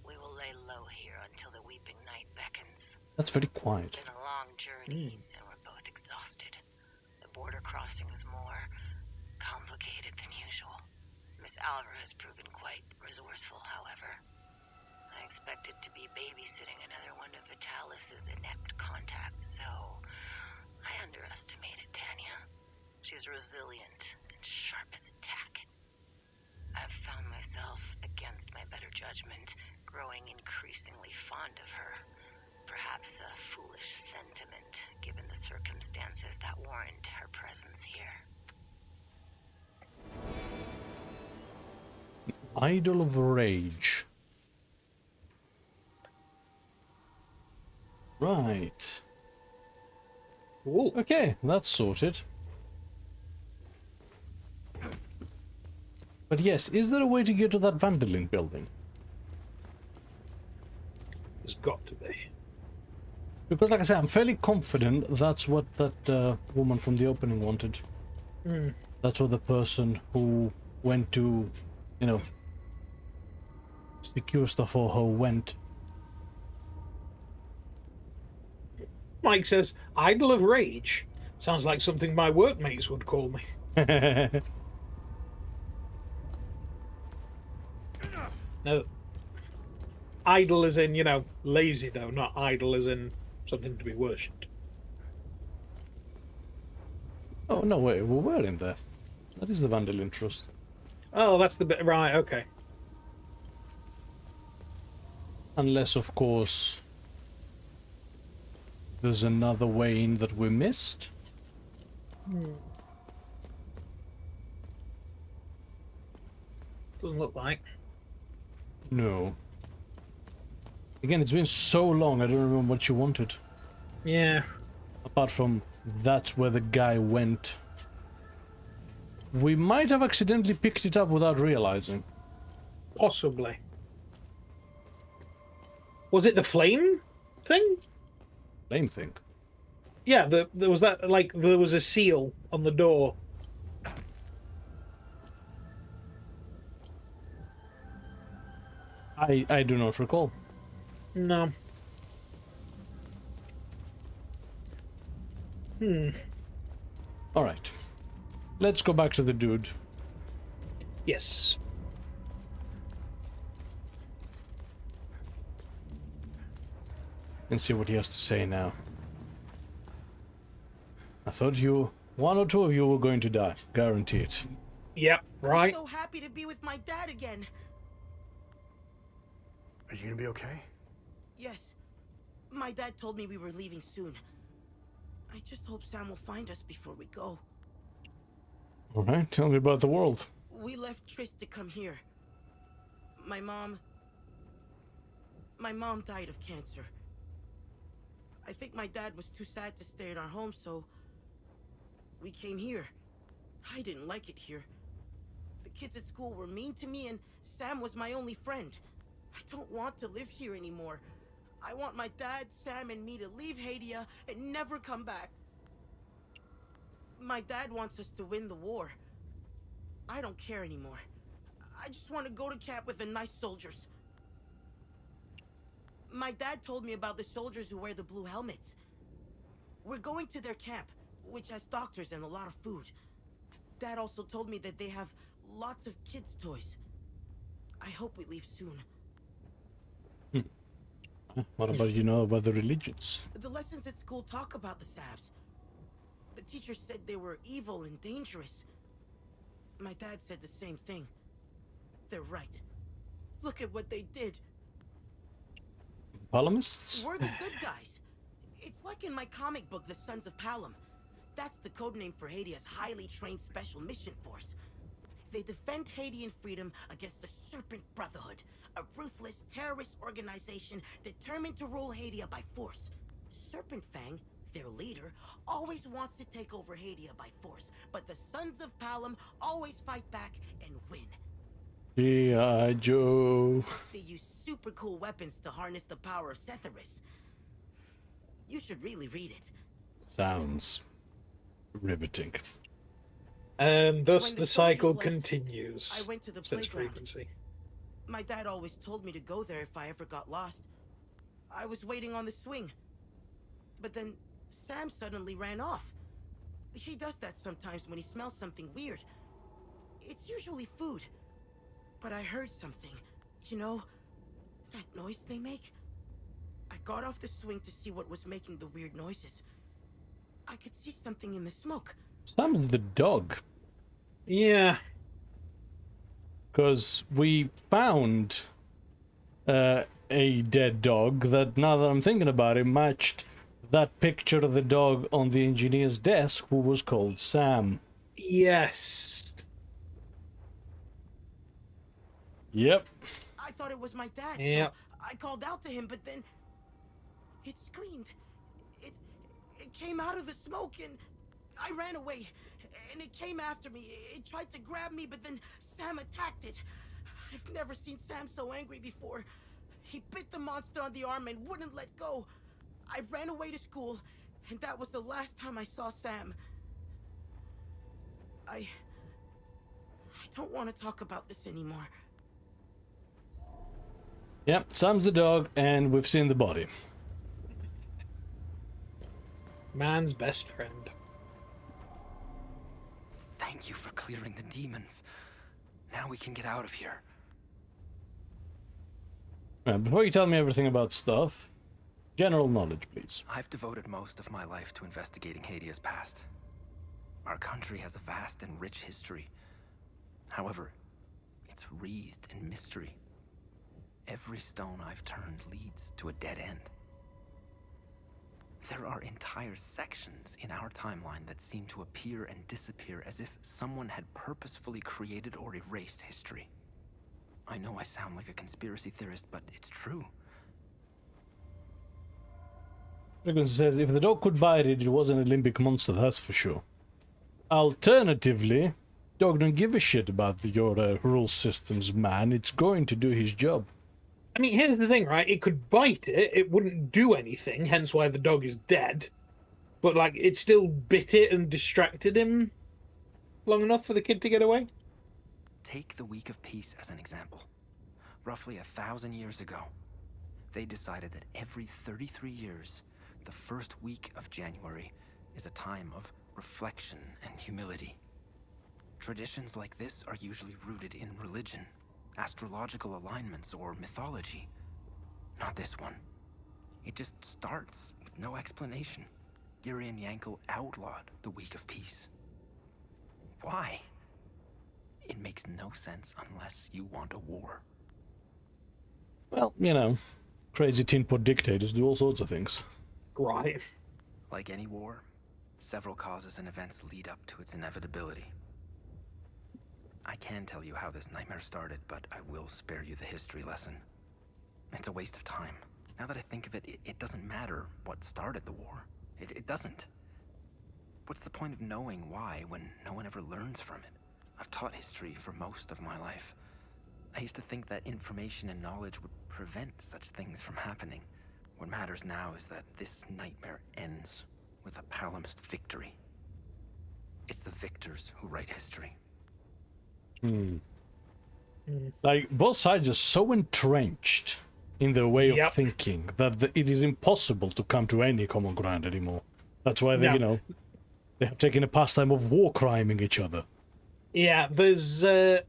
We will lay low here until the weeping night beckons. That's very quiet. It's been a long journey, and we're both exhausted. The border crossing was more complicated than usual. Miss Alver has proven quite resourceful, however. I expected to be babysitting another one of Vitalis's inept contacts, so I underestimated Tanya. She's resilient and sharp as a tack. I've found myself, against my better judgment, growing increasingly fond of her. Perhaps a foolish sentiment, given the circumstances that warrant her presence here. Idol of Rage. Right. Ooh. Okay, that's sorted. But yes, is there a way to get to that Vandalin building? There's got to be. Because, like I said, I'm fairly confident that's what that woman from the opening wanted. Mm. That's what the person who went to, you know, secure stuff for her went. Mike says, Idol of Rage. Sounds like something my workmates would call me. No. Idol as in, you know, lazy though, not idol as in something to be worshipped. Oh, no, wait, we were in there. That is the Vandalin Trust. Oh, that's the bit, right, okay. Unless, of course, there's another way in that we missed. Doesn't look like. No. Again, it's been so long, I don't remember what you wanted. Yeah. Apart from that's where the guy went. We might have accidentally picked it up without realizing. Possibly. Was it the flame thing? Flame thing? Yeah, there was that, like, there was a seal on the door. I do not recall. No. Alright. Let's go back to the dude. Yes. And see what he has to say now. I thought one or two of you were going to die. Guarantee it. Yep, right. I'm so happy to be with my dad again. Are you gonna be okay? Yes. My dad told me we were leaving soon. I just hope Sam will find us before we go. Alright, tell me about the world. We left Tris to come here. My mom died of cancer. I think my dad was too sad to stay in our home, so we came here. I didn't like it here. The kids at school were mean to me, and Sam was my only friend. I don't want to live here anymore. I want my dad, Sam, and me to leave Hadia and never come back. My dad wants us to win the war. I don't care anymore. I just want to go to camp with the nice soldiers. My dad told me about the soldiers who wear the blue helmets. We're going to their camp, which has doctors and a lot of food. Dad also told me that they have lots of kids' toys. I hope we leave soon. What about about the religions? The lessons at school talk about the Sabs. The teacher said they were evil and dangerous. My dad said the same thing. They're right. Look at what they did. Palamists? We're the good guys. It's like in my comic book, The Sons of Palam. That's the codename for Hadia's highly trained special mission force. They defend Hadian freedom against the Serpent Brotherhood, a ruthless terrorist organization determined to rule Hadia by force. Serpent Fang, their leader, always wants to take over Hadia by force, but the Sons of Palam always fight back and win. G.I. Joe. They use super cool weapons to harness the power of Setharis. You should really read it. Sounds riveting. And thus When the soldiers cycle left, continues, I went to the says playground. Frequency. My dad always told me to go there if I ever got lost. I was waiting on the swing. But then Sam suddenly ran off. He does that sometimes when he smells something weird. It's usually food. But I heard something. You know, that noise they make? I got off the swing to see what was making the weird noises. I could see something in the smoke. Sam's the dog. Yeah. Because we found a dead dog that, now that I'm thinking about it, matched that picture of the dog on the engineer's desk who was called Sam. Yes. Yep. I thought it was my dad, Yep. so I called out to him, but then it screamed. It came out of the smoke, and I ran away. And it came after me. It tried to grab me, but then Sam attacked it. I've never seen Sam so angry before. He bit the monster on the arm and wouldn't let go. I ran away to school, and that was the last time I saw Sam. I don't want to talk about this anymore. Yep, Sam's the dog, and we've seen the body. Man's best friend. Thank you for clearing the demons. Now we can get out of here. Before you tell me everything about stuff, general knowledge, please. I've devoted most of my life to investigating Hadia's past. Our country has a vast and rich history. However, it's wreathed in mystery. Every stone I've turned leads to a dead end. There are entire sections in our timeline that seem to appear and disappear as if someone had purposefully created or erased history. I know I sound like a conspiracy theorist, but it's true. Dragon says if the dog could bite it, it wasn't a limbic monster, that's for sure. Alternatively, dog don't give a shit about your rule systems, man. It's going to do his job. I mean, here's the thing, right? It could bite it, it wouldn't do anything, hence why the dog is dead. But, like, it still bit it and distracted him long enough for the kid to get away? Take the Week of Peace as an example. Roughly 1,000 years ago, they decided that every 33 years, the first week of January is a time of reflection and humility. Traditions like this are usually rooted in religion, astrological alignments, or mythology. Not this one. It just starts with no explanation. Yuri and Yanko outlawed the Week of Peace. Why? It makes no sense unless you want a war. Well, you know, crazy tin pot dictators do all sorts of things. Right. Like any war, several causes and events lead up to its inevitability. I can tell you how this nightmare started, but I will spare you the history lesson. It's a waste of time. Now that I think of it, it doesn't matter what started the war. It doesn't. What's the point of knowing why when no one ever learns from it? I've taught history for most of my life. I used to think that information and knowledge would prevent such things from happening. What matters now is that this nightmare ends with a palimpsest victory. It's the victors who write history. Like, both sides are so entrenched in their way of thinking that it is impossible to come to any common ground anymore. That's why they, you know, they have taken a pastime of war criming each other. Yeah, there's no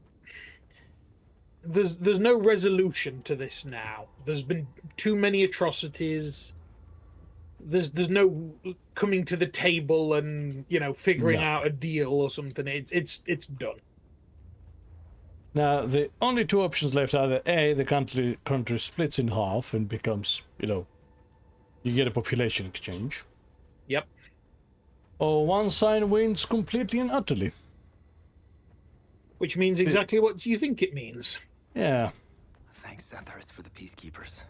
resolution to this now. There's been too many atrocities. There's no coming to the table and, you know, figuring out a deal or something. It's done. Now, the only two options left are that A, the country splits in half and becomes, you know, you get a population exchange. Yep. Or one side wins completely and utterly. Which means exactly what you think it means. Yeah. Thanks, Zethris, for the peacekeepers.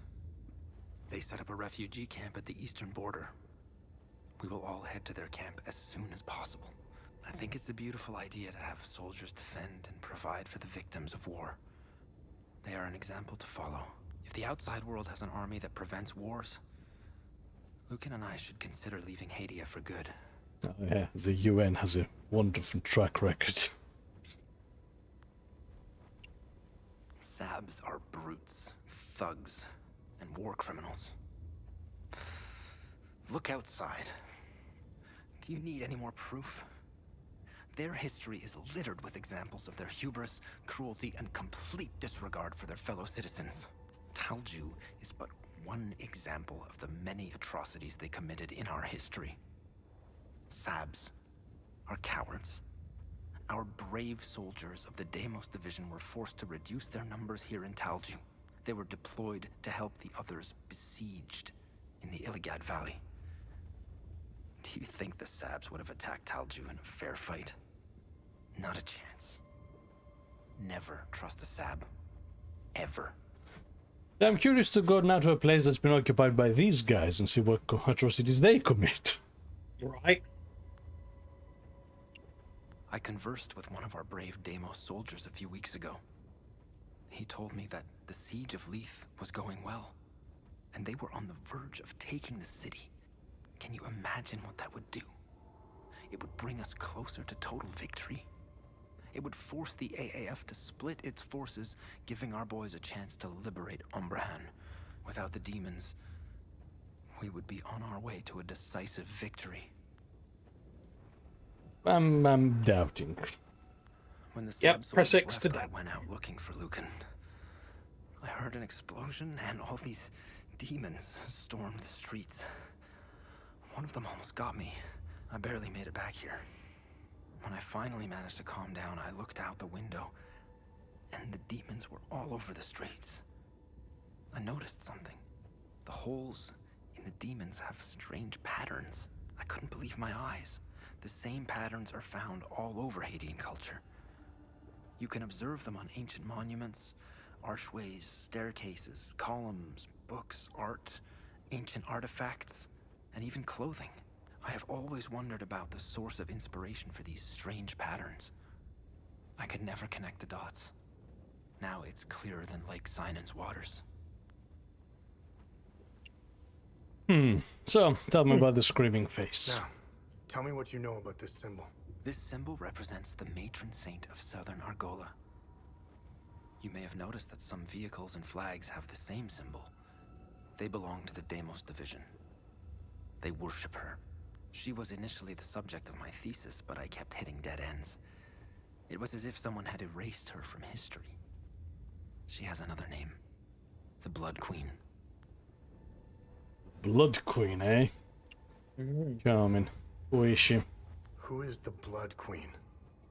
They set up a refugee camp at the eastern border. We will all head to their camp as soon as possible. I think it's a beautiful idea to have soldiers defend and provide for the victims of war. They are an example to follow. If the outside world has an army that prevents wars, Lucan and I should consider leaving Hadia for good. Oh, yeah, the UN has a wonderful track record. Sabs are brutes, thugs, and war criminals. Look outside. Do you need any more proof? Their history is littered with examples of their hubris, cruelty, and complete disregard for their fellow citizens. Talju is but one example of the many atrocities they committed in our history. Sabs are cowards. Our brave soldiers of the Deimos Division were forced to reduce their numbers here in Talju. They were deployed to help the others besieged in the Illigad Valley. Do you think the Sabs would have attacked Talju in a fair fight? Not a chance. Never trust a Sab. Ever. I'm curious to go now to a place that's been occupied by these guys and see what atrocities they commit. Right. I conversed with one of our brave Deimos soldiers a few weeks ago. He told me that the siege of Leith was going well, and they were on the verge of taking the city. Can you imagine what that would do? It would bring us closer to total victory. It would force the AAF to split its forces, giving our boys a chance to liberate Umbrahan. Without the demons, we would be on our way to a decisive victory. I'm doubting. When the Yep, Sab press soldiers X to left, I doubt. went out looking for Lucan. I heard an explosion and all these demons stormed the streets. One of them almost got me. I barely made it back here. When I finally managed to calm down, I looked out the window, and the demons were all over the streets. I noticed something. The holes in the demons have strange patterns. I couldn't believe my eyes. The same patterns are found all over Hadean culture. You can observe them on ancient monuments, archways, staircases, columns, books, art, ancient artifacts, and even clothing. I have always wondered about the source of inspiration for these strange patterns. I could never connect the dots. Now it's clearer than Lake Sinan's waters. So, tell me about the screaming face. Now, tell me what you know about this symbol. This symbol represents the matron saint of southern Argola. You may have noticed that some vehicles and flags have the same symbol. They belong to the Deimos Division. They worship her. She was initially the subject of my thesis, but I kept hitting dead ends. It was as if someone had erased her from history. She has another name. The Blood Queen. Blood Queen, eh? Charming. Who is she? Who is the Blood Queen?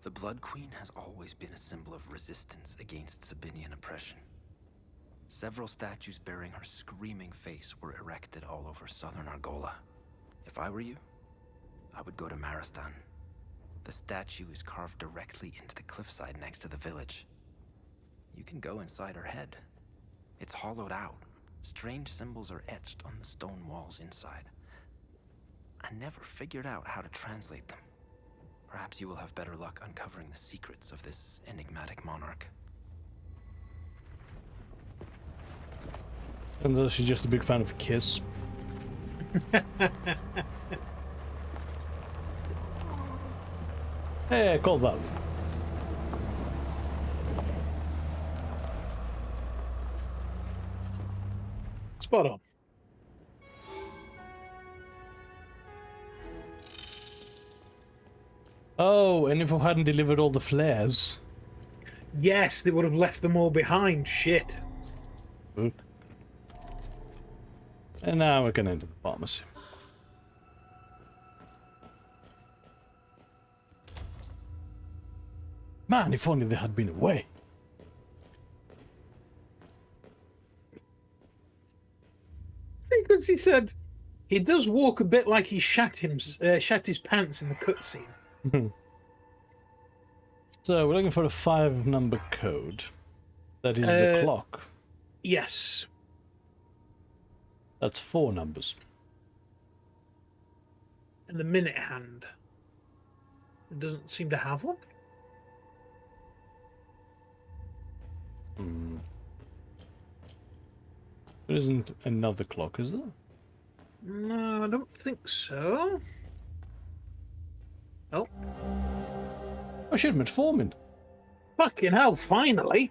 The Blood Queen has always been a symbol of resistance against Sabinian oppression. Several statues bearing her screaming face were erected all over southern Argola. If I were you, I would go to Maristan. The statue is carved directly into the cliffside next to the village. You can go inside her head. It's hollowed out. Strange symbols are etched on the stone walls inside. I never figured out how to translate them. Perhaps you will have better luck uncovering the secrets of this enigmatic monarch. And is she just a big fan of Kiss? Hey, call that. Spot on. Oh, and if I hadn't delivered all the flares. Yes, they would have left them all behind. Shit. Oop. And now we can enter the pharmacy. Man, if only they had been away. Because he said he does walk a bit like he shat his pants in the cutscene. So we're looking for a 5-number code. That is the clock. Yes. That's 4 numbers. And the minute hand. It doesn't seem to have one. There isn't another clock, is there? No, I don't think so. Oh. Oh shit, metformin. Fucking hell, finally.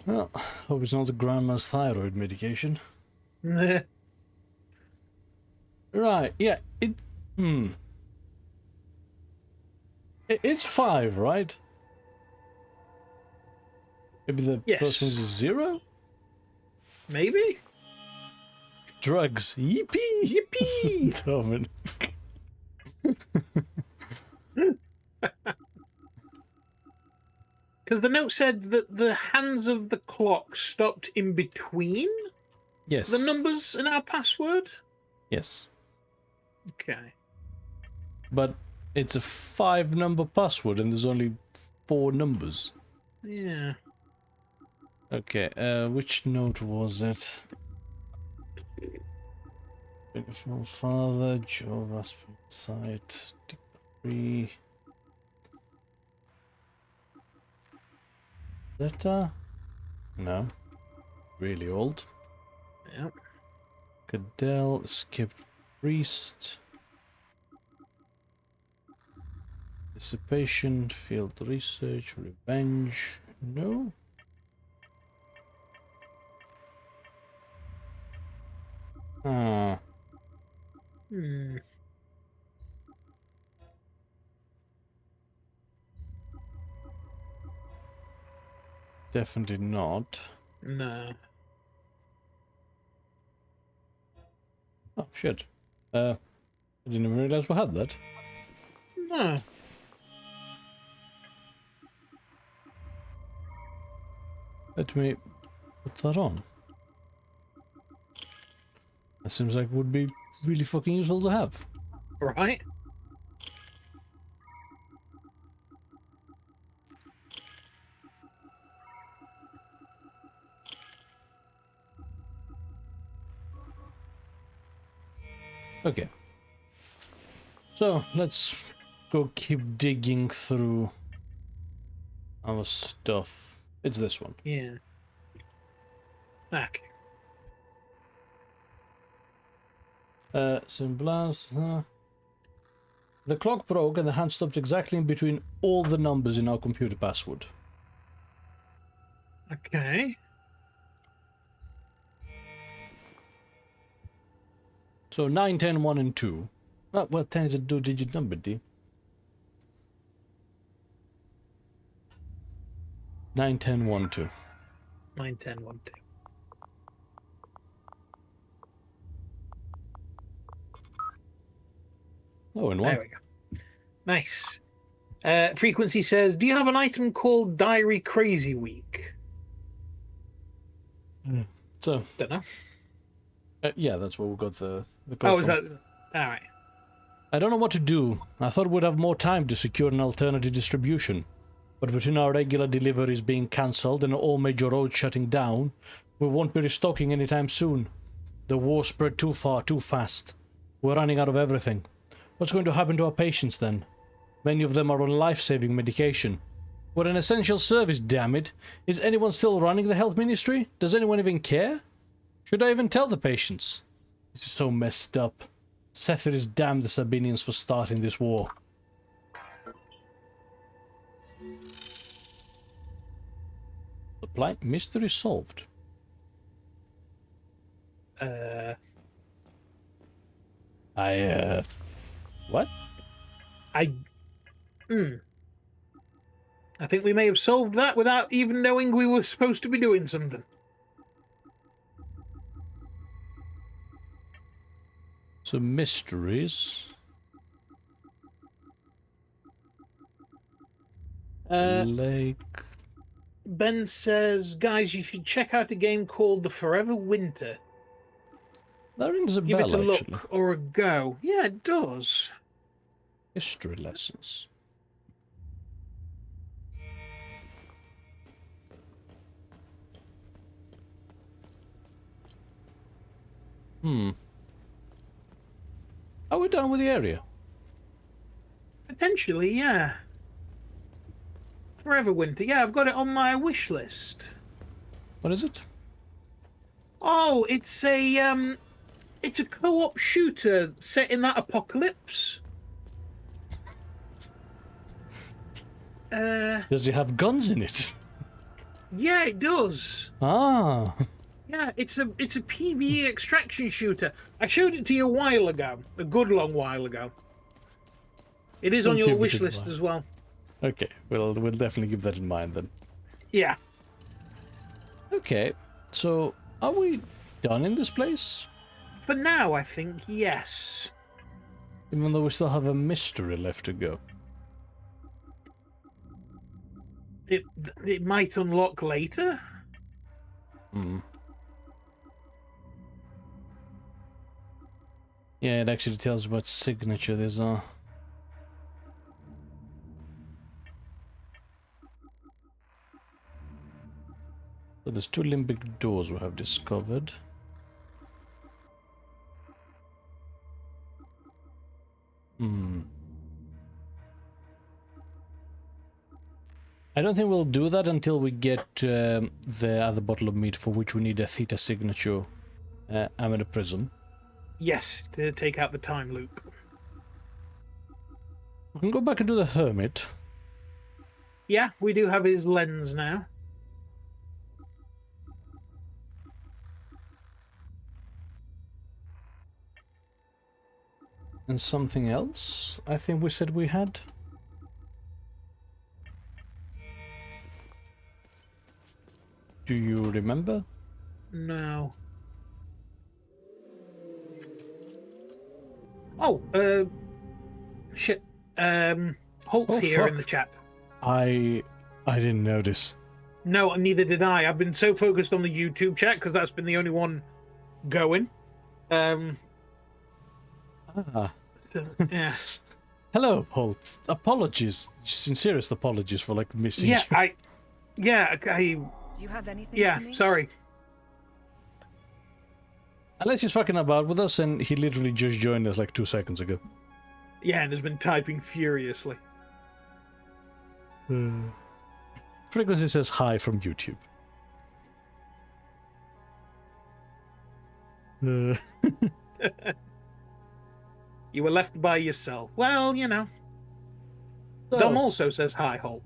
Well, hope it's not the grandma's thyroid medication. Nah. Right, yeah, It's 5, right? Maybe the Yes. first one's a 0? Maybe? Drugs. Yippee! Yippee! Dominic. Because the note said that the hands of the clock stopped in between Yes. the numbers in our password. Yes. Okay. But it's a 5-number password and there's only 4 numbers. Yeah. Okay, which note was it? From father, Joe Raspberry site, decree. Letter? No. Really old. Yep. Cadell, skipped priest. Dissipation, field research, revenge. No. Ah. Hmm. Definitely not. No. Oh, shit. I didn't even realize we had that. No. Let me put that on. That seems like it would be really fucking useful to have. Right? Okay. So, let's go keep digging through our stuff. It's this one. Yeah. Okay. Symbols. The clock broke and the hand stopped exactly in between all the numbers in our computer password. Okay. So 9, 10, 1, and 2. Well, 10 is a 2-digit number, D. 9, 10, 1, 2. 9, 10, 1, 2. Oh, and 1. There we go. Nice. Frequency says, do you have an item called Diary Crazy Week? So, don't know. Yeah, that's where we got the code Oh, is from. that... Alright. I don't know what to do. I thought we'd have more time to secure an alternative distribution. But between our regular deliveries being cancelled and all major roads shutting down, we won't be restocking anytime soon. The war spread too far, too fast. We're running out of everything. What's going to happen to our patients then? Many of them are on life-saving medication. We're an essential service, damn it. Is anyone still running the health ministry? Does anyone even care? Should I even tell the patients? This is so messed up. Sephiroth damned the Sabinians for starting this war. Supply mystery solved. What? I think we may have solved that without even knowing we were supposed to be doing something. So mysteries. Lake. Ben says, guys, you should check out a game called The Forever Winter. That rings a Give bell, it a actually. look or a go. Yeah, it does. History lessons. Are we done with the area? Potentially, yeah. Forever Winter. Yeah, I've got it on my wish list. What is it? Oh, it's a co-op shooter set in that apocalypse. Does it have guns in it? Yeah, it does. Ah. Yeah, it's a PvE extraction shooter. I showed it to you a while ago, a good long while ago. It is on your wish list as well. Okay, we'll definitely keep that in mind then. Yeah. Okay, so are we done in this place? For now, I think yes. Even though we still have a mystery left to go. It might unlock later. Hmm. Yeah, it actually tells what signature these are. So there's 2 limbic doors we have discovered. I don't think we'll do that until we get the other bottle of meat, for which we need a theta signature. I'm in a prism. Yes, to take out the time loop. We can go back and do the hermit. Yeah, we do have his lens now. And something else I think we said we had. Do you remember? No. Oh, shit. Holt's here in the chat. I didn't notice. No, neither did I. I've been so focused on the YouTube chat because that's been the only one going. Ah. So, yeah. Hello, Holt. Apologies, sincerest apologies for like missing you. I. Do you have anything? Yeah, for me? sorry. Unless he's fucking about with us, and he literally just joined us like 2 seconds ago. Yeah, and has been typing furiously. Frequency says hi from YouTube. You were left by yourself. Well, you know. So, Dom also says hi, Holt.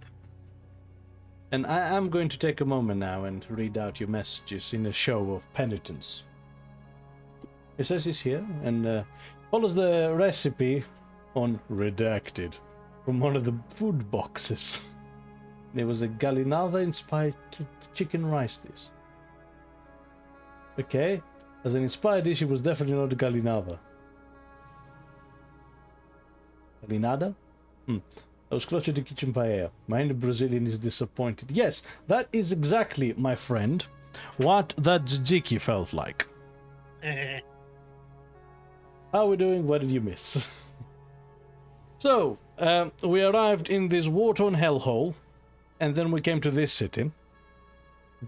And I am going to take a moment now and read out your messages in a show of penitence. It says he's here and follows the recipe on redacted from one of the food boxes. There was a Galinada inspired chicken rice dish. Okay, as an inspired dish, it was definitely not Galinada. Galinada? I was closer to kitchen paella. My inner Brazilian is disappointed. Yes, that is exactly, my friend, what that tzatziki felt like. How are we doing? What did you miss? So, we arrived in this war-torn hellhole, and then we came to this city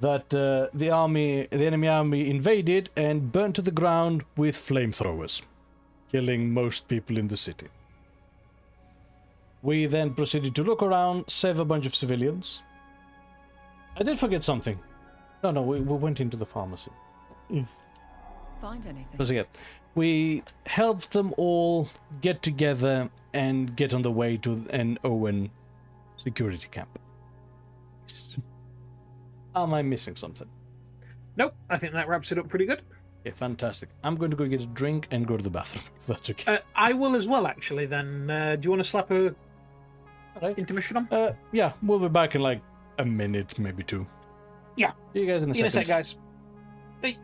that the enemy army invaded and burnt to the ground with flamethrowers, killing most people in the city. We then proceeded to look around, save a bunch of civilians. I did forget something. No, we went into the pharmacy. Find anything? Because again, we helped them all get together and get on the way to an Owen security camp. Am I missing something? Nope, I think that wraps it up pretty good. Yeah, fantastic. I'm going to go get a drink and go to the bathroom, if that's okay. I will as well, actually, then. Do you want to slap a intermission on? Yeah, we'll be back in like a minute, maybe 2. Yeah. See you guys in a second. In a sec, guys. Bye.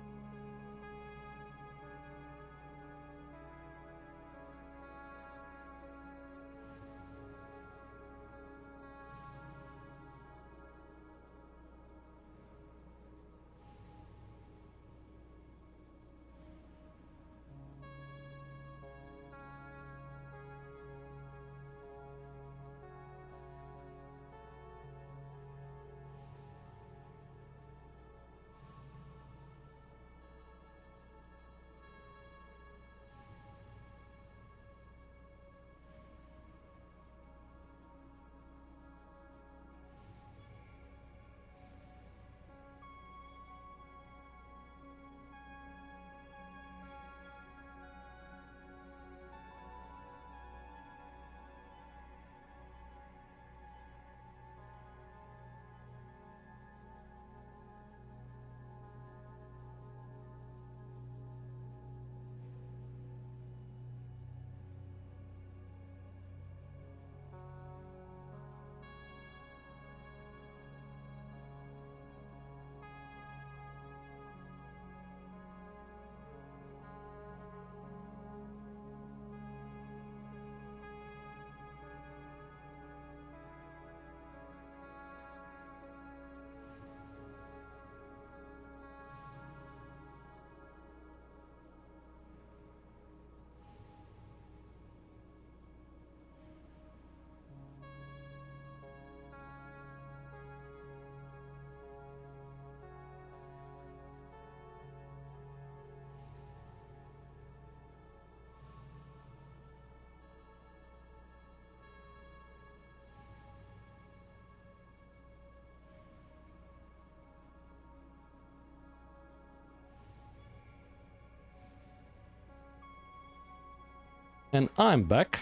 And I'm back.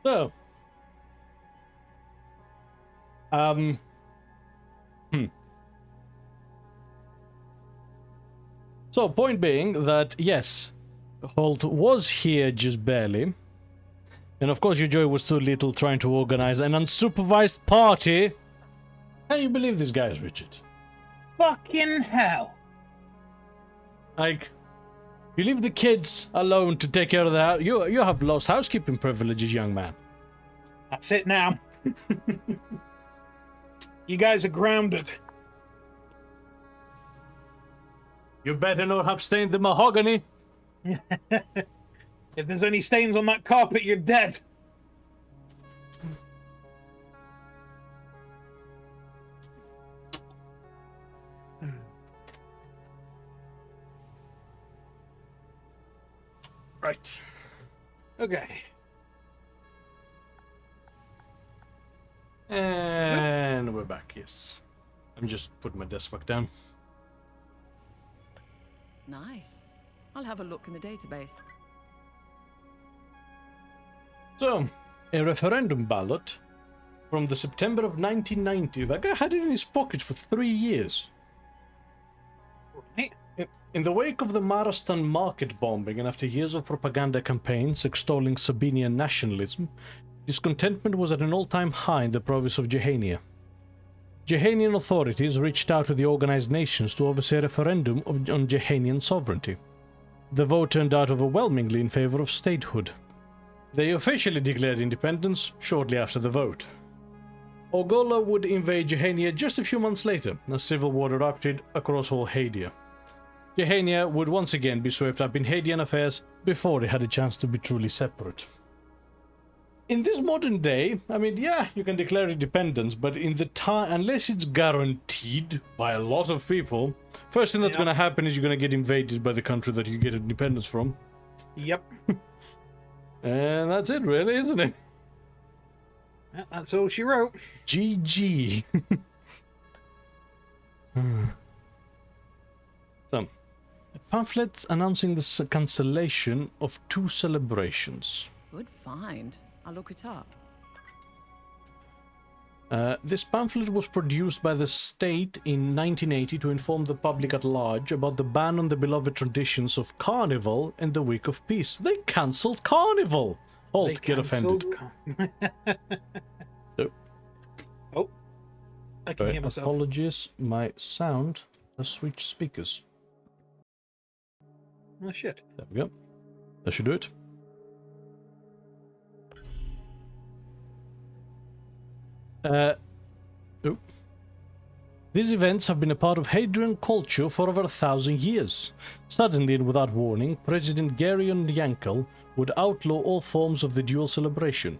So, So, point being that, yes, Holt was here just barely. And of course your Joy was too little trying to organize an unsupervised party. Can you believe these guys, Richard? Fucking hell. Like, you leave the kids alone to take care of the house. You have lost housekeeping privileges, young man. That's it now. You guys are grounded. You better not have stained the mahogany. If there's any stains on that carpet, you're dead. Right. Okay. And we're back, yes. I'm just putting my desk back down. Nice. I'll have a look in the database. So, a referendum ballot from the September of 1990. That guy had it in his pocket for 3 years. In the wake of the Marastan market bombing and after years of propaganda campaigns extolling Sabinian nationalism, discontentment was at an all-time high in the province of Jehania. Jehanian authorities reached out to the organized nations to oversee a referendum on Jehanian sovereignty. The vote turned out overwhelmingly in favor of statehood. They officially declared independence shortly after the vote. Orgola would invade Jehania just a few months later, as civil war erupted across all Hadia. Jehania would once again be swept up in Hadian affairs before it had a chance to be truly separate. In this modern day, I mean, yeah, you can declare independence, but in the time, unless it's guaranteed by a lot of people, first thing that's going to happen is you're going to get invaded by the country that you get independence from. Yep. And that's it, really, isn't it? Yeah, that's all she wrote. GG. So, pamphlets announcing the cancellation of 2 celebrations. Good find. I'll look it up. This pamphlet was produced by the state in 1980 to inform the public at large about the ban on the beloved traditions of Carnival and the Week of Peace. They cancelled Carnival! Halt, get offended. So. Oh, I can hear myself. Apologies, my sound has switched speakers. Oh shit. There we go. That should do it. These events have been a part of Hadrian culture for over 1,000 years. Suddenly and without warning, President Gerion Yankel would outlaw all forms of the dual celebration.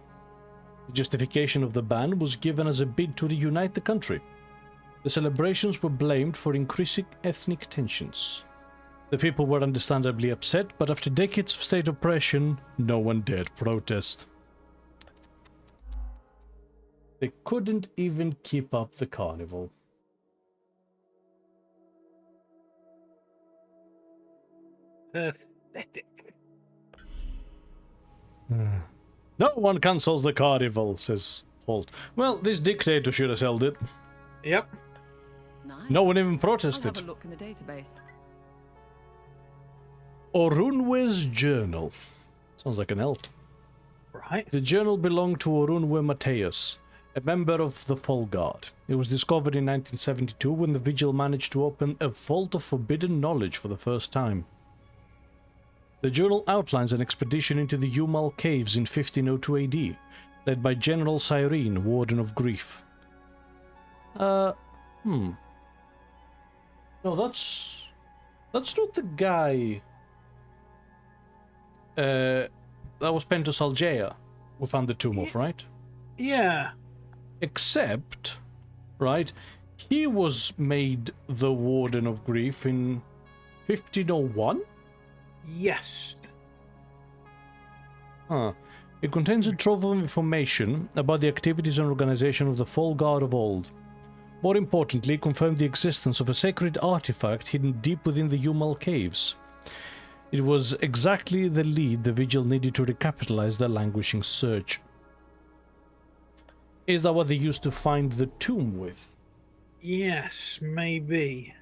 The justification of the ban was given as a bid to reunite the country. The celebrations were blamed for increasing ethnic tensions. The people were understandably upset, but after decades of state oppression, no one dared protest. They couldn't even keep up the carnival. Pathetic. No one cancels the carnival, says Holt. Well, this dictator should have held it. Yep. Nice. No one even protested. I'll have a look in the database. Orunwe's journal. Sounds like an elf. Right. The journal belonged to Orunwe Mateus, a member of the Fall Guard. It was discovered in 1972 when the Vigil managed to open a vault of forbidden knowledge for the first time. The journal outlines an expedition into the Umal Caves in 1502 AD, led by General Cyrene, Warden of Grief. No, that's not the guy that was Pentus Algea who found the tomb of, right? Yeah. Except, right, he was made the Warden of Grief in 1501? Yes. Huh. It contains a trove of information about the activities and organization of the Fall Guard of old. More importantly, confirmed the existence of a sacred artifact hidden deep within the Yumal caves. It was exactly the lead the Vigil needed to recapitalize their languishing search. Is that what they used to find the tomb with? Yes, maybe.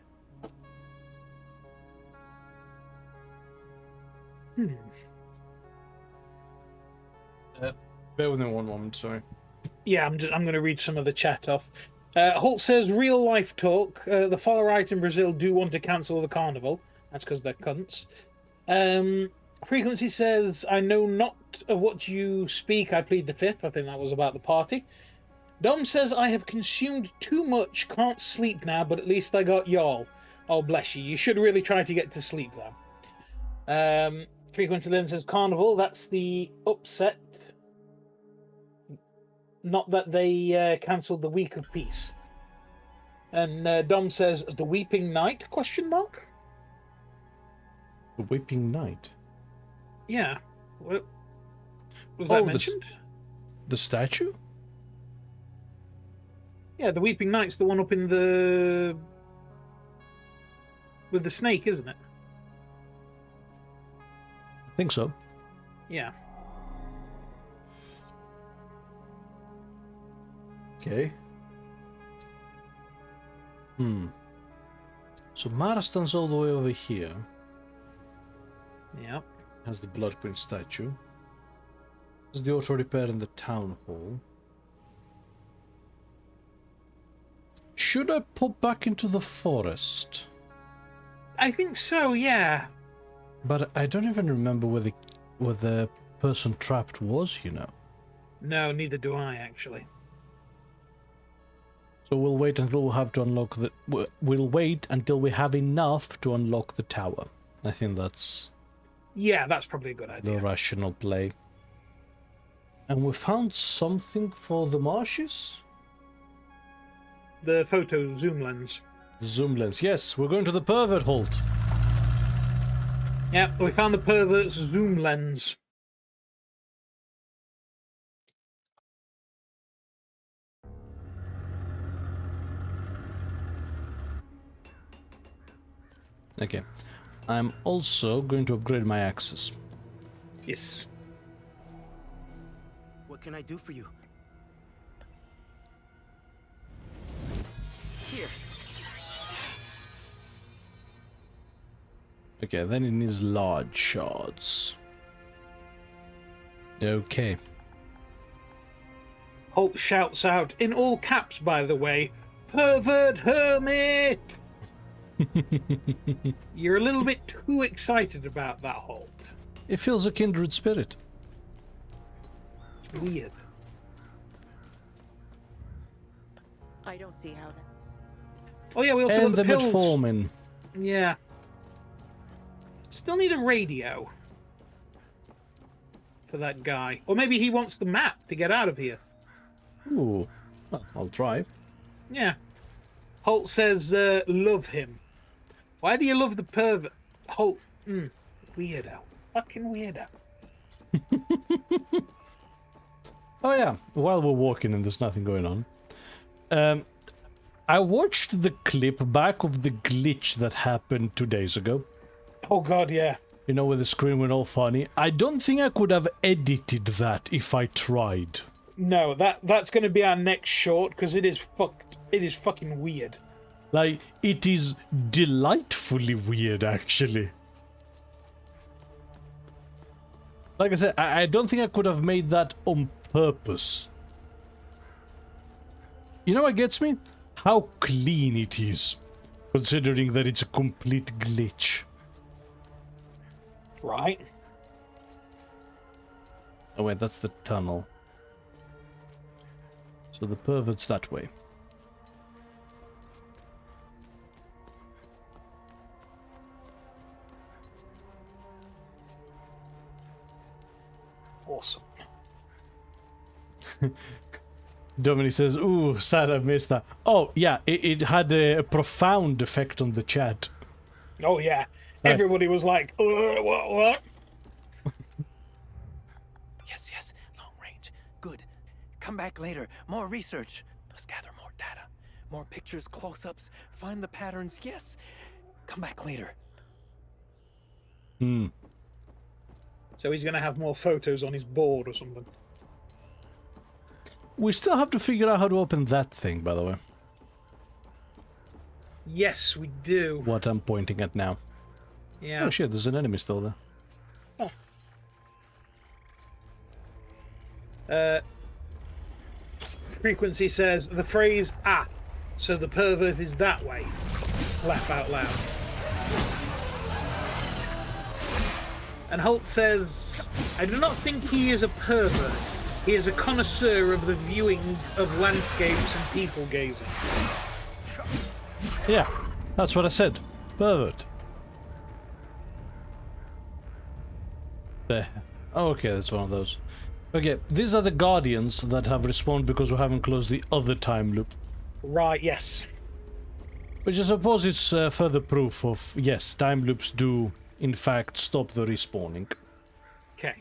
Bear with me one moment, sorry. Yeah, I'm going to read some of the chat off. Holt says, real life talk. The far right in Brazil do want to cancel the carnival. That's because they're cunts. Frequency says, I know not of what you speak. I plead the fifth. I think that was about the party. Dom says, I have consumed too much. Can't sleep now, but at least I got y'all. Oh, bless you. You should really try to get to sleep, though. Frequency then says, carnival. That's the upset. Not that they cancelled the week of peace. And Dom says, the weeping night, question mark? The weeping night? Yeah. What, was that mentioned? The statue? Yeah, the weeping night's the one up in the... with the snake, isn't it? I think so. Yeah. Okay. So Marastan's all the way over here. Yeah. Has the Blood Queen statue. There's the auto repair in the town hall. Should I pop back into the forest? I think so, yeah. But I don't even remember where the person trapped was, you know. No, neither do I, actually. So we'll wait until we have to unlock the... We'll wait until we have enough to unlock the tower. I think that's... Yeah, that's probably a good idea. The rational play. And we found something for the marshes? The photo zoom lens. The zoom lens, yes. We're going to the pervert Holt. Yeah, we found the pervert's zoom lens. Okay. I'm also going to upgrade my axes. Yes. What can I do for you? Here. Okay, then it needs large shards. Okay. Holt shouts out, in all caps, by the way, pervert hermit! You're a little bit too excited about that, Holt. It feels a kindred spirit. Weird. I don't see how that... Oh yeah, we also and got the pills. metformin. Yeah. Still need a radio. For that guy. Or maybe he wants the map to get out of here. Ooh. Well, I'll try. Yeah. Holt says, love him. Why do you love the pervert? Holt, weirdo. Fucking weirdo. Oh yeah, while we're walking and there's nothing going on. I watched the clip back of the glitch that happened 2 days ago. Oh god, yeah. You know, where the screen went all funny. I don't think I could have edited that if I tried. No, that's going to be our next short, because it is fucking weird. Like, it is delightfully weird, actually. Like I said, I don't think I could have made that on purpose. You know what gets me? How clean it is, considering that it's a complete glitch. Right. Oh wait, that's the tunnel. So the pervert's that way. Awesome. Dominic says, ooh, sad I missed that. Oh, yeah, it had a profound effect on the chat. Oh, yeah. Everybody was like, what? Yes, long range. Good. Come back later. More research. Let's gather more data. More pictures, close-ups, find the patterns, yes. Come back later. Hmm. So he's going to have more photos on his board or something. We still have to figure out how to open that thing, by the way. Yes, we do. What I'm pointing at now. Yeah. Oh shit, there's an enemy still there. Oh. Frequency says the phrase "ah," so the pervert is that way. Laugh out loud. And Holt says, I do not think he is a pervert. He is a connoisseur of the viewing of landscapes and people gazing. Yeah, that's what I said. Pervert. There. Oh, okay, that's one of those. Okay, these are the Guardians that have respawned because we haven't closed the other time loop. Right, yes. Which I suppose is further proof of, yes, time loops do, in fact, stop the respawning. Okay.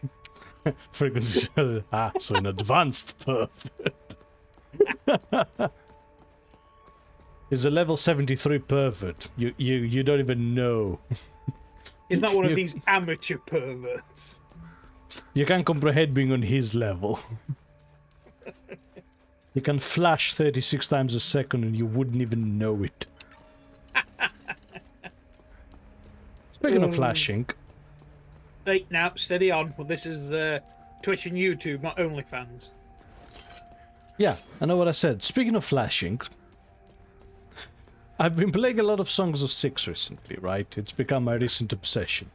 Frequency. So an advanced pervert. He's a level 73 pervert. You don't even know. He's not one of these amateur perverts. You can't comprehend being on his level. You can flash 36 times a second and you wouldn't even know it. Speaking of flashing... Hey, now, steady on. Well, this is Twitch and YouTube, not OnlyFans. Yeah, I know what I said. Speaking of flashing... I've been playing a lot of Songs of Six recently, right? It's become my recent obsession.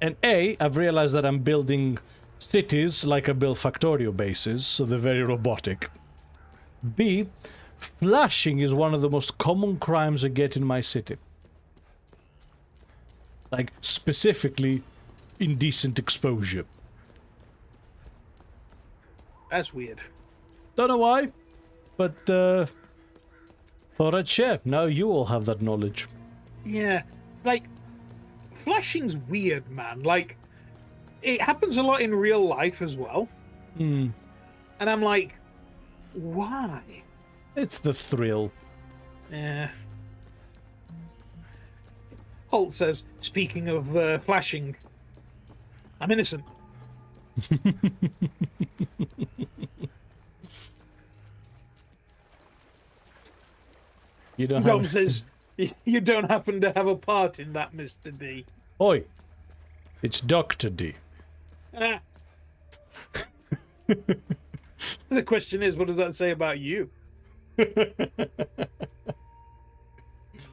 And A, I've realized that I'm building cities like I build Factorio bases, so they're very robotic. B, flashing is one of the most common crimes I get in my city. Like, specifically, indecent exposure. That's weird. Don't know why, but, thought I'd share. Now you all have that knowledge. Yeah, like, flashing's weird, man. Like, it happens a lot in real life as well. Hmm. And I'm like, why? It's the thrill. Yeah. Holt says, speaking of flashing, I'm innocent. You don't Dom have... says, you don't happen to have a part in that, Mr. D. Oi! It's Dr. D. Ah. The question is, what does that say about you?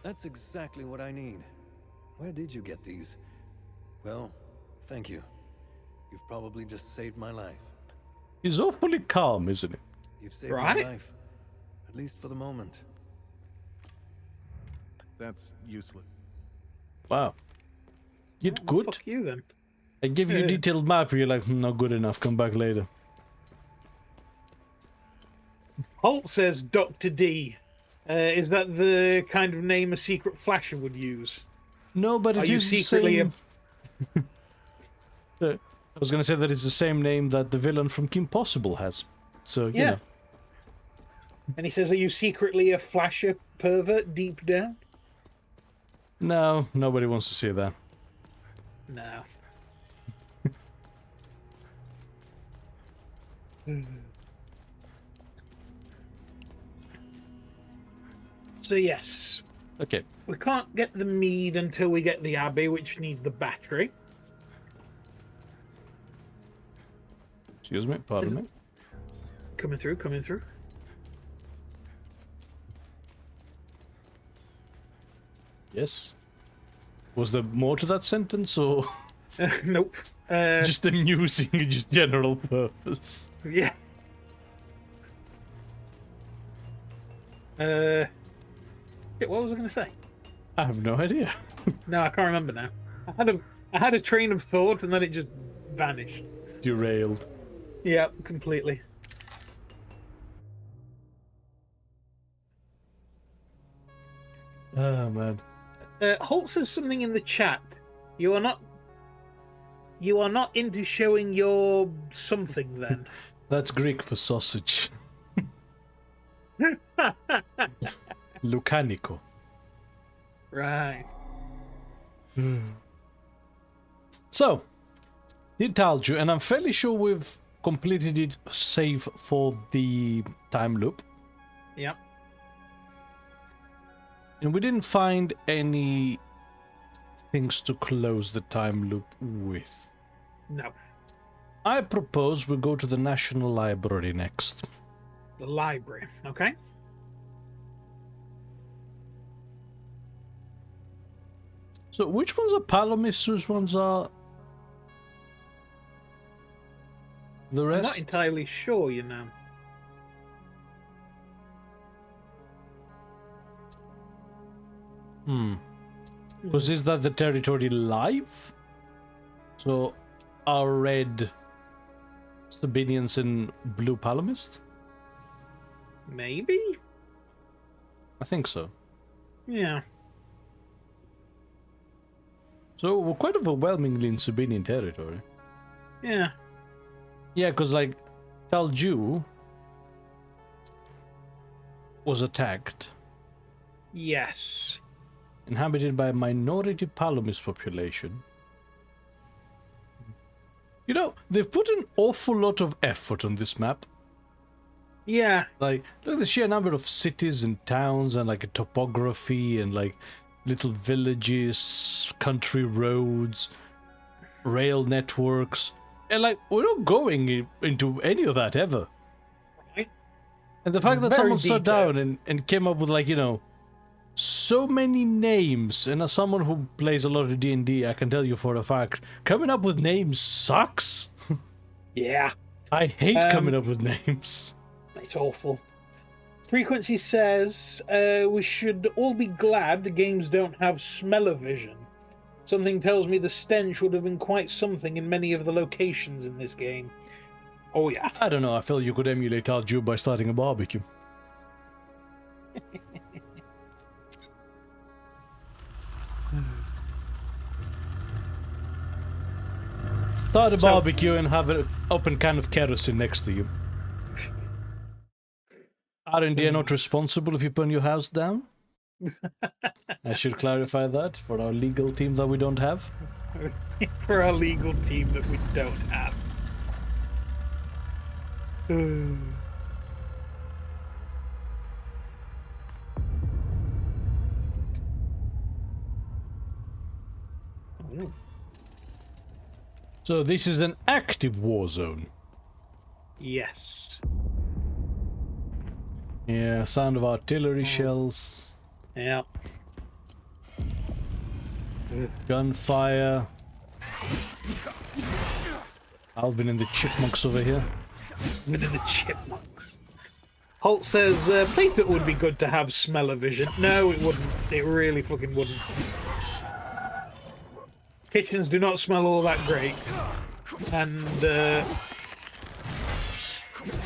That's exactly what I need. Where did you get these? Well, thank you. You've probably just saved my life. He's awfully calm, isn't he? You've saved my life. At least for the moment. That's useless. Wow. You're good? Fuck you, then. I give you a detailed map, you're like, not good enough, come back later. Holt says Dr. D. Is that the kind of name a secret flasher would use? No, but it you is secretly the same... I was going to say that it's the same name that the villain from Kim Possible has. So, you know. And he says, are you secretly a flasher pervert deep down? No, nobody wants to see that. No. So yes. Okay. We can't get the mead until we get the abbey, which needs the battery. Excuse me, pardon me. Coming through, coming through. Yes. Was there more to that sentence, or...? Nope. Just amusing, just general purpose. Yeah. What was I going to say? I have no idea. No, I can't remember now. I had a train of thought and then it just vanished. Derailed. Yeah, completely. Oh, man. Holt says something in the chat. You are not into showing your something then. That's Greek for sausage. Lucanico. Right. So, it told you, and I'm fairly sure we've completed it save for the time loop. Yep. And we didn't find any things to close the time loop with. No. I propose we go to the National Library next. The library, okay? So which ones are Palomis, whose ones are the rest? I'm not entirely sure, you know. Because is that the territory live? So are red Sabinians and blue Palomist? Maybe? I think so. Yeah. So we're quite overwhelmingly in Sabinian territory. Yeah. Yeah, because like Talju was attacked. Yes. Inhabited by a minority Palomist population. You know, they've put an awful lot of effort on this map. Yeah. Like, look at the sheer number of cities and towns and like a topography and like little villages, country roads, rail networks. And like, we're not going into any of that ever. Right. And the fact that Very someone sat detailed. down and came up with like, you know, so many names, and as someone who plays a lot of D&D, I can tell you for a fact, coming up with names sucks. Yeah. I hate coming up with names. It's awful. Frequency says we should all be glad the games don't have smell-o-vision. Something tells me the stench would have been quite something in many of the locations in this game. Oh yeah. I don't know, I feel you could emulate Alju by starting a barbecue. Start a barbecue and have an open can of kerosene next to you. R&D are not responsible if you burn your house down. I should clarify that for our legal team that we don't have. For our legal team that we don't have. So this is an active war zone. Yes. Yeah, sound of artillery shells. Yeah. Gunfire. Alvin and the chipmunks over here. Alvin and the chipmunks. Holt says, Playthrough would be good to have smell-o-vision. No, it wouldn't. It really fucking wouldn't. Kitchens do not smell all that great. And,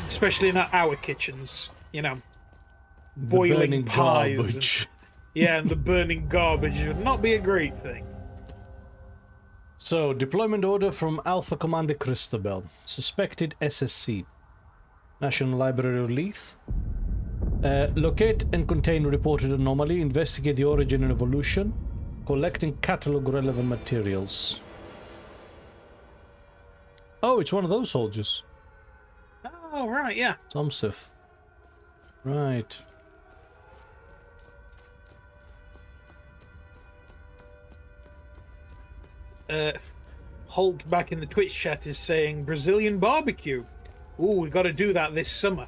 especially not our kitchens, you know. Boiling burning pies. garbage. Yeah, and the burning garbage would not be a great thing. So, deployment order from Alpha Commander Christabel. Suspected SSC. National Library of Leith. Locate and contain reported anomaly. Investigate the origin and evolution. Collect and catalog relevant materials. Oh, it's one of those soldiers. Oh, right, yeah. Tomsif. Right. Holt back in the Twitch chat is saying Brazilian barbecue. Ooh, we got to do that this summer.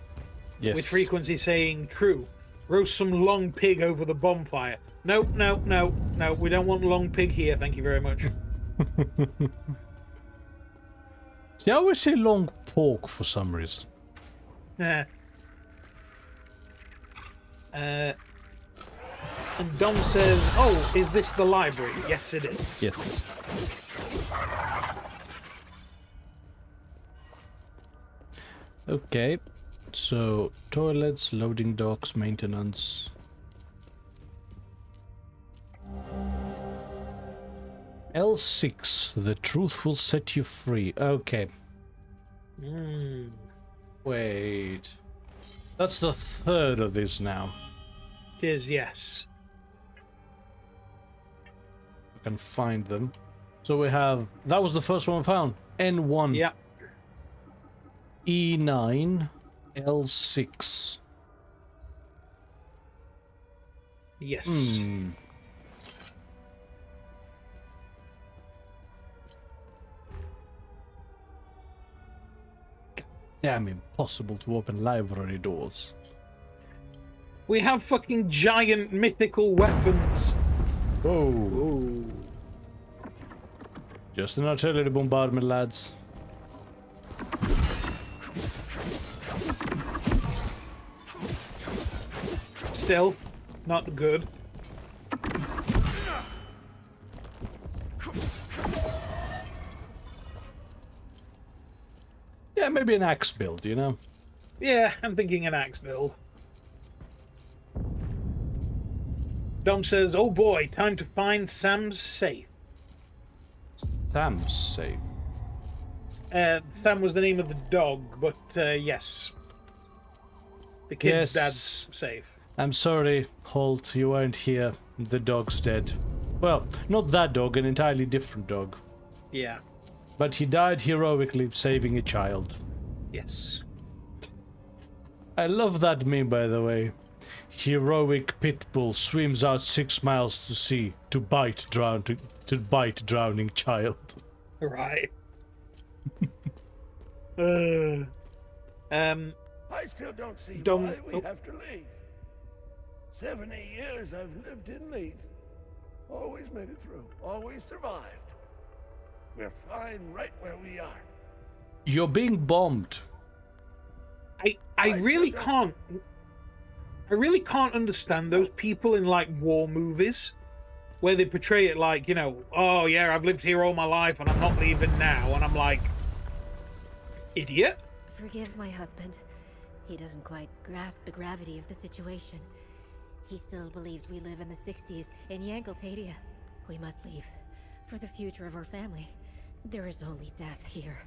Yes. With Frequency saying true. Roast some long pig over the bonfire. No, no, no, no. We don't want long pig here. Thank you very much. See, I always say long pork for some reason. Yeah. And Dom says, "Oh, is this the library?" Yes, it is. Yes. Okay, so toilets, loading docks, maintenance. L6, the truth will set you free. Okay. Wait. That's the third of these now. It is, yes. I can find them. So we have... That was the first one we found. N1. Yeah. E9. L6. Yes. Damn impossible to open library doors. We have fucking giant mythical weapons. Whoa. Whoa. Just an artillery bombardment, lads. Still, not good. Yeah, maybe an axe build, you know? Yeah, I'm thinking an axe build. Dom says, oh boy, time to find Sam's safe. Sam's safe? Sam was the name of the dog, but yes. The kid's dad's safe. I'm sorry, Holt, you weren't here. The dog's dead. Well, not that dog, an entirely different dog. Yeah. But he died heroically, saving a child. Yes. I love that meme, by the way. Heroic pit bull swims out 6 miles to sea to bite drowning child. Right. I still don't see Dom- why we have to leave. 70 years I've lived in Leith. Always made it through. Always survived. We're fine right where we are. You're being bombed. I really can't understand those people in like war movies where they portray it like, you know, oh yeah, I've lived here all my life and I'm not leaving now, and I'm like, idiot. Forgive my husband. He doesn't quite grasp the gravity of the situation. He still believes we live in the 60s in Yankel's-Hadia. We must leave. For the future of our family. There is only death here.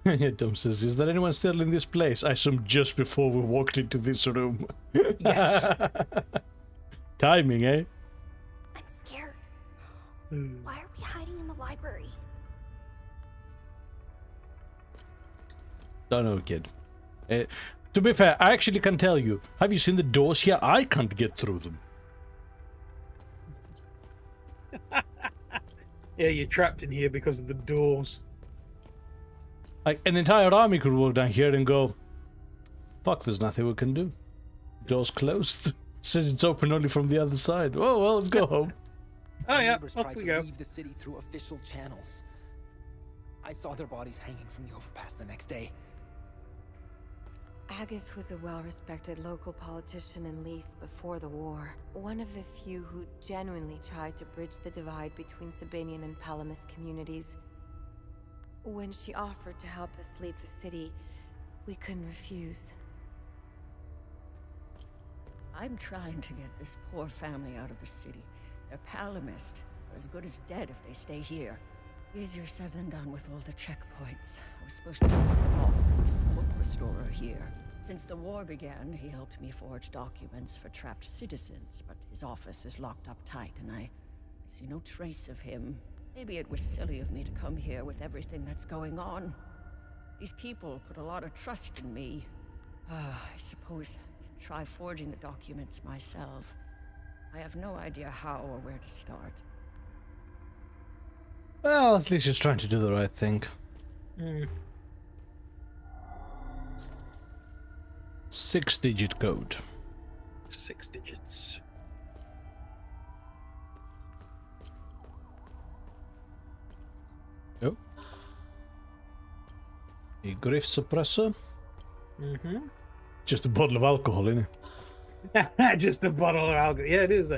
Yeah, Tom says, is there anyone still in this place? I assume just before we walked into this room. Yes. Timing, eh? I'm scared. Why are we hiding in the library? Don't know, kid. To be fair, I actually can tell you. Have you seen the doors here? I can't get through them. Yeah, you're trapped in here because of the doors. Like, an entire army could walk down here and go, fuck, there's nothing we can do. Door's closed. Says it's open only from the other side. Oh, well, let's go home. Oh, yeah, Neighbors off tried we to go. leave the city through official channels. I saw their bodies hanging from the overpass the next day. Agath was a well-respected local politician in Leith before the war. One of the few who genuinely tried to bridge the divide between Sabinian and Palamas communities. When she offered to help us leave the city, we couldn't refuse. I'm trying to get this poor family out of the city. They're Palamist. They're as good as dead if they stay here. Easier said than done with all the checkpoints. I was supposed to meet the book restorer here. Since the war began, he helped me forge documents for trapped citizens, but his office is locked up tight, and I see no trace of him. Maybe it was silly of me to come here with everything that's going on. These people put a lot of trust in me. I suppose I can try forging the documents myself. I have no idea how or where to start. Well, at least he's trying to do the right thing. 6-digit code. 6 digits. Oh. A grief suppressor. Mm-hmm. Just a bottle of alcohol, innit? Just a bottle of alcohol. Yeah, it is.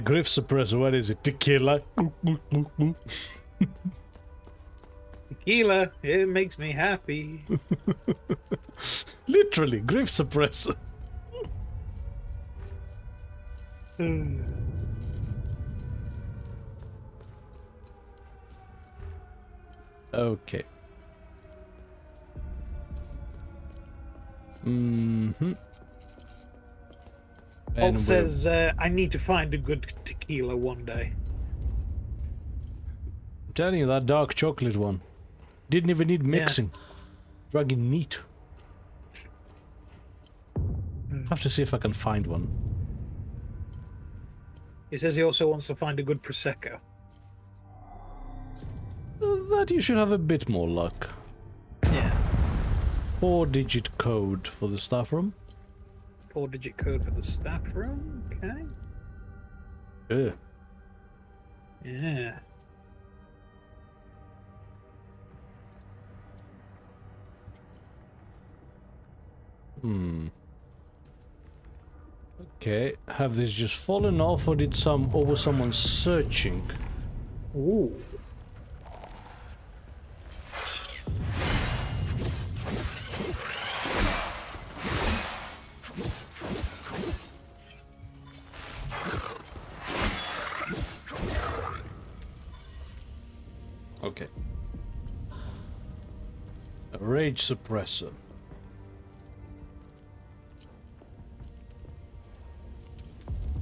Grief suppressor, what is it? Tequila. Tequila, it makes me happy. Literally, grief suppressor. Okay. Mm-hmm. Alt says, I need to find a good tequila one day. I'm telling you, that dark chocolate one. Didn't even need mixing. Drug it neat. Have to see if I can find one. He says he also wants to find a good Prosecco. That you should have a bit more luck. Yeah. 4-digit code for the staff room. 4-digit code for the staff room. Okay. Yeah. Okay, have this just fallen off, or was someone searching? Ooh. Okay. A rage suppressor.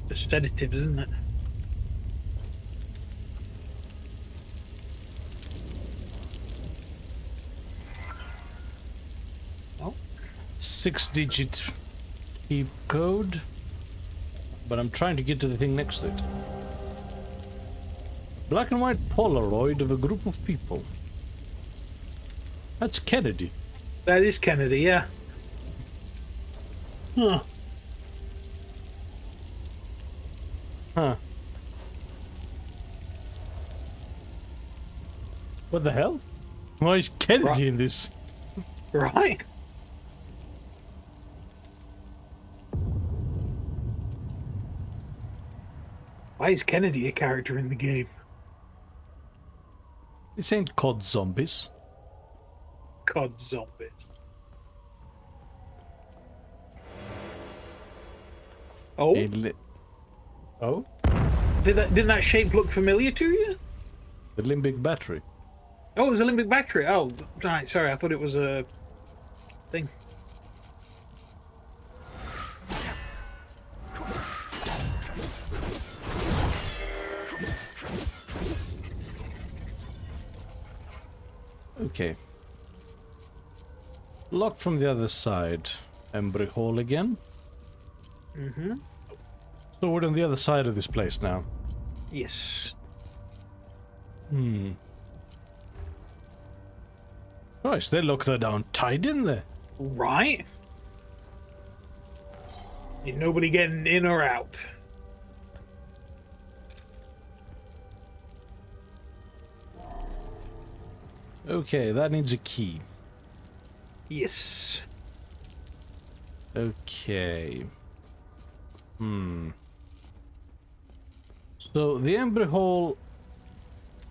The sedative, isn't it? Oh. 6-digit key code. But I'm trying to get to the thing next to it. Black and white Polaroid of a group of people. That's Kennedy. That is Kennedy, yeah. Huh. Huh. What the hell? Why is Kennedy in this? Right. Why is Kennedy a character in the game? This ain't COD Zombies. COD Zombies. Oh? Oh? Didn't that shape look familiar to you? The limbic battery. Oh, it was a limbic battery. Oh, right. Sorry, I thought it was a thing. Okay. Locked from the other side. Embry Hall again. Mm-hmm. So we're on the other side of this place now. Yes. Christ, they locked her down tight, didn't they? Right. Ain't nobody getting in or out. Okay, that needs a key. Yes. Okay. So the Embry Hall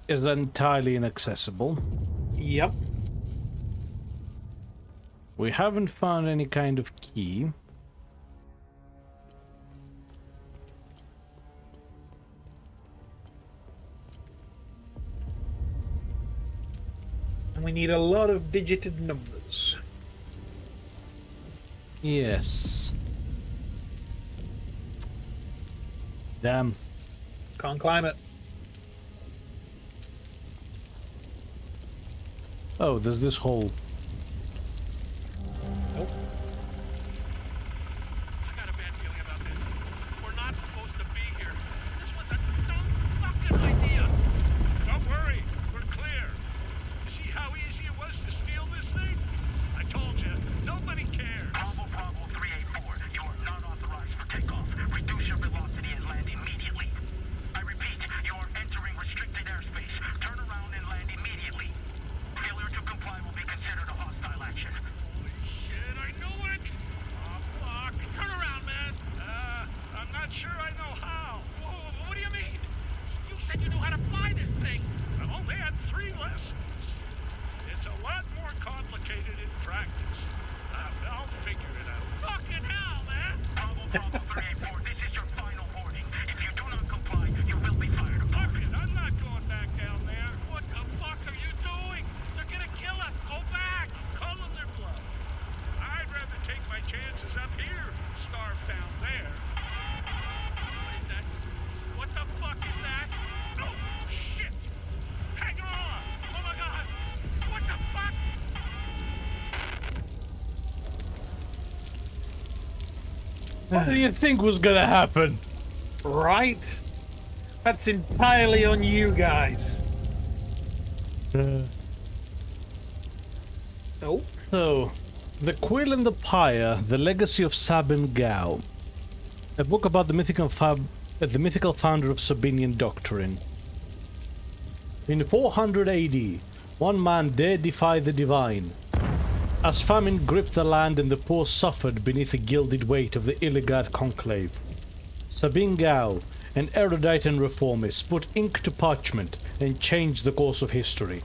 is entirely inaccessible. Yep. We haven't found any kind of key. And we need a lot of digited numbers. Yes. Damn. Can't climb it. Oh, there's this hole. Nope. I got a bad feeling about this. We're not supposed to be here. This was a dumb fucking idea. Don't worry, we're clear. See how easy it was to steal this thing? I told you, nobody cares. Bravo 384, you are not authorized for takeoff. Reduce your velocity and land immediately. I repeat, you are entering restricted airspace. Turn around and land immediately. Failure to comply will be considered What do you think was gonna happen? Right? That's entirely on you guys. Oh. So, The Quill and the Pyre, The Legacy of Sabin Gao. A book about the mythical founder of Sabinian doctrine. In 400 AD, one man dared defy the divine. As famine gripped the land and the poor suffered beneath the gilded weight of the Illigad conclave, Sabin Gao, an erudite and reformist, put ink to parchment and changed the course of history.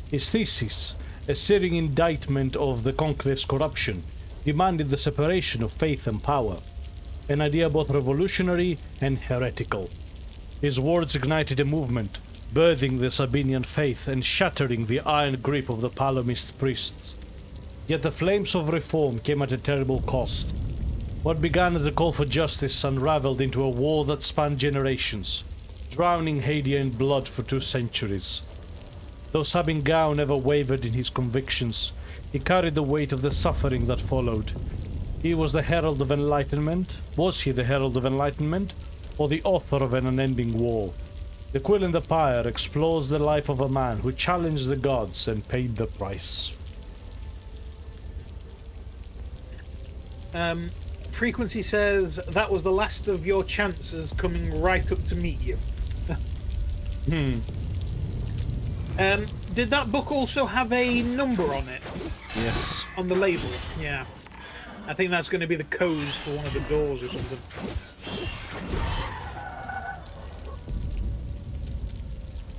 His thesis, a searing indictment of the conclave's corruption, demanded the separation of faith and power, an idea both revolutionary and heretical. His words ignited a movement, birthing the Sabinian faith and shattering the iron grip of the Palomist priests. Yet the flames of reform came at a terrible cost. What began as a call for justice unraveled into a war that spanned generations, drowning Hadia in blood for 2 centuries. Though Sabin Gao never wavered in his convictions, he carried the weight of the suffering that followed. He was the herald of enlightenment. Was he the herald of enlightenment, or the author of an unending war? The Quill and the Pyre explores the life of a man who challenged the gods and paid the price. Frequency says that was the last of your chances coming right up to meet you. Did that book also have a number on it? Yes. On the label? Yeah. I think that's going to be the codes for one of the doors or something.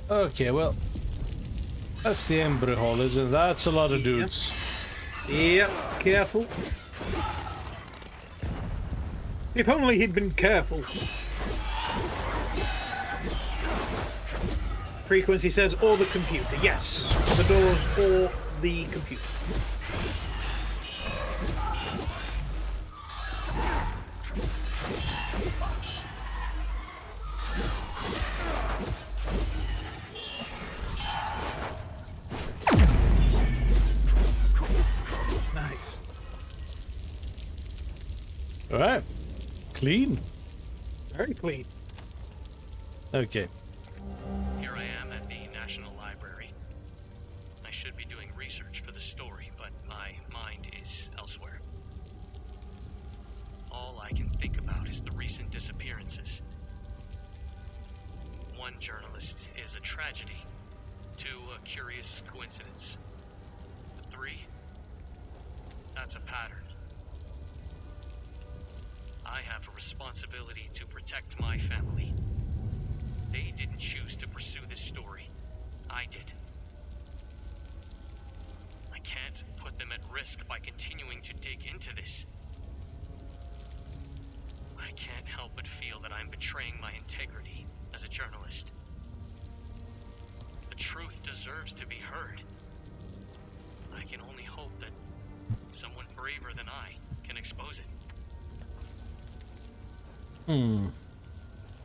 Okay, well, that's the Embry Hall, isn't it? That's a lot of dudes. Yep, careful. If only he'd been careful. Frequency says, or the computer. Yes, the doors or the computer. Nice. All right. Clean. Very clean. Okay. Here I am at the National Library. I should be doing research for the story, but my mind is elsewhere. All I can think about is the recent disappearances. 1 journalist is a tragedy. 2, a curious coincidence. 3, that's a pattern. I have a responsibility to protect my family. They didn't choose to pursue this story. I did. I can't put them at risk by continuing to dig into this. I can't help but feel that I'm betraying my integrity as a journalist. The truth deserves to be heard. I can only hope that someone braver than I can expose it.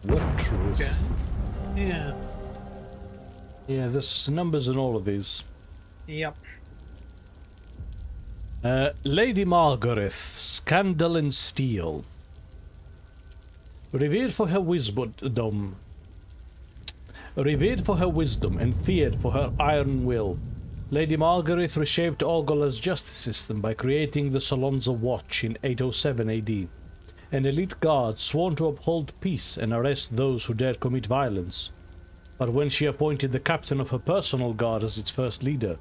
What truth? Okay. Yeah. Yeah, there's numbers in all of these. Yep. Lady Margaret, Scandal and Steel. Revered for her wisdom and feared for her iron will, Lady Margaret reshaped Orgola's justice system by creating the Solonza Watch in 807 AD. An elite guard sworn to uphold peace and arrest those who dared commit violence. But when she appointed the captain of her personal guard as its first leader,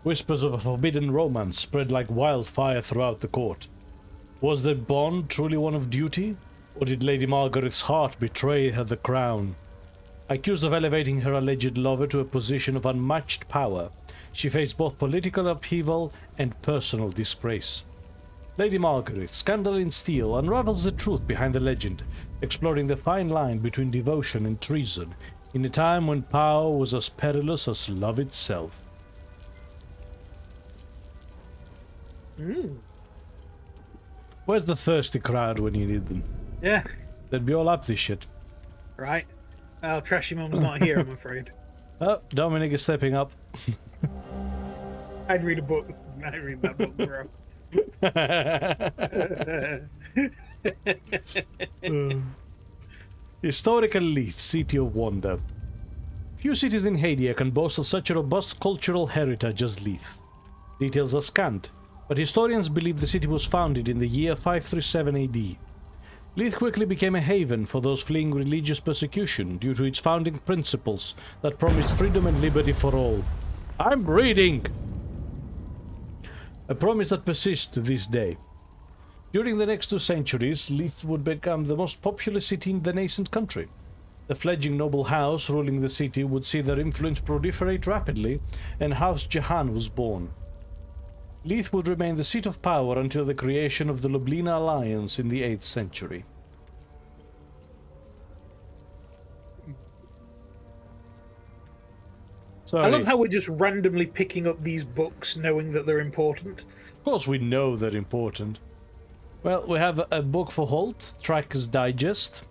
whispers of a forbidden romance spread like wildfire throughout the court. Was their bond truly one of duty? Or did Lady Margaret's heart betray her the crown? Accused of elevating her alleged lover to a position of unmatched power, she faced both political upheaval and personal disgrace. Lady Margaret, Scandal in Steel, unravels the truth behind the legend, exploring the fine line between devotion and treason, in a time when power was as perilous as love itself. Where's the thirsty crowd when you need them? Yeah. They'd be all up this shit. Right. Well, Trashy Mum's not here, I'm afraid. Oh, Dominic is stepping up. I'd read a book. I'd read that book, bro. Historical Leith, City of Wonder. Few cities in Hadia can boast of such a robust cultural heritage as Leith. Details are scant, but historians believe the city was founded in the year 537 AD. Leith quickly became a haven for those fleeing religious persecution due to its founding principles that promised freedom and liberty for all. I'm reading! A promise that persists to this day. During the next 2 centuries, Leith would become the most populous city in the nascent country. The fledgling noble house ruling the city would see their influence proliferate rapidly, and House Jahan was born. Leith would remain the seat of power until the creation of the Lublina Alliance in the 8th century. Sorry. I love how we're just randomly picking up these books knowing that they're important. Of course we know they're important. Well, we have a book for Holt, Tracker's Digest.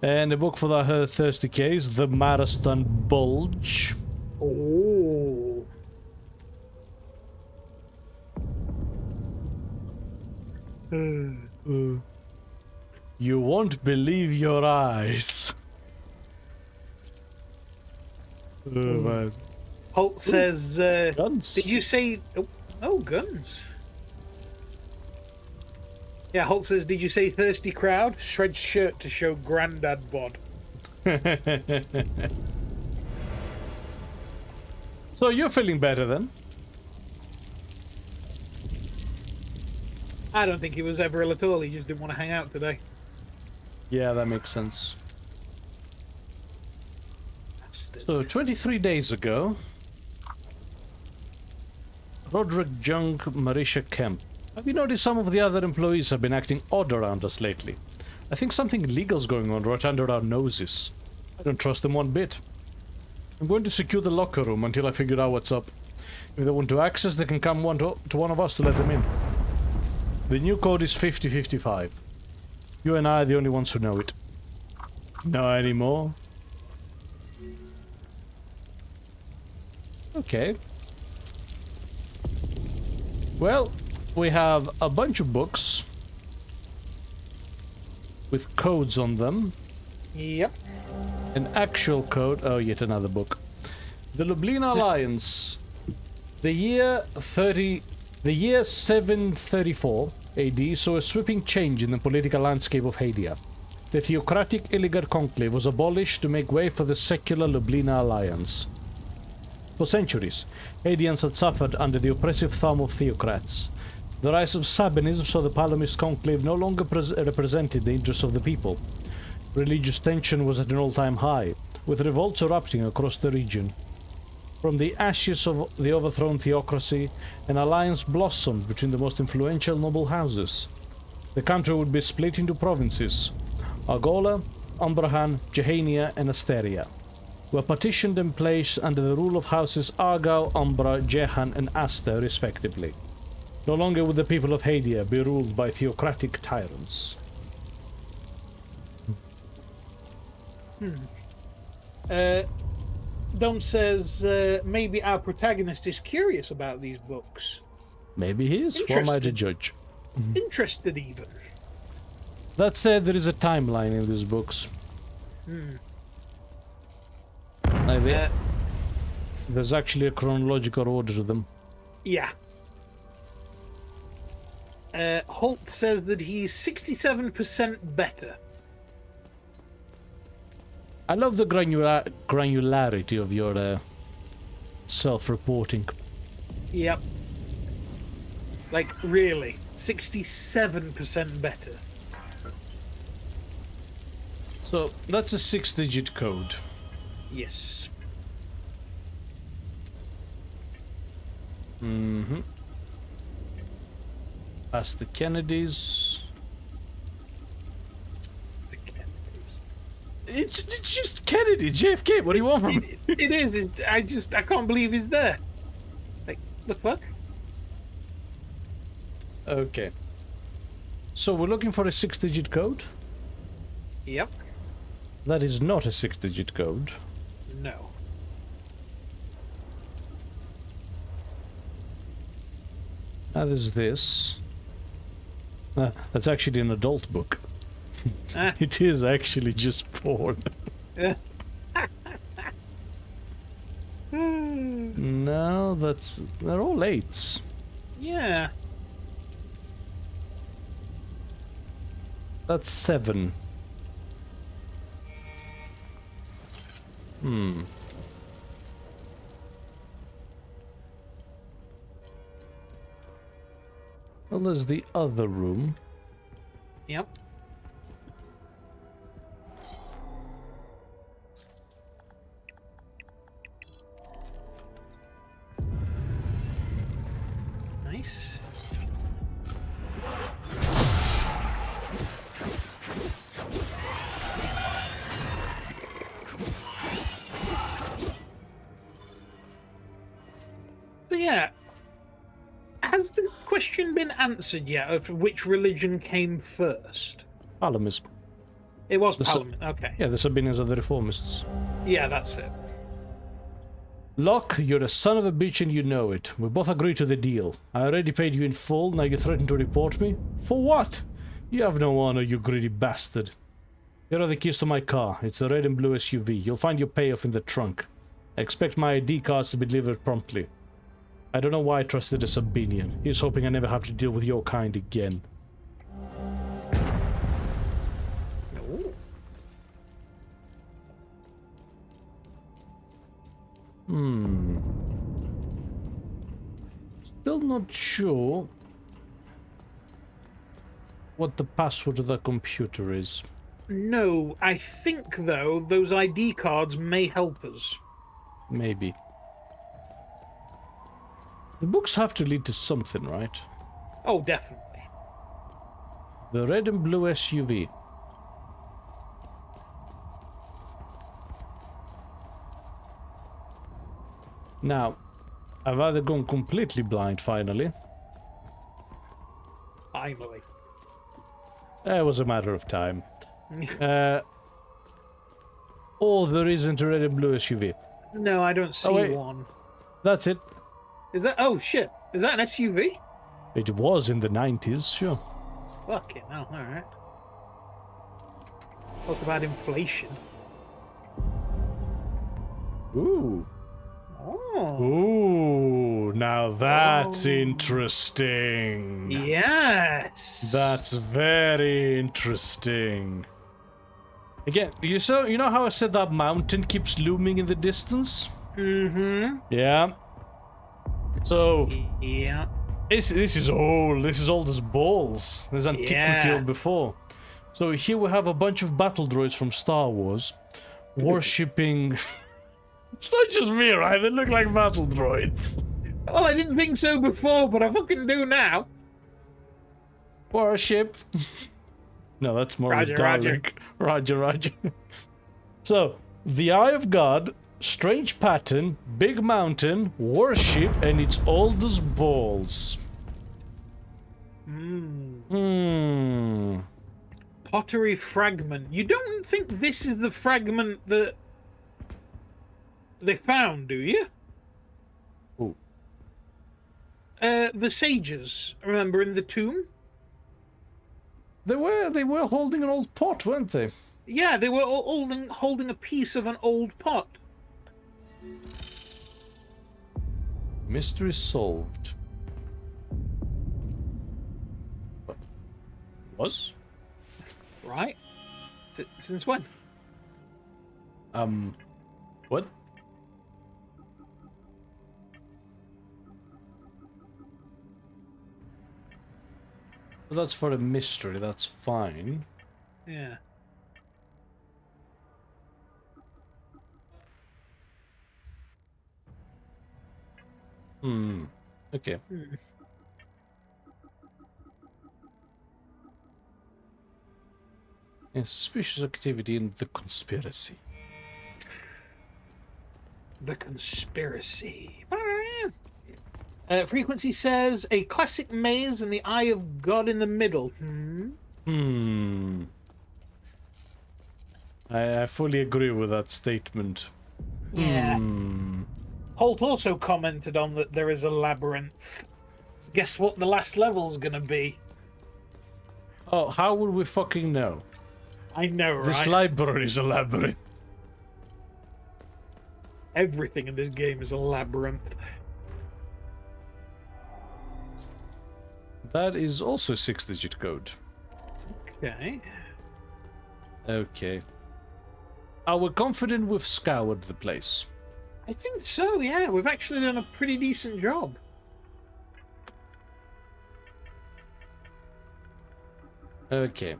And a book for her thirsty case, The Maristan Bulge. Oh. You won't believe your eyes. Oh, man. Holt says, guns. Did you say... Oh, guns. Yeah, Holt says, did you say thirsty crowd? Shred shirt to show granddad bod. So you're feeling better then? I don't think he was ever ill at all. He just didn't want to hang out today. Yeah, that makes sense. So, 23 days ago, Roderick Junk, Marisha Kemp. Have you noticed some of the other employees have been acting odd around us lately? I think something illegal's going on right under our noses. I don't trust them one bit. I'm going to secure the locker room until I figure out what's up. If they want to access, they can come to one of us to let them in. The new code is 5055. You and I are the only ones who know it. Not anymore. Okay. Well, we have a bunch of books with codes on them. Yep. An actual code. Oh, yet another book. The Lublina Alliance. The year 734 AD saw a sweeping change in the political landscape of Hadia. The theocratic Illigar conclave was abolished to make way for the secular Lublina Alliance. For centuries, Hadians had suffered under the oppressive thumb of theocrats. The rise of Sabinism saw the Palamist conclave no longer represented the interests of the people. Religious tension was at an all-time high, with revolts erupting across the region. From the ashes of the overthrown theocracy, an alliance blossomed between the most influential noble houses. The country would be split into provinces. Argola, Umbrahan, Jehania, and Asteria were partitioned and placed under the rule of houses Argau, Umbra, Jehan, and Aster, respectively. No longer would the people of Hadia be ruled by theocratic tyrants. Dom says maybe our protagonist is curious about these books. Maybe he is. What am I to judge? Interested, even. That said, there is a timeline in these books. There's actually a chronological order to them. Yeah. Holt says that he's 67% better. I love the granularity of your self-reporting. Yep. Like, really. 67% better. So, that's a 6-digit code. Yes. Mm-hmm. Past the Kennedys. It's just Kennedy, JFK. What do you want from me? It is. I can't believe he's there. Like, the fuck? Okay. So we're looking for a 6-digit code? Yep. That is not a 6-digit code. No. Now there's this. That's actually an adult book. It is actually just porn. No, they're all 8s. Yeah. That's 7. Well, there's the other room. Yep. Nice. But yeah, has the question been answered yet of which religion came first? Palamis. It was The Parliament, okay. Yeah, the Sabinians are the Reformists. Yeah, that's it. Locke, you're a son of a bitch and you know it. We both agree to the deal. I already paid you in full, now you threaten to report me? For what? You have no honor, you greedy bastard. Here are the keys to my car. It's the red and blue SUV. You'll find your payoff in the trunk. I expect my ID cards to be delivered promptly. I don't know why I trusted a Sabinian. He's hoping I never have to deal with your kind again. Still not sure what the password to the computer is. No, I think, though, those ID cards may help us. Maybe. The books have to lead to something, right? Oh, definitely. The red and blue SUV. Now, I've either gone completely blind finally. Finally. It was a matter of time. Or there isn't a red and blue SUV. No, I don't see one. That's it. Is that... Oh, shit. Is that an SUV? It was in the 90s, sure. Fucking hell, alright. Talk about inflation. Ooh. Oh. Ooh, now that's interesting. Yes. That's very interesting. Again, you know how I said that mountain keeps looming in the distance? Mm-hmm. Yeah. So yeah. This is old. This is old as balls. There's antiquity on before. So here we have a bunch of battle droids from Star Wars worshipping. It's not just me, right? They look like battle droids. Well, I didn't think so before, but I fucking do now. Worship. No, that's more Roger, of a Dalek. Roger. So, the Eye of God, strange pattern, big mountain, worship, and it's old as balls. Pottery fragment. You don't think this is the fragment that they found, do you? Who? The sages, remember, in the tomb? They were holding an old pot, weren't they? Yeah, they were holding a piece of an old pot. Mystery solved. What? Was? Right. Since when? What? Well, that's for a mystery, that's fine. Yeah. Okay. Yeah, suspicious activity in the conspiracy. The conspiracy. Frequency says a classic maze and the Eye of God in the middle. I fully agree with that statement. Yeah. Holt also commented on that there is a labyrinth Guess what the last level's gonna be? Oh, how would we fucking know? I know, right? This library is a labyrinth. Everything in this game is a labyrinth. That is also a 6-digit code. Okay. Okay. Are we confident we've scoured the place? I think so, yeah. We've actually done a pretty decent job. Okay.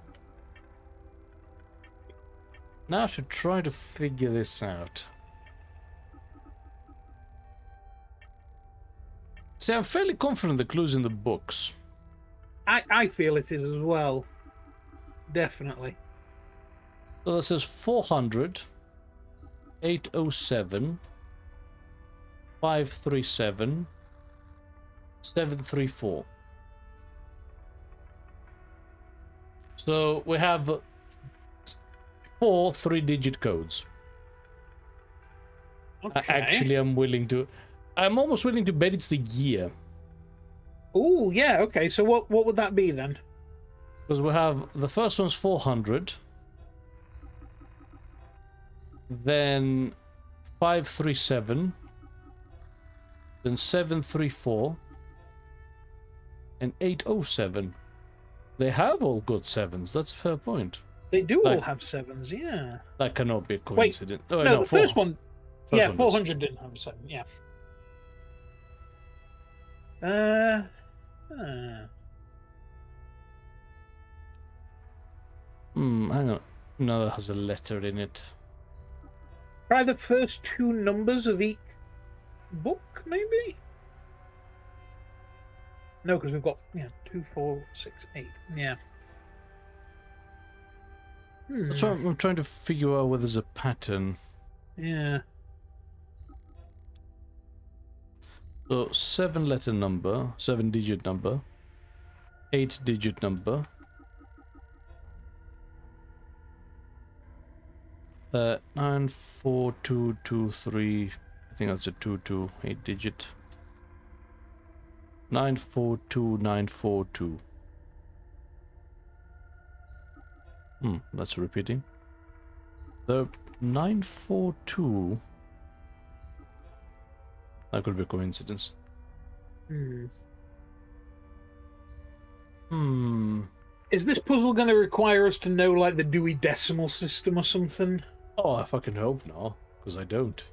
Now I should try to figure this out. See, I'm fairly confident the clue's in the books. I feel it is as well. Definitely. So that says 400, 807, 537, 734. So we have 4 3-digit codes. Okay. Actually, I'm almost willing to bet it's the year. Oh, yeah, okay. So what would that be then? Because we have the first one's 400, then 537, then 734, and 807. They have all got 7s. That's a fair point. They do all have 7s, yeah. That cannot be a coincidence. Wait, Oh, no, the first one... First yeah, one 400 didn't have 7, yeah. Hang on. No, that has a letter in it. Try the first 2 numbers of each book, maybe? No, because we've got, 2, 4, 6, 8. Yeah. That's why I'm trying to figure out whether there's a pattern. Yeah. So 7-letter number, 7-digit number, 8-digit number. 94223. I think that's a 8-digit. 942942. That's repeating. The 942. That could be a coincidence. Is this puzzle going to require us to know, like, the Dewey Decimal System or something? Oh, I fucking hope not, because I don't.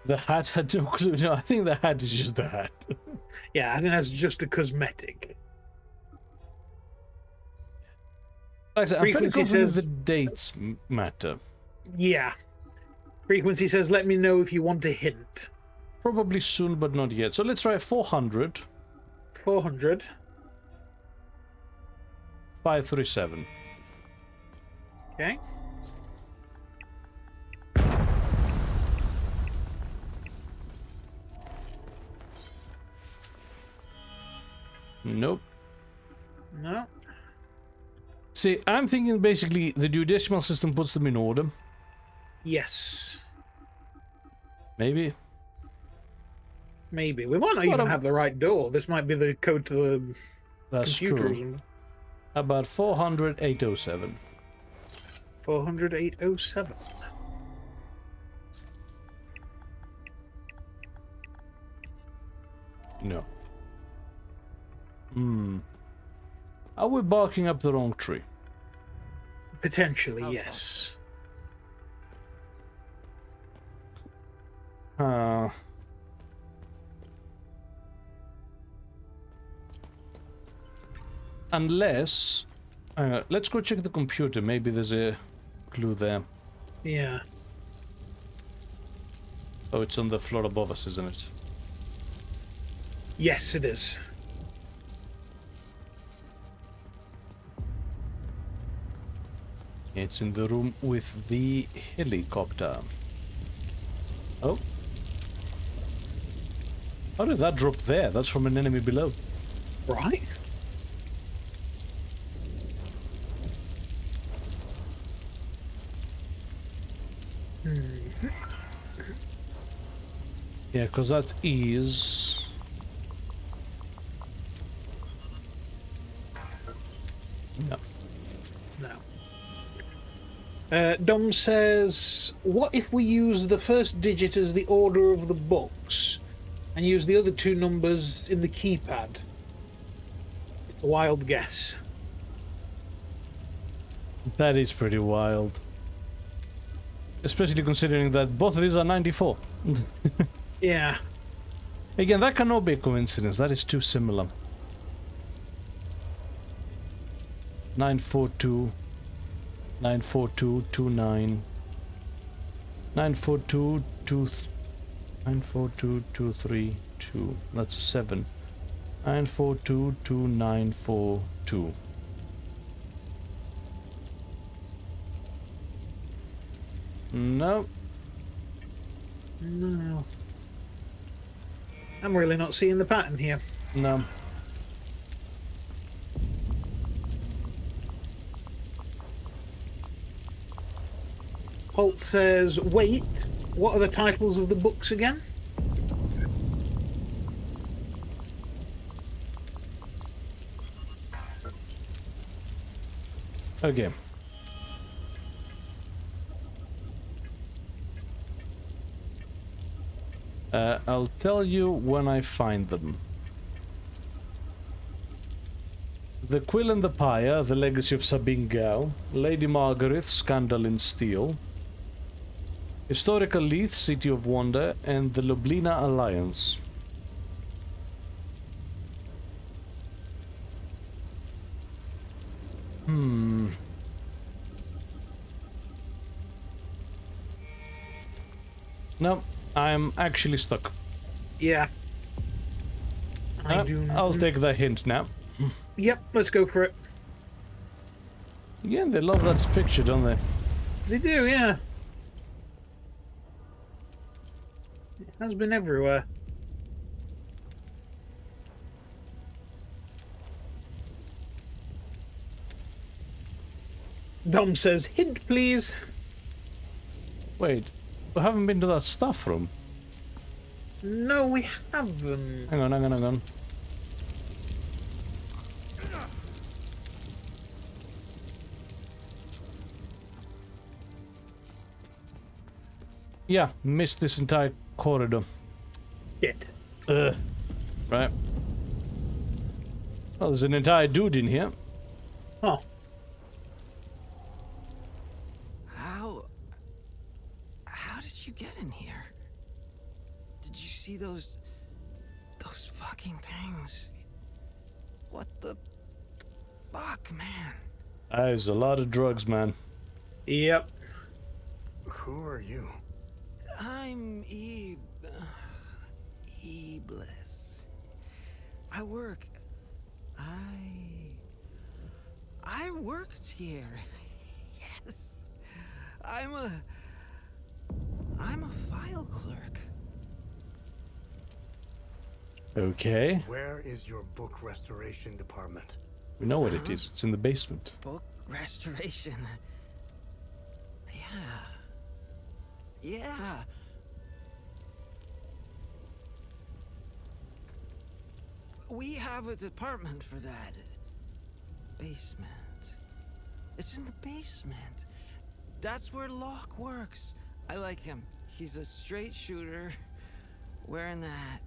The hat had no clue. No, I think the hat is just the hat. Yeah, I think that's just a cosmetic. Like I said, I'm fairly Frequency confident says... the dates matter. Yeah. Frequency says, let me know if you want a hint. Probably soon, but not yet. So let's try 400. 400. 537. Okay. Nope. No. See, I'm thinking basically the duodecimal system puts them in order. Yes. Maybe. Maybe. We might not even have the right door. This might be the code to the computer. That's true. About 400, 807. 400, 807. No. Are we barking up the wrong tree? Potentially, yes. Unless... let's go check the computer. Maybe there's a clue there. Yeah. Oh, it's on the floor above us, isn't it? Yes, it is. It's in the room with the helicopter. Oh. How did that drop there? That's from an enemy below. Right. Yeah, because that is Dom says, what if we use the first digit as the order of the books and use the other two numbers in the keypad? It's a wild guess. That is pretty wild. Especially considering that both of these are 94. Yeah. Again, that cannot be a coincidence. That is too similar. 942, 942, 29, 942, 942, 23, 2. That's a 7. 942, 2942. No. No. I'm really not seeing the pattern here. No. Holt says, wait, what are the titles of the books again? Okay. I'll tell you when I find them. The Quill and the Pyre, The Legacy of Sabine Gao, Lady Margaret, Scandal in Steel, Historical Leith, City of Wonder, and the Lublina Alliance. No, I'm actually stuck. Yeah. I'll take the hint now. Yep, let's go for it. Yeah, they love that picture, don't they? They do, yeah. It has been everywhere. Dom says, hint please. Wait, we haven't been to that staff room. No, we haven't. Hang on, hang on, hang on. Yeah, missed this entire corridor. Shit. Right. Well, there's an entire dude in here. Oh. How did you get in here? Did you see those fucking things? What the fuck, man? That is a lot of drugs, man. Yep. Who are you? I'm Bliss. I worked here. Yes. I'm a file clerk. Okay. Where is your book restoration department? We know what it is. It's in the basement. Book restoration. Yeah. We have a department for that. Basement. It's in the basement. That's where Locke works. I like him. He's a straight shooter, wearing that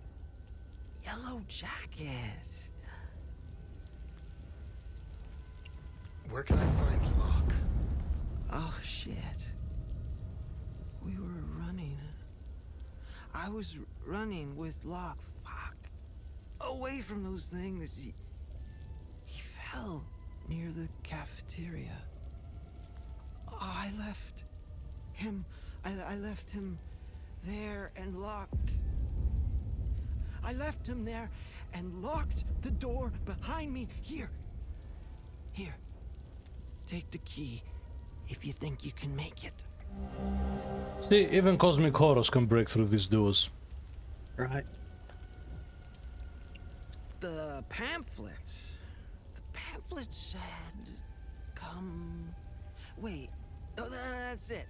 yellow jacket. Where can I find Locke? Oh, shit. We were running. I was running with Locke. Fuck. Away from those things. He fell near the cafeteria. Oh, I left him. I left him there and locked. I left him there and locked the door behind me. Here. Take the key if you think you can make it. See, even cosmic horrors can break through these doors. Right. The pamphlet said, come... Wait, no, that's it.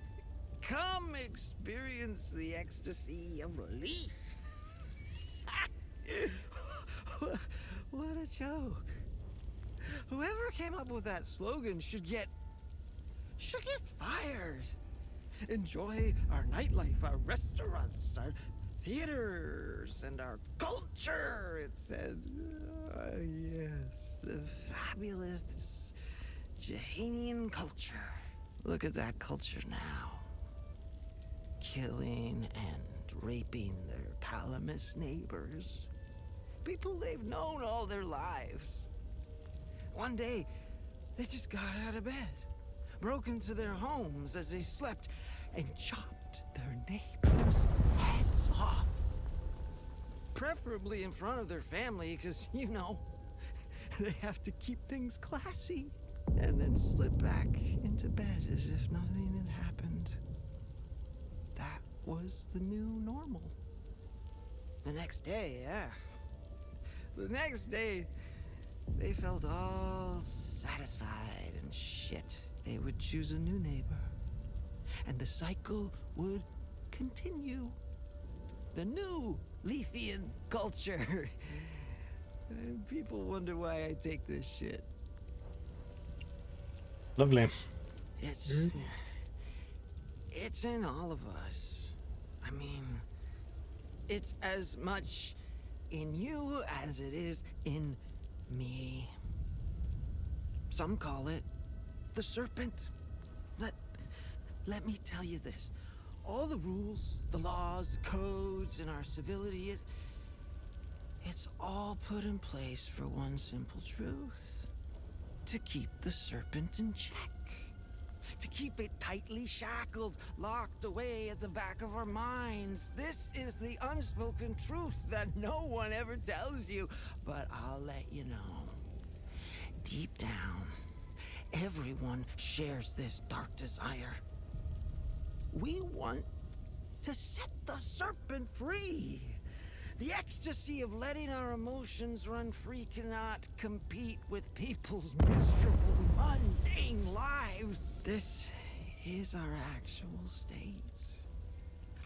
Come experience the ecstasy of relief. What a joke. Whoever came up with that slogan should should get fired. Enjoy our nightlife, our restaurants, our theaters, and our culture, it said. Yes, the fabulous Jahanian culture. Look at that culture now. Killing and raping their Palamis neighbors. People they've known all their lives. One day, they just got out of bed, broke into their homes as they slept, and chopped their neighbors' heads off. Preferably in front of their family, because, you know, they have to keep things classy. And then slip back into bed as if nothing had happened. That was the new normal. The next day, yeah. The next day, they felt all satisfied and shit. They would choose a new neighbor, and the cycle would continue. The new Leafian culture. And people wonder why I take this shit. Lovely. It's in all of us. I mean, it's as much in you as it is in me. Some call it the serpent. Let me tell you this. All the rules, the laws, the codes, and our civility, it's all put in place for one simple truth. To keep the serpent in check. To keep it tightly shackled, locked away at the back of our minds. This is the unspoken truth that no one ever tells you, but I'll let you know. Deep down, everyone shares this dark desire. We want to set the serpent free. The ecstasy of letting our emotions run free cannot compete with people's miserable, mundane lives. This is our actual state.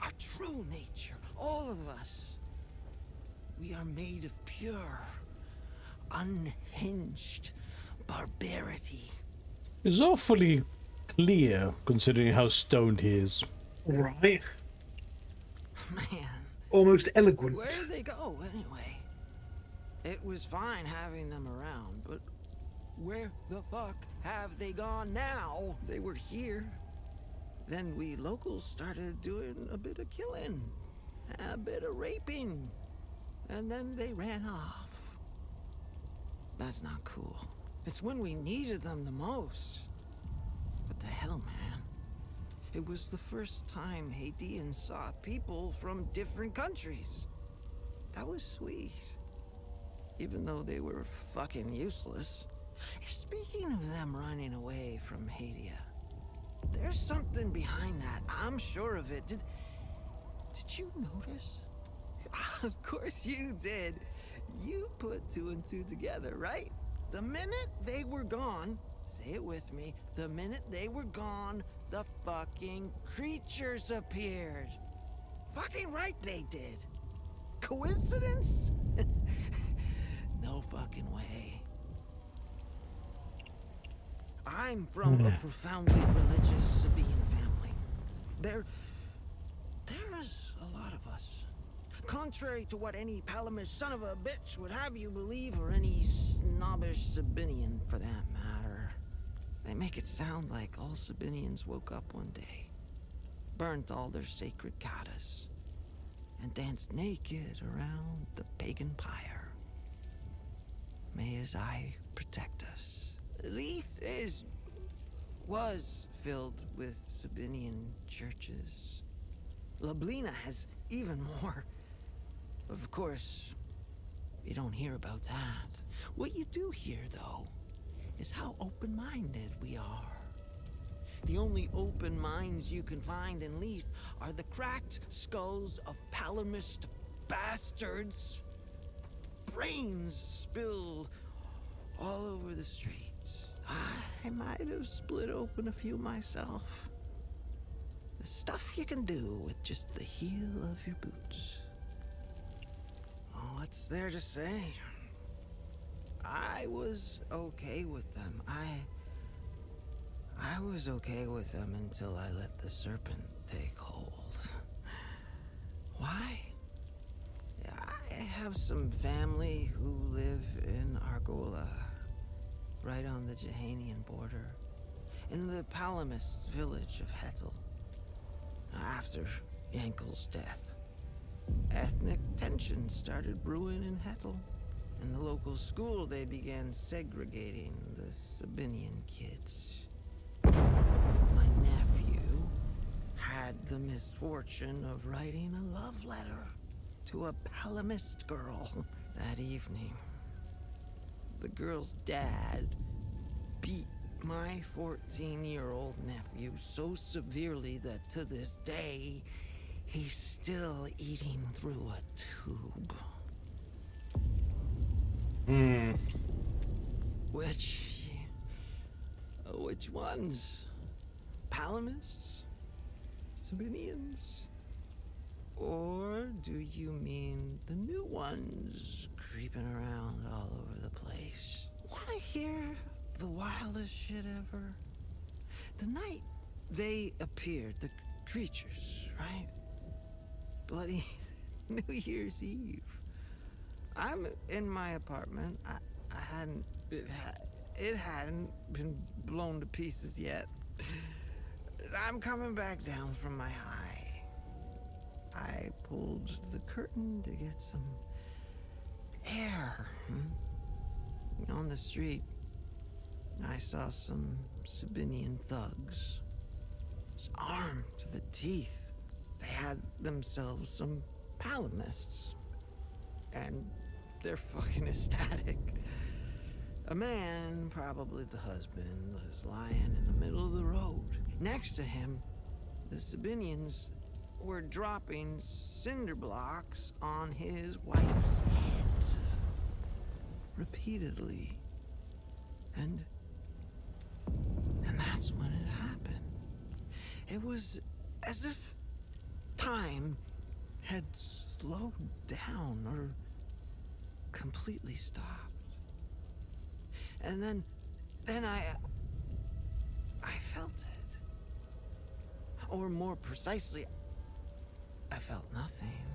Our true nature, all of us. We are made of pure, unhinged barbarity. It's awfully clear, considering how stoned he is. Right. Man. Almost eloquent. Where did they go, anyway? It was fine having them around, but where the fuck have they gone now? They were here. Then we locals started doing a bit of killing, a bit of raping, and then they ran off. That's not cool. It's when we needed them the most. What the hell, man? It was the first time Haitians saw people from different countries. That was sweet. Even though they were fucking useless. Speaking of them running away from Haiti, there's something behind that. I'm sure of it. Did you notice? Of course you did. You put two and two together, right? The minute they were gone, say it with me, the minute they were gone, the fucking creatures appeared. Fucking right they did. Coincidence? No fucking way. I'm from a profoundly religious Sabian family. There's a lot of us. Contrary to what any Palamis son of a bitch would have you believe, or any snobbish Sabinian for that matter. They make it sound like all Sabinians woke up one day, burnt all their sacred katas, and danced naked around the pagan pyre. May his eye protect us. Leith was filled with Sabinian churches. Lablina has even more. Of course, you don't hear about that. What you do hear, though, is how open-minded we are. The only open minds you can find in Leith are the cracked skulls of Palamist bastards. Brains spilled all over the streets. I might have split open a few myself. The stuff you can do with just the heel of your boots. Oh, what's there to say? I was okay with them. I was okay with them until I let the serpent take hold. Why? I have some family who live in Argola, right on the Jahanian border, in the Palamist village of Hetel. After Yankel's death, ethnic tension started brewing in Hetel. In the local school, they began segregating the Sabinian kids. My nephew had the misfortune of writing a love letter to a Palamist girl that evening. The girl's dad beat my 14-year-old nephew so severely that to this day, he's still eating through a tube. Which ones? Palamists? Sabinians? Or do you mean the new ones creeping around all over the place? Wanna hear the wildest shit ever? The night they appeared, the creatures, right? Bloody New Year's Eve. I'm in my apartment. It hadn't been blown to pieces yet. I'm coming back down from my high. I pulled the curtain to get some air. On the street, I saw some Sabinian thugs. Armed to the teeth. They had themselves some Palamists. And they're fucking ecstatic. A man, probably the husband, was lying in the middle of the road. Next to him, the Sabinians were dropping cinder blocks on his wife's head. Repeatedly. And that's when it happened. It was as if time had slowed down or completely stopped. And then I felt it. Or more precisely, I felt nothing.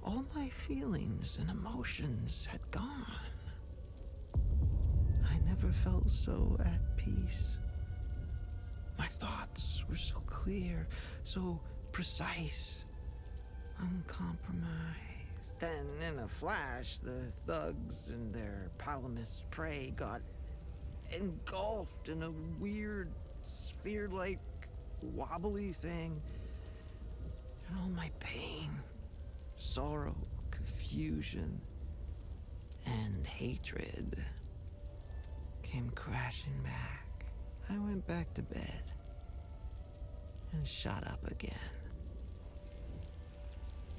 All my feelings and emotions had gone. I never felt so at peace. My thoughts were so clear, so precise, uncompromised. Then, in a flash, the thugs and their Palamist prey got engulfed in a weird, sphere-like, wobbly thing. And all my pain, sorrow, confusion, and hatred came crashing back. I went back to bed and shot up again.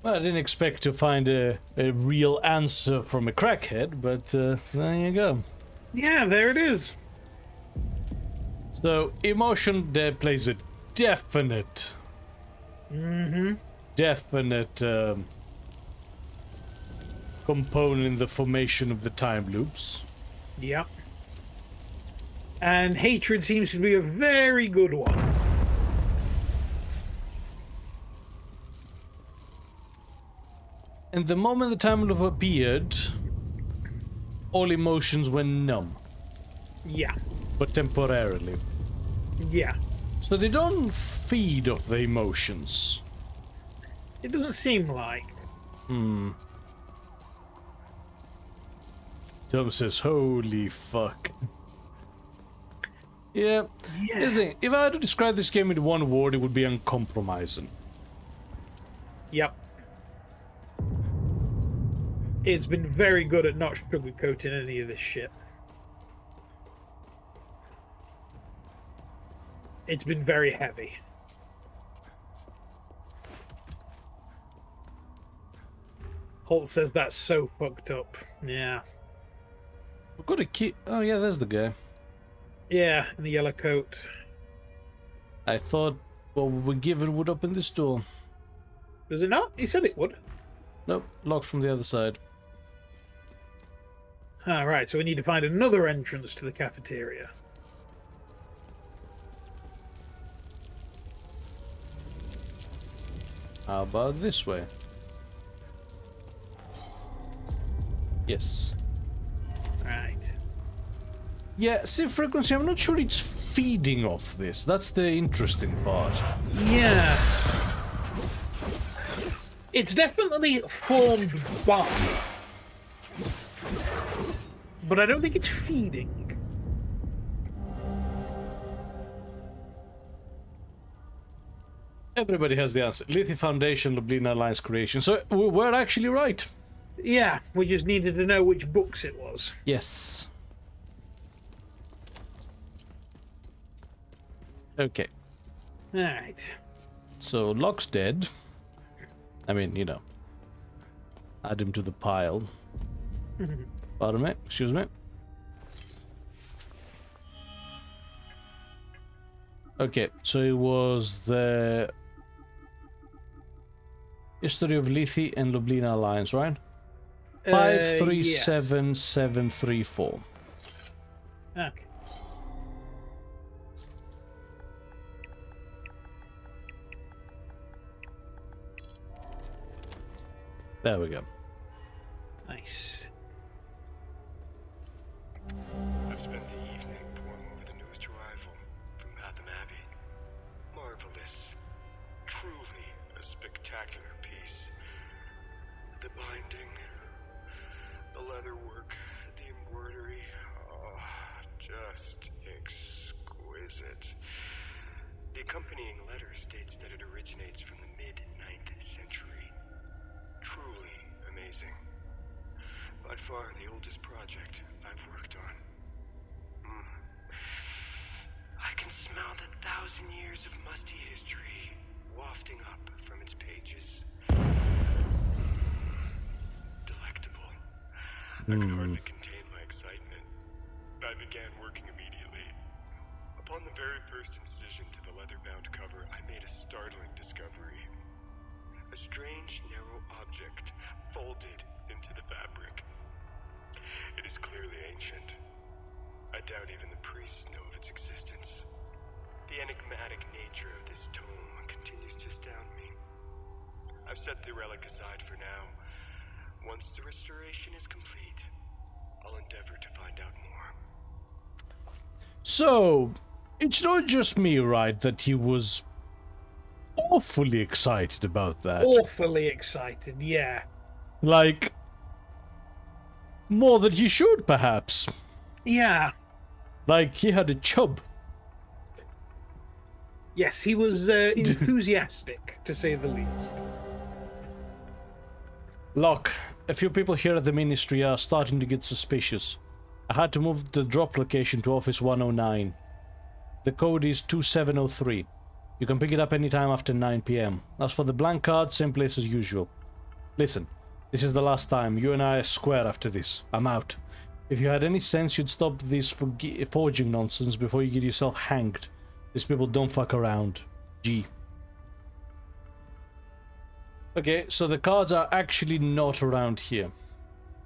Well, I didn't expect to find a real answer from a crackhead, but there you go. Yeah, there it is. So, emotion there plays a definite... definite component in the formation of the time loops. Yep. And hatred seems to be a very good one. And the moment the time loop appeared, all emotions went numb. Yeah. But temporarily. Yeah. So they don't feed off the emotions. It doesn't seem like. Tom says, holy fuck. Yeah. Here's the thing. If I had to describe this game in one word, it would be uncompromising. Yep. It's been very good at not sugarcoating any of this shit. It's been very heavy. Holt says that's so fucked up. Yeah. We've got a key. Oh, yeah, there's the guy. Yeah, in the yellow coat. I thought what we were given would open this door. Does it not? He said it would. Nope, locked from the other side. Ah, right, so we need to find another entrance to the cafeteria. How about this way? Yes. Right. Yeah, see, frequency, I'm not sure it's feeding off this. That's the interesting part. Yeah. It's definitely formed by, but I don't think it's feeding. Everybody has the answer. Lethe Foundation, Lublina Alliance creation. So we're actually right. Yeah, we just needed to know which books it was. Yes. Okay. Alright. So Locke's dead. I mean, you know. Add him to the pile. Pardon me. Excuse me. Okay, so it was the History of Lethe and Lublina Alliance, right? 537734. Okay. There we go. Nice. I've spent the evening poring over the newest arrival from Batham Abbey. Marvelous. Truly a spectacular piece. The binding, the leatherwork, the embroidery, oh, just exquisite. The accompanying letter states that it originates from the mid-9th century. Truly amazing. By far the oldest project I've worked on. I can smell the 1,000 years of musty history wafting up from its pages. Delectable. I could hardly contain my excitement. I began working immediately. Upon the very first incision to the leather-bound cover, I made a startling discovery. A strange, narrow object folded into the fabric. It is clearly ancient. I doubt even the priests know of its existence. The enigmatic nature of this tome continues to astound me. I've set the relic aside for now. Once the restoration is complete, I'll endeavor to find out more. So, it's not just me, right, that he was awfully excited about that. Awfully excited, yeah. Like, more than he should, perhaps. Yeah. Like, he had a chub. Yes, he was enthusiastic, to say the least. Locke, a few people here at the Ministry are starting to get suspicious. I had to move the drop location to Office 109. The code is 2703. You can pick it up anytime after 9 PM. As for the blank card, same place as usual. Listen, this is the last time. You and I are square after this. I'm out. If you had any sense, you'd stop this forging nonsense before you get yourself hanged. These people don't fuck around. G. Okay, so the cards are actually not around here.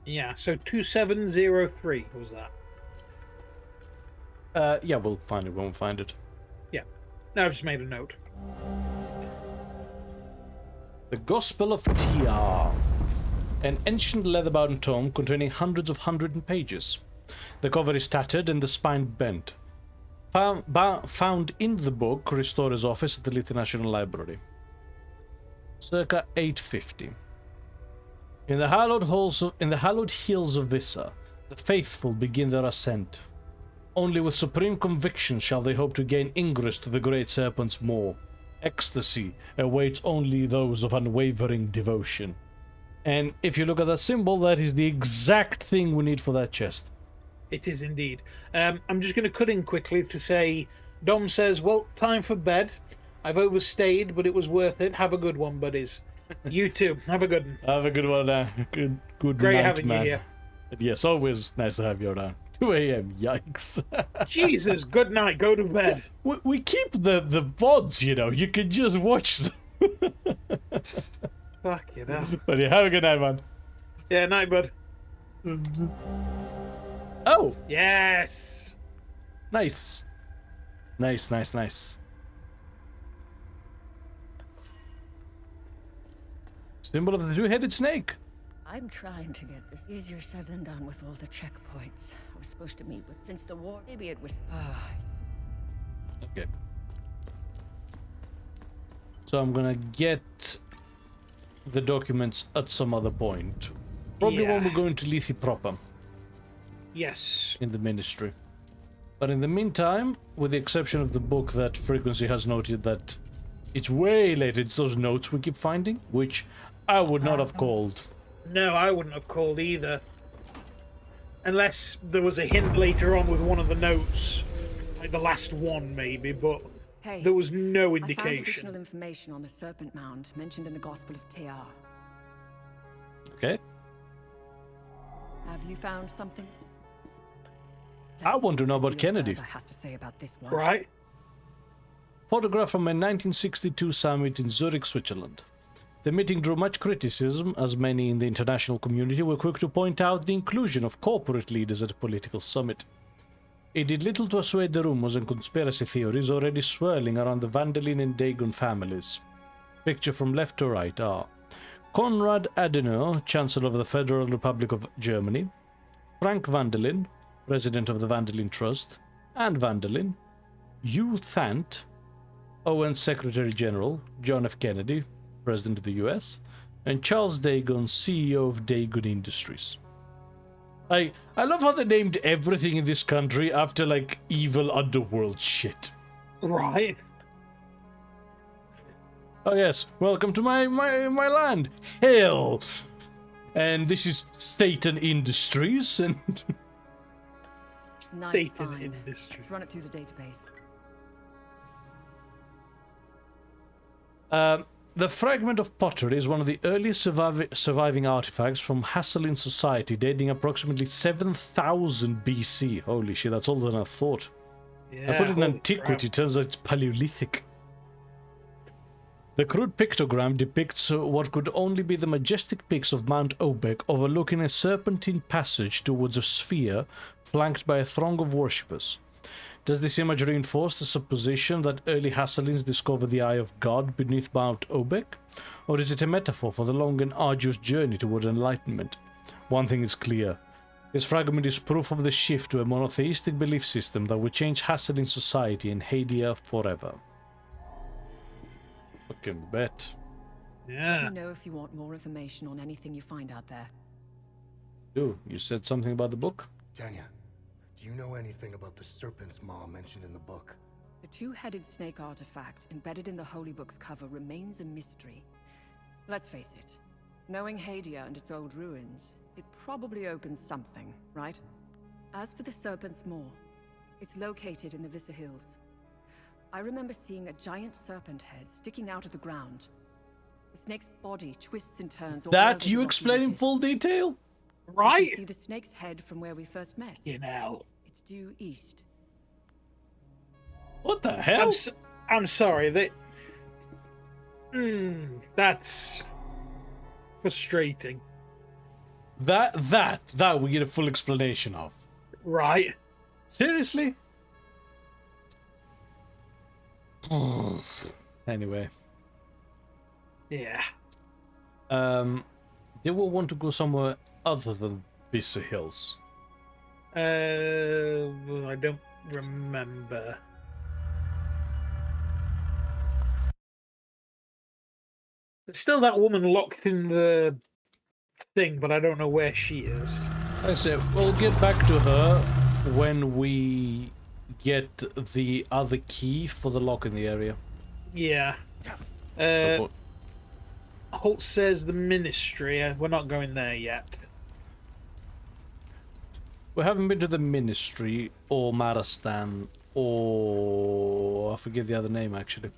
Yeah, so 2703 was that. Yeah, we'll find it when we find it. Yeah. No, I've just made a note. The Gospel of TR. An ancient leather-bound tome containing hundreds of handwritten pages. The cover is tattered and the spine bent. Found in the book, Restorer's office at the Lethe National Library. Circa 850. In the hallowed hills of Vissa, the faithful begin their ascent. Only with supreme conviction shall they hope to gain ingress to the great serpent's maw. Ecstasy awaits only those of unwavering devotion. And if you look at that symbol, that is the exact thing we need for that chest. It is indeed. I'm just going to cut in quickly to say, Dom says, well, time for bed. I've overstayed, but it was worth it. Have a good one, buddies. You too. Have a good one. Have a good one now. Good Great night, having man. you here. Yes, always nice to have you around. 2 a.m. Yikes. Jesus, good night. Go to bed. We keep the VODs, you know. You can just watch them. Fuck you know. But yeah, have a good night, man. Yeah, night, bud. Oh! Yes! Nice. Nice. Symbol of the two-headed snake. I'm trying to get this easier said than done with all the checkpoints I was supposed to meet with since the war. Maybe it was. Okay. So I'm gonna get the documents at some other point. Probably when we're going to Lethe proper. Yes. In the ministry. But in the meantime, with the exception of the book that Frequency has noted that it's way late, it's those notes we keep finding, which I would not have called. No, I wouldn't have called either. Unless there was a hint later on with one of the notes. Like the last one, maybe, but Hey, there was no I found indication. additional information on the Serpent Mound mentioned in the Gospel of Tear. Okay. Have you found something? I want to know about Kennedy. Has to say about this one. Right. Photograph from a 1962 summit in Zurich, Switzerland. The meeting drew much criticism, as many in the international community were quick to point out the inclusion of corporate leaders at a political summit. It did little to assuage the rumors and conspiracy theories already swirling around the Vandelin and Dagon families. Picture from left to right are Konrad Adenauer, Chancellor of the Federal Republic of Germany, Frank Vandelin, President of the Vandelin Trust, and Vandelin, Hugh Thant, Owen's Secretary General, John F. Kennedy, President of the US, and Charles Dagon, CEO of Dagon Industries. I love how they named everything in this country after, like, evil underworld shit. Right. Oh yes, welcome to my land, hell! And this is Satan Industries, and... Nice Satan find. Industries. Let's run it through the database. The fragment of pottery is one of the earliest surviving artifacts from Hasselin society, dating approximately 7,000 BC. Holy shit, that's older than I thought. Yeah, I put it in holy antiquity, crap. turns out it's Paleolithic. The crude pictogram depicts what could only be the majestic peaks of Mount Obek overlooking a serpentine passage towards a sphere flanked by a throng of worshippers. Does this image reinforce the supposition that early Hasselins discovered the Eye of God beneath Mount Obek? Or is it a metaphor for the long and arduous journey toward enlightenment? One thing is clear. This fragment is proof of the shift to a monotheistic belief system that would change Hasselin society and Hadia forever. Fucking bet. Yeah. Let me know if you want more information on anything you find out there. Dude, you said something about the book? Tanya, do you know anything about the Serpent's Maw mentioned in the book? The two-headed snake artifact embedded in the Holy Book's cover remains a mystery. Let's face it, knowing Hadia and its old ruins, it probably opens something, right? As for the Serpent's Maw, it's located in the Vissa Hills. I remember seeing a giant serpent head sticking out of the ground. The snake's body twists and turns all over That the you rocky explain in ridges. full detail? You Right. can see the snake's head from where we first met. You know. It's due east. What the hell? I'm sorry. That's frustrating. That we get a full explanation of. Right. Seriously? Anyway. Yeah. They will want to go somewhere other than Vissa Hills. I don't remember. There's still that woman locked in the thing, but I don't know where she is. I said we'll get back to her when we get the other key for the lock in the area. Yeah. Holt says the ministry. We're not going there yet. We haven't been to the Ministry or Maristan or I forget the other name actually.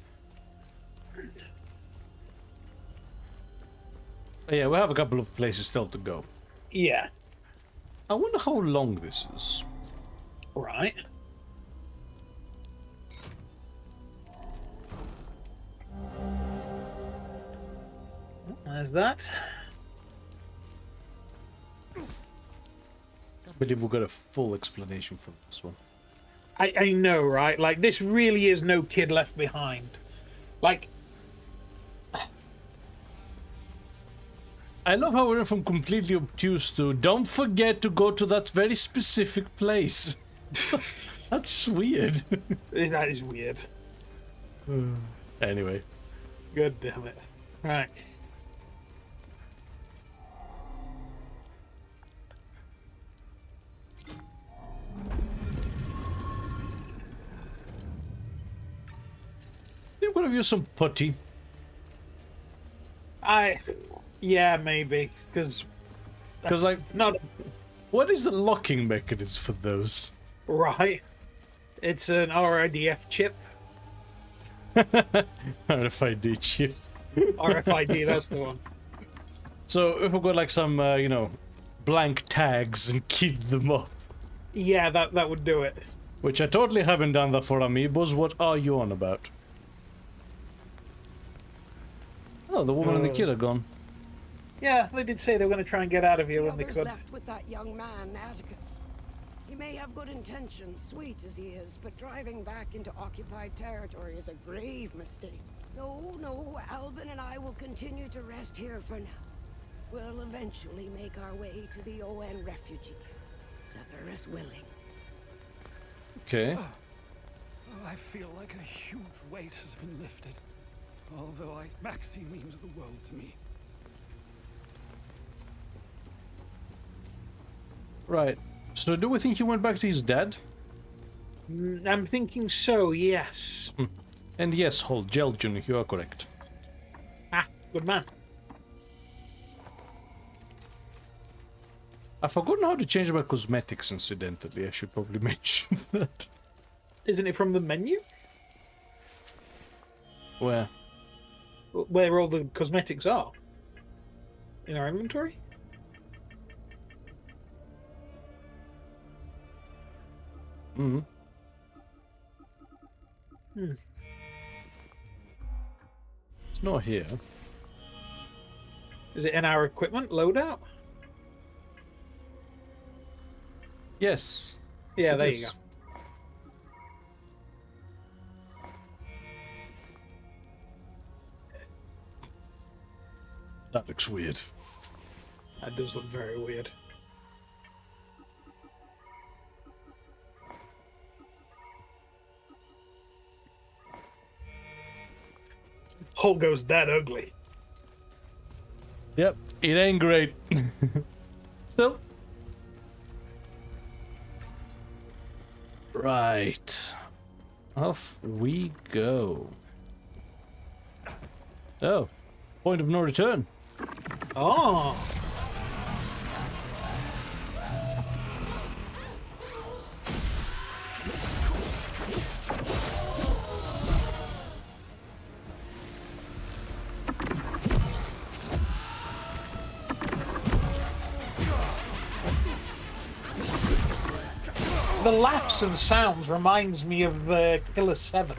Yeah, we have a couple of places still to go. Yeah. I wonder how long this is. Right. There's that. I believe we got a full explanation for this one. I know, right? Like, this really is no kid left behind. Like, I love how we went from completely obtuse to don't forget to go to that very specific place. That's weird. That is weird. Anyway. God damn it. Right. You could have used some putty. Yeah, maybe. Because, like, not... What is the locking mechanism for those? Right. It's an RIDF chip. RFID chip. RFID, that's the one. So if we've got like some, you know, blank tags and keyed them up. Yeah, that would do it. Which I totally haven't done that for amiibos. What are you on about? Oh, the woman and the kid are gone. Yeah, they did say they were going to try and get out of here when they Others could. left with that young man, Atticus. He may have good intentions, sweet as he is, but driving back into occupied territory is a grave mistake. No, Albin and I will continue to rest here for now. We'll eventually make our way to the ON refugee. Setherus willing. Okay. I feel like a huge weight has been lifted. Although Maxie means the world to me. Right. So do we think he went back to his dad? I'm thinking so, yes. And yes, hold, Jeljun, you are correct. Ah, good man. I've forgotten how to change my cosmetics, incidentally. I should probably mention that. Isn't it from the menu? Where? Where all the cosmetics are? In our inventory? Hmm. It's not here. Is it in our equipment loadout? Yes. Yeah, Yes, there it you is. go. That looks weird. That does look very weird. Hole goes that ugly. Yep, it ain't great. Still. Right. Off we go. Oh. Point of no return. Oh. The laughs and sounds reminds me of Killer 7.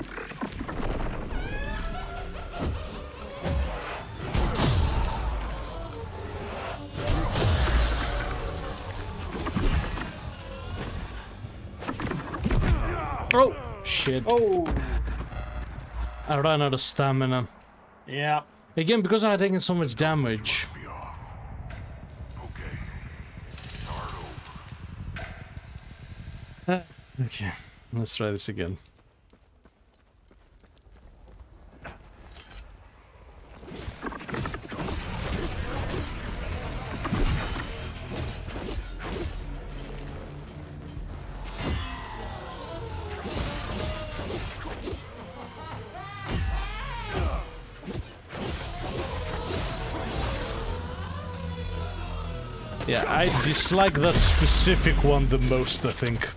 Oh, shit. Oh. I ran out of stamina. Yeah. Again, because I had taken so much damage. Okay, let's try this again. Yeah, I dislike that specific one the most, I think.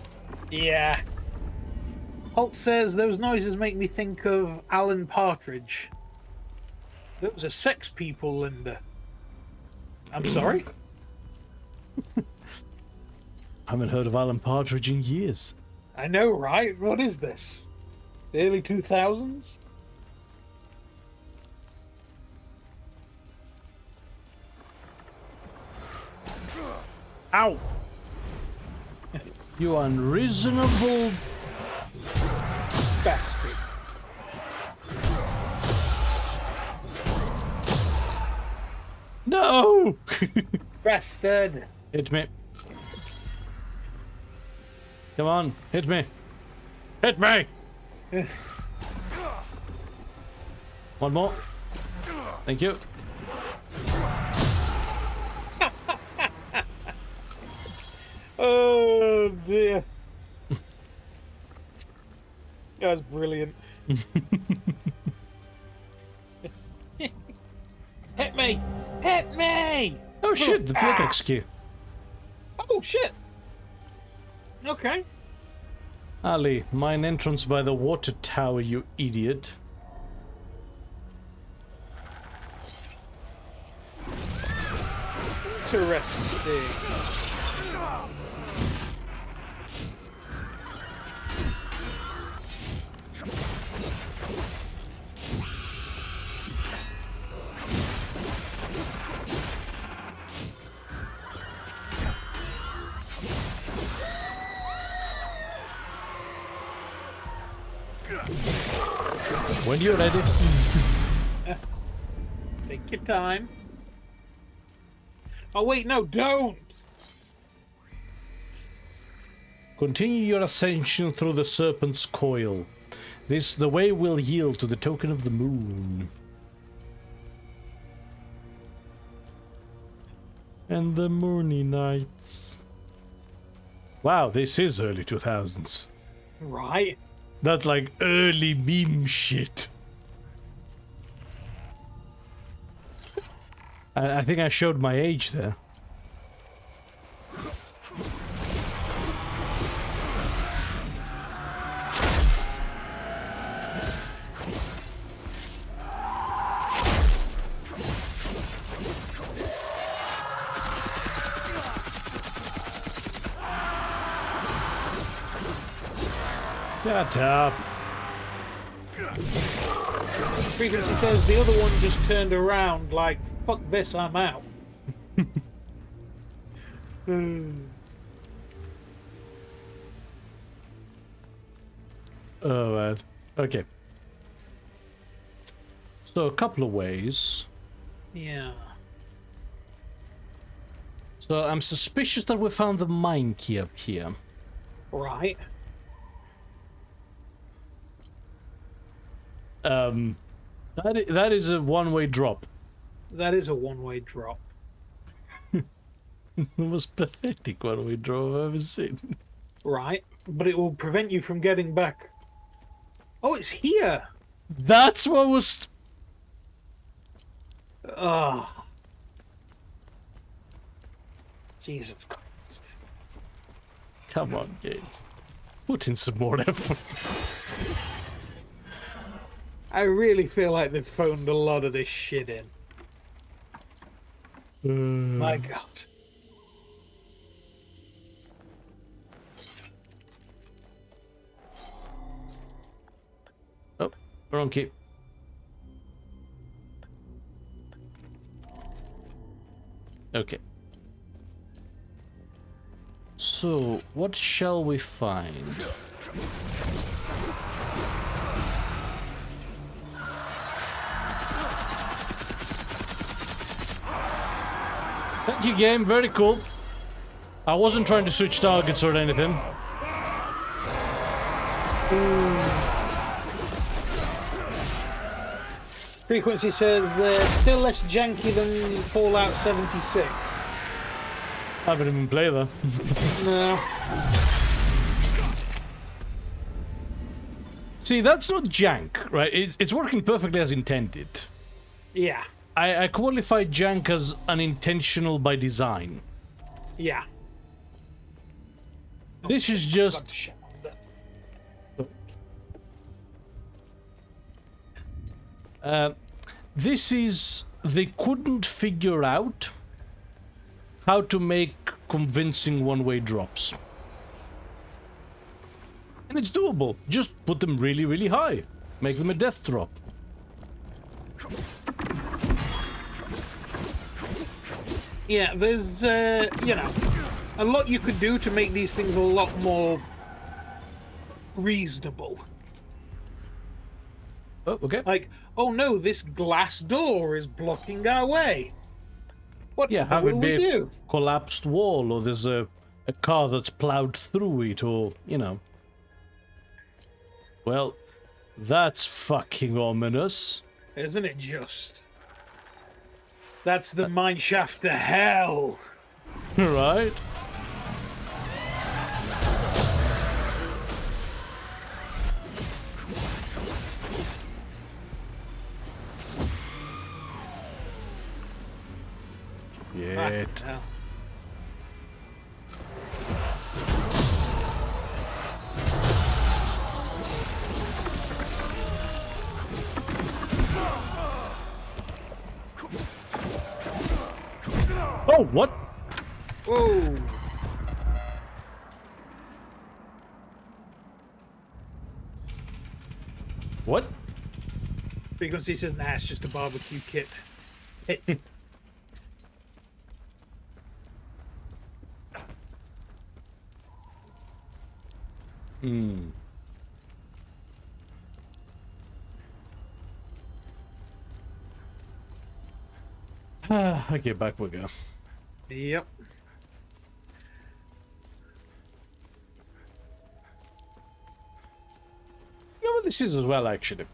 Yeah. Holt says those noises make me think of Alan Partridge. Those are sex people, Linda. I'm sorry? I haven't heard of Alan Partridge in years. I know, right? What is this? The early 2000s? Ow! You unreasonable bastard. No! Bastard. Hit me. Come on, hit me. Hit me! One more. Thank you. Oh dear. That was brilliant. Hit me! Hit me! Oh shit, the pickaxe key. Oh shit! Okay. Ali, mine entrance by the water tower, you idiot. Interesting. When you're ready. Take your time. Oh wait, no, don't! Continue your ascension through the serpent's coil. The way will yield to the token of the moon. And the moony nights. Wow, this is early 2000s. Right. That's like early meme shit. I think I showed my age there. Shut up. Frequency says the other one just turned around like, fuck this, I'm out. Oh, man. Okay. So, a couple of ways. Yeah. So, I'm suspicious that we found the mine key up here. Right. That is a one-way drop. That is a one-way drop. The most pathetic one-way drop I've ever seen. Right, but it will prevent you from getting back. Oh, it's here! That's what was... Ah. Jesus Christ. Come on, game. Put in some more effort. I really feel like they've phoned a lot of this shit in. My God. Oh, wrong key. Okay. So, what shall we find? Thank you, game. Very cool. I wasn't trying to switch targets or anything. Frequency says they're still less janky than Fallout 76. I haven't even played that. No. See, that's not jank, right? It's working perfectly as intended. Yeah. I qualify jank as unintentional by design. Yeah. This is just... this is... They couldn't figure out how to make convincing one-way drops. And it's doable. Just put them really, really high. Make them a death drop. Yeah, there's, you know, a lot you could do to make these things a lot more reasonable. Oh, okay. Like, oh no, this glass door is blocking our way. What Yeah, the hell have it will be we a do? collapsed wall, or there's a car that's plowed through it, or, you know. Well, that's fucking ominous. Isn't it just? That's the mine shaft to hell. Right? Shit. Hell. Oh, what? Whoa. What? Frequency says, nah, it's just a barbecue kit. Hit. Hmm. Okay, back we go. Yep. You know what this is as well, actually?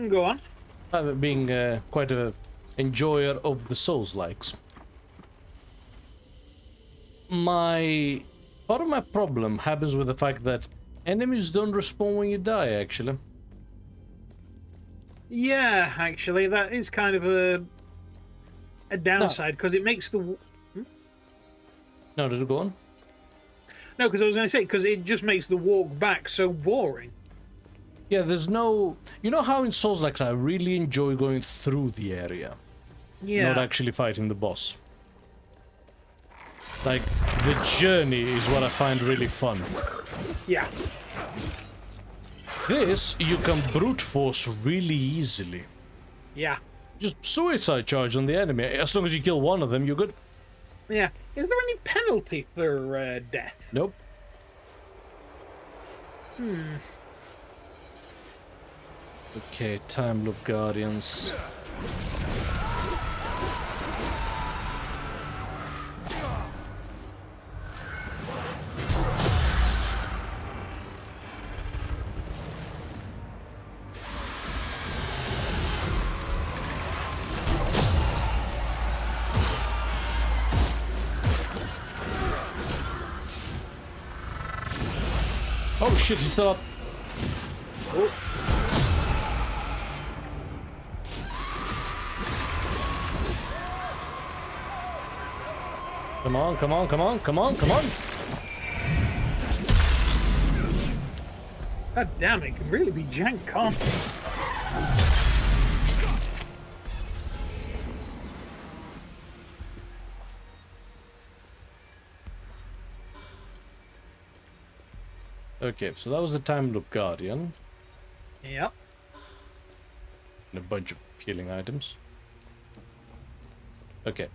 Go on. Being quite a enjoyer of the Souls-likes. Part of my problem happens with the fact that enemies don't respawn when you die, actually. Yeah, actually, that is kind of a downside, because it makes the... No, did it go on? No, because I was going to say, because it just makes the walk back so boring. Yeah, there's no... You know how in Souls-likes I really enjoy going through the area? Yeah. Not actually fighting the boss. Like, the journey is what I find really fun. Yeah. This, you can brute force really easily. Yeah. Just suicide charge on the enemy. As long as you kill one of them, you're good. Yeah. Is there any penalty for death? Nope. Okay, Time Loop Guardians. Oh shit, he's still up. Oh. Come on, come on, come on, come on, come on. God damn, it can really be jank, can't it? Okay, so that was the Time Loop Guardian. Yep. And a bunch of healing items. Okay.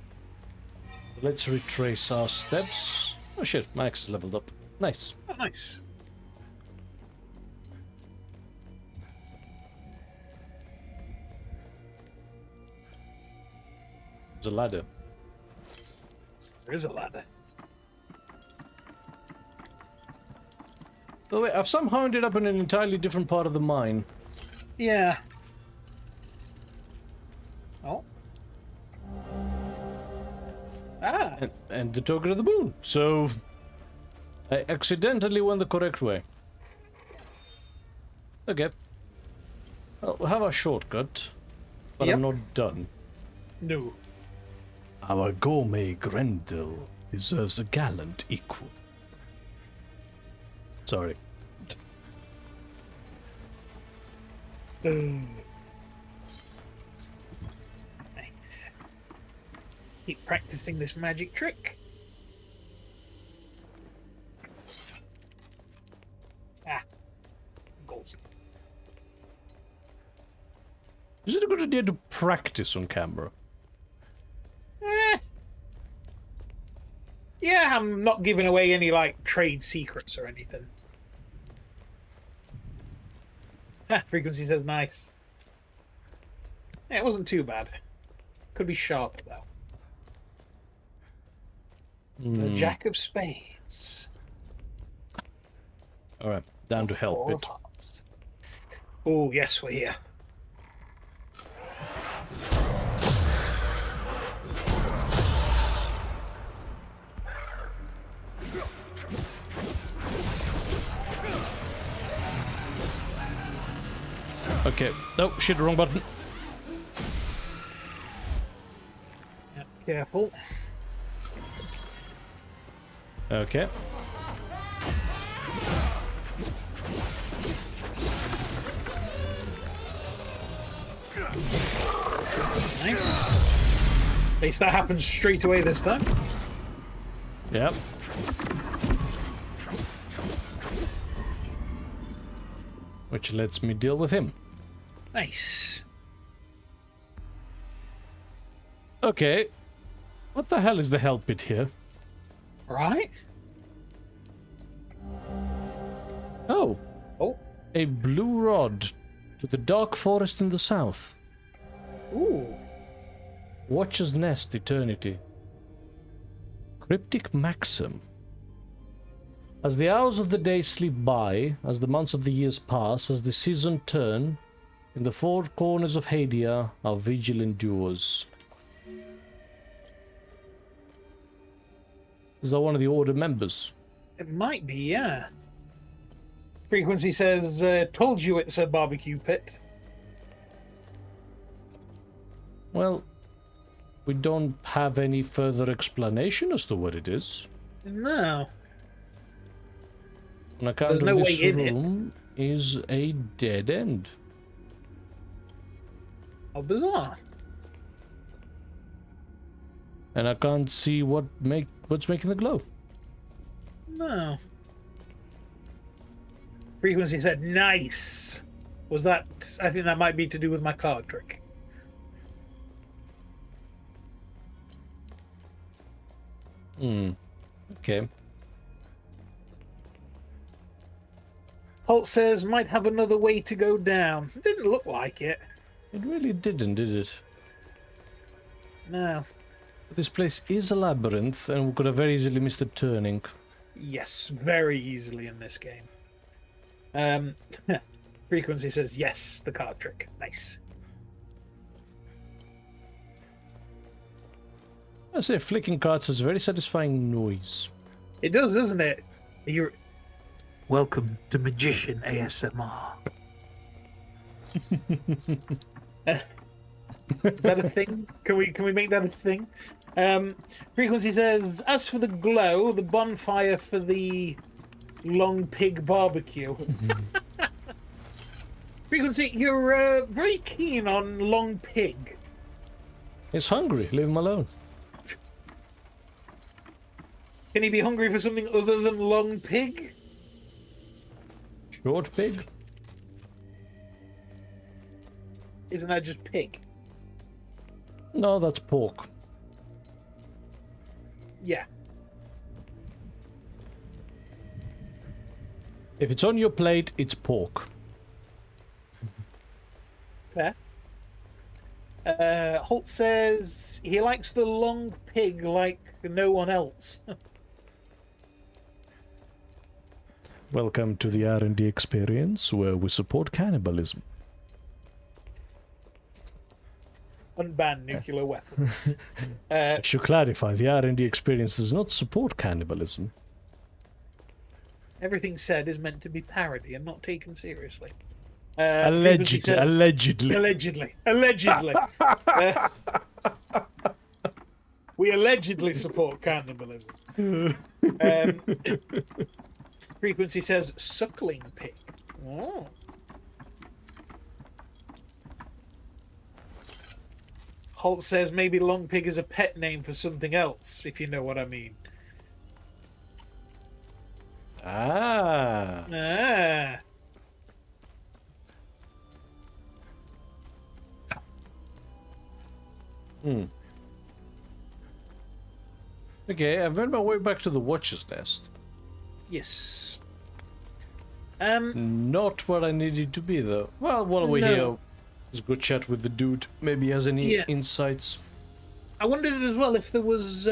Let's retrace our steps. Oh shit, my axe is leveled up. Nice. Oh, nice. There's a ladder. There is a ladder. Oh wait, I've somehow ended up in an entirely different part of the mine. Yeah. Oh. Ah. And the token of the moon. So I accidentally went the correct way. Okay. Well, we'll have a shortcut, but Yep. I'm not done. No. Our gourmet Grendel deserves a gallant equal. Sorry. Nice. Keep practicing this magic trick. Ah. Goals. Is it a good idea to practice on camera? Yeah, I'm not giving away any, like, trade secrets or anything. Frequency says nice. Yeah, it wasn't too bad. Could be sharp, though. The Jack of Spades. Alright, down to help Four it. of Hearts. Oh, yes, we're here. Okay. Oh, shit, wrong button. Yep, careful. Okay. Nice. At least that happens straight away this time. Yep. Which lets me deal with him. Nice. Okay. What the hell is the help bit here? Right? Oh. Oh. A blue rod to the dark forest in the south. Ooh. Watcher's Nest, Eternity. Cryptic maxim. As the hours of the day slip by, as the months of the years pass, as the season turn, in the four corners of Hadia, our vigil endures. Is that one of the Order members? It might be, yeah. Frequency says, told you it's a barbecue pit. Well, we don't have any further explanation as to what it is. No. On account There's of no this way in it. room is a dead end. How bizarre. And I can't see what's making the glow. No. Frequency said, nice. Was that... I think that might be to do with my card trick. Okay. Holt says, might have another way to go down. It didn't look like it. It really didn't, did it? No. This place is a labyrinth, and we could have very easily missed a turning. Yes, very easily in this game. Frequency says, yes, the card trick. Nice. I say flicking cards has a very satisfying noise. It does, doesn't it? You're... Welcome to Magician ASMR. Is that a thing? Can we make that a thing? Frequency says, as for the glow, the bonfire for the long pig barbecue. Frequency, you're very keen on long pig. He's hungry. Leave him alone. Can he be hungry for something other than long pig? Short pig? Isn't that just pig? No, that's pork. Yeah. If it's on your plate, it's pork. Fair. Holt says he likes the long pig like no one else. Welcome to the R&D experience, where we support cannibalism. Unban nuclear weapons. I should clarify, the R&D experience does not support cannibalism. Everything said is meant to be parody and not taken seriously. Allegedly. Says, allegedly. We allegedly support cannibalism. Frequency says suckling pig. Oh. Holt says maybe long pig is a pet name for something else, if you know what I mean. Ah. Ah. Okay, I've made my way back to the Watcher's Nest. Yes. Not where I needed to be, though. Well, while we're here, let's go chat with the dude. Maybe he has any insights. I wondered as well if there was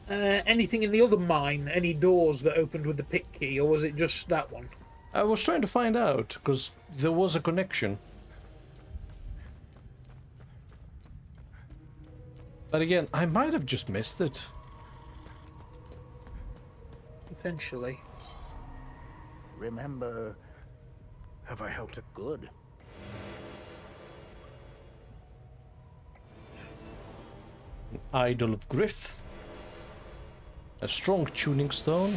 anything in the other mine? Any doors that opened with the pick key, or was it just that one? I was trying to find out, because there was a connection. But again, I might have just missed it. Potentially. Remember, have I helped it? Good. Idol of Griff. A strong tuning stone.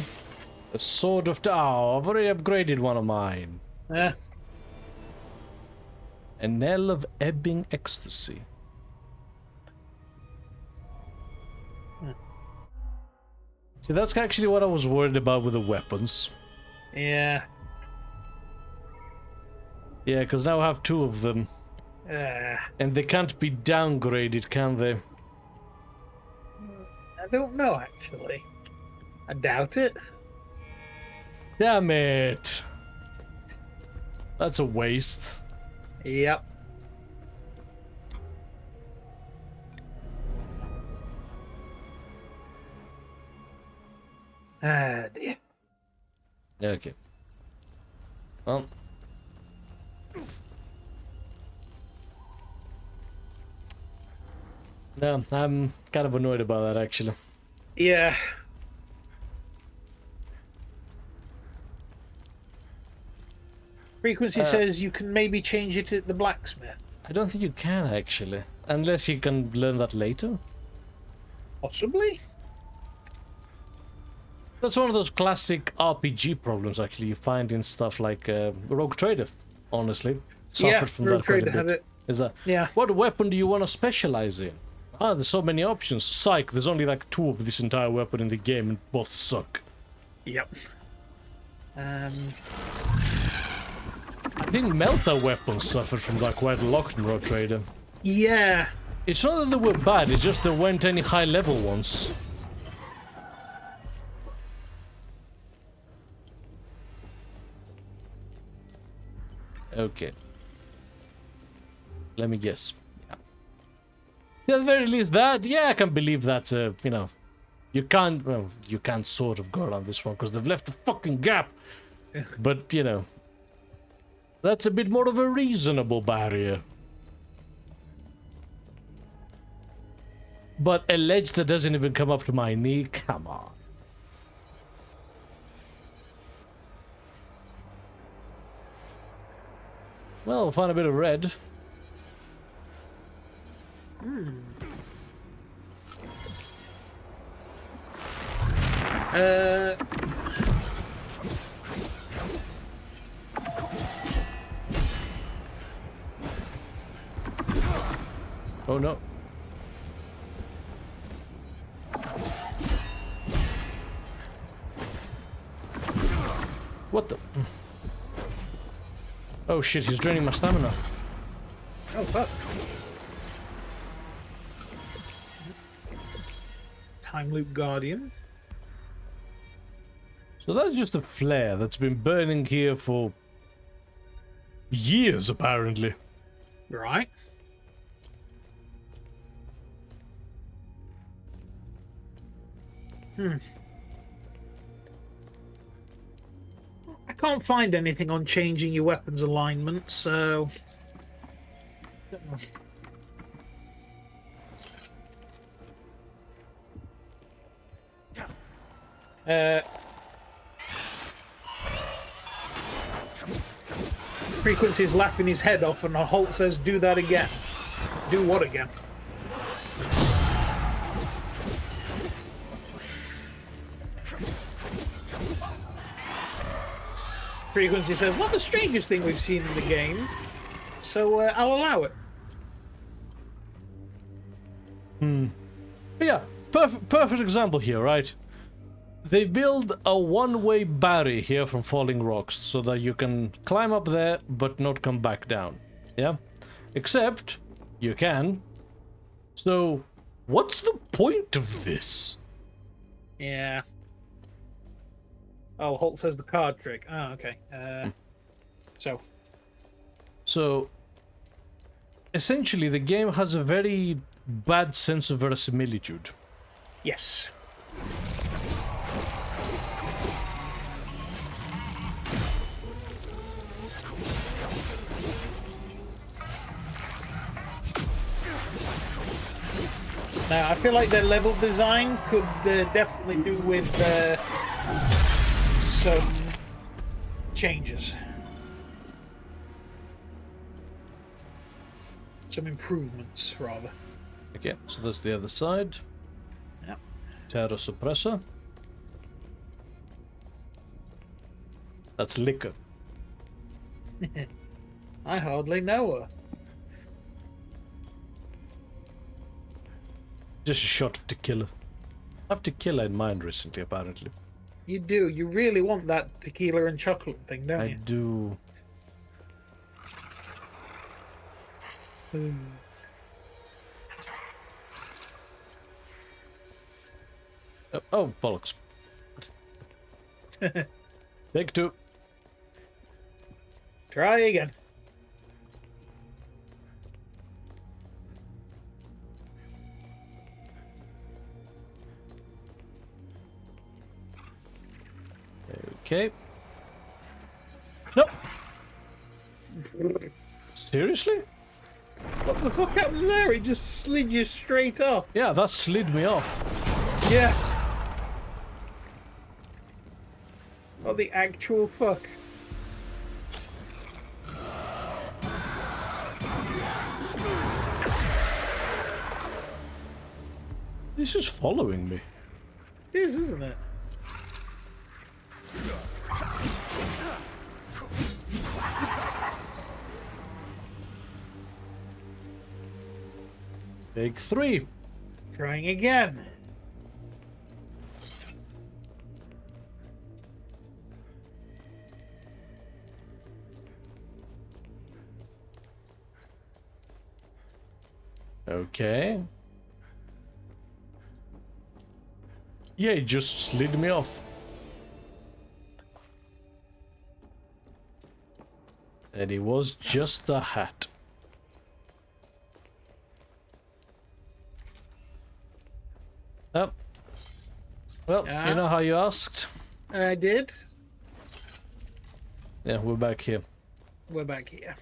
A sword of Tao. I've already upgraded one of mine. Yeah. A knell of ebbing ecstasy. See, that's actually what I was worried about with the weapons. Yeah. Yeah, because now I have 2 of them. And they can't be downgraded, can they? I don't know, actually. I doubt it. Damn it. That's a waste. Yep. Ah, dear. Okay. Well. No, I'm kind of annoyed about that, actually. Yeah. Frequency says you can maybe change it at the blacksmith. I don't think you can, actually. Unless you can learn that later. Possibly? That's one of those classic RPG problems, actually, you find in stuff like Rogue Trader, honestly. Suffered from Rogue that quite a Trader had bit. it. Is that, yeah. What weapon do you want to specialize in? Ah, there's so many options. Psych, there's only like 2 of this entire weapon in the game and both suck. Yep. I think Melta weapons suffered from that quite a lot in Rogue Trader. Yeah. It's not that they were bad, it's just there weren't any high level ones. Okay. Let me guess. Yeah. At the very least, that, yeah, I can believe that, you know, you can't, well, you can't sort of go around this one because they've left a fucking gap. But, you know, that's a bit more of a reasonable barrier. But a ledge that doesn't even come up to my knee, come on. Well, we'll find a bit of red. Oh no. What the? Oh shit, he's draining my stamina. Oh fuck. Time Loop Guardian. So that's just a flare that's been burning here for years, apparently. Right. I can't find anything on changing your weapons alignment, so... Don't know. Frequency is laughing his head off, and Holt says, "Do that again." Do what again? Frequency says, "Not the strangest thing we've seen in the game, so I'll allow it." But yeah, perfect example here, right? They build a one-way barrier here from falling rocks so that you can climb up there but not come back down. Yeah? Except you can. So what's the point of this? Yeah. Oh, Holt says the card trick. Oh, okay. So essentially the game has a very bad sense of verisimilitude. Yes. Now, I feel like their level design could definitely do with some changes. Some improvements, rather. Okay, so that's the other side. Yep. Terror suppressor. That's liquor. I hardly know her. Just a shot of tequila. I have tequila in mind recently, apparently. You do. You really want that tequila and chocolate thing, don't I you? do. Oh, bollocks. Take two. Try again. Okay. Nope. Seriously? What the fuck happened there? It just slid you straight off. Yeah, that slid me off. Yeah. What the actual fuck? This is following me. It is, isn't it? Take three. Trying again. Okay. Yeah, it just slid me off. And it was just the hat. Oh. Well, you know how you asked? I did. Yeah, we're back here. We're back here.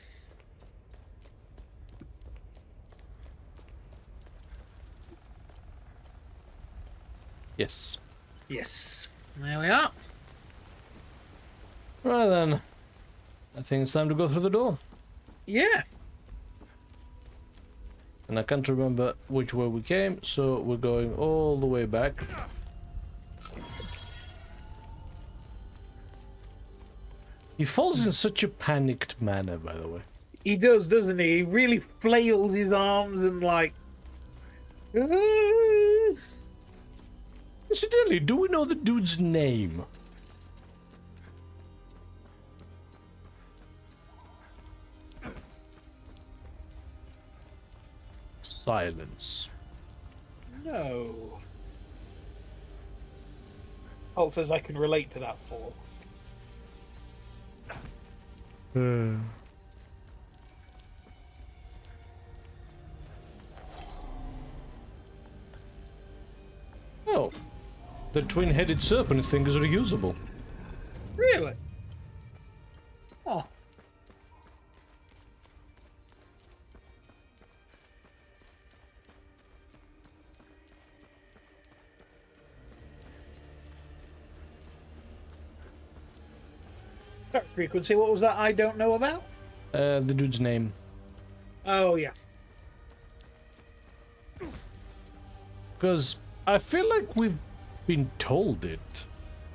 Yes. Yes. There we are. Right then. I think it's time to go through the door. Yeah. And I can't remember which way we came, so we're going all the way back. He falls in such a panicked manner, by the way. He does, doesn't he? He really flails his arms and like... Incidentally, do we know the dude's name? Silence. No. Holt says I can relate to that, Paul. Oh, the twin-headed serpent thing is reusable. Really? Oh. Frequency, what was that I don't know about? The dude's name. Oh, yeah. Because I feel like we've been told it,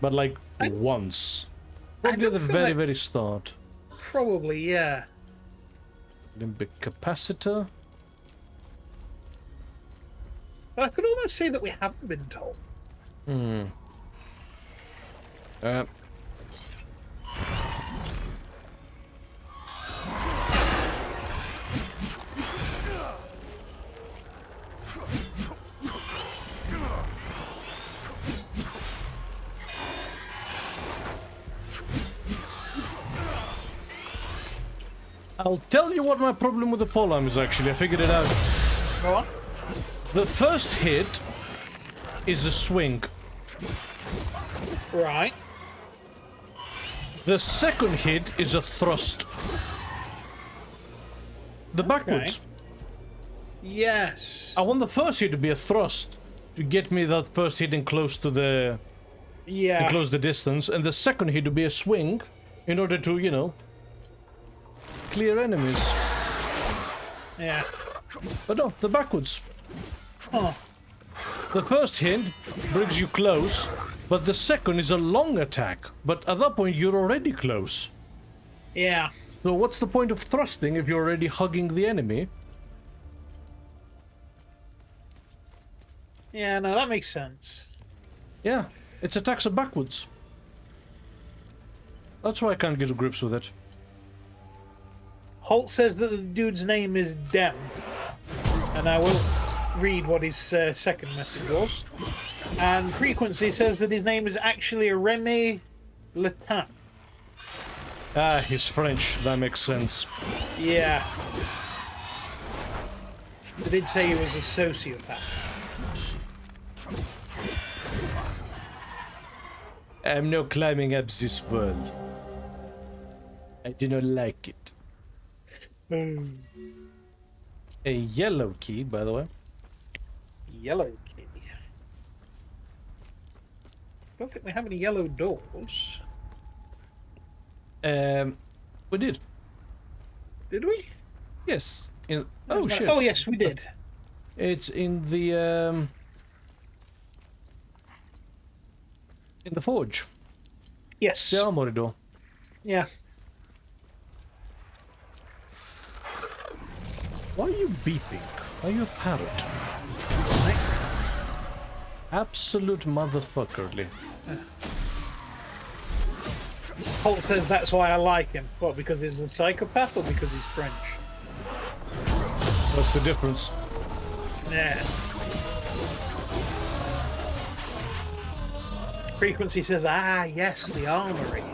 but like once. Probably at the very, very start. Probably, yeah. Limbic capacitor. But I could almost say that we haven't been told. Hmm. I'll tell you what my problem with the polearm is actually. I figured it out. Go on. The first hit is a swing. Right. The second hit is a thrust. The backwards. Yes. I want the first hit to be a thrust to get me that first hit and close to the... Yeah. To close the distance, and the second hit to be a swing in order to, you know, clear enemies. Yeah. But no, the backwards. Huh. The first hit brings you close, but the second is a long attack. But at that point, you're already close. Yeah. So what's the point of thrusting if you're already hugging the enemy? Yeah, no, that makes sense. Yeah, its attacks are backwards. That's why I can't get to grips with it. Holt says that the dude's name is Dem. And I will read what his second message was. And Frequency says that his name is actually Remy Letin. Ah, he's French. That makes sense. Yeah. They did say he was a sociopath. I'm now climbing up this wall. I do not like it. A yellow key, by the way. Yellow key. Don't think we have any yellow doors. We did. Did we? Yes. Oh shit. Oh yes, we did. It's in the forge. Yes. The armory door. Yeah. Why are you beeping? Are you a parrot? Absolute motherfuckerly. Holt says that's why I like him. What, because he's a psychopath or because he's French? What's the difference? Yeah. Frequency says, ah, yes, the armory.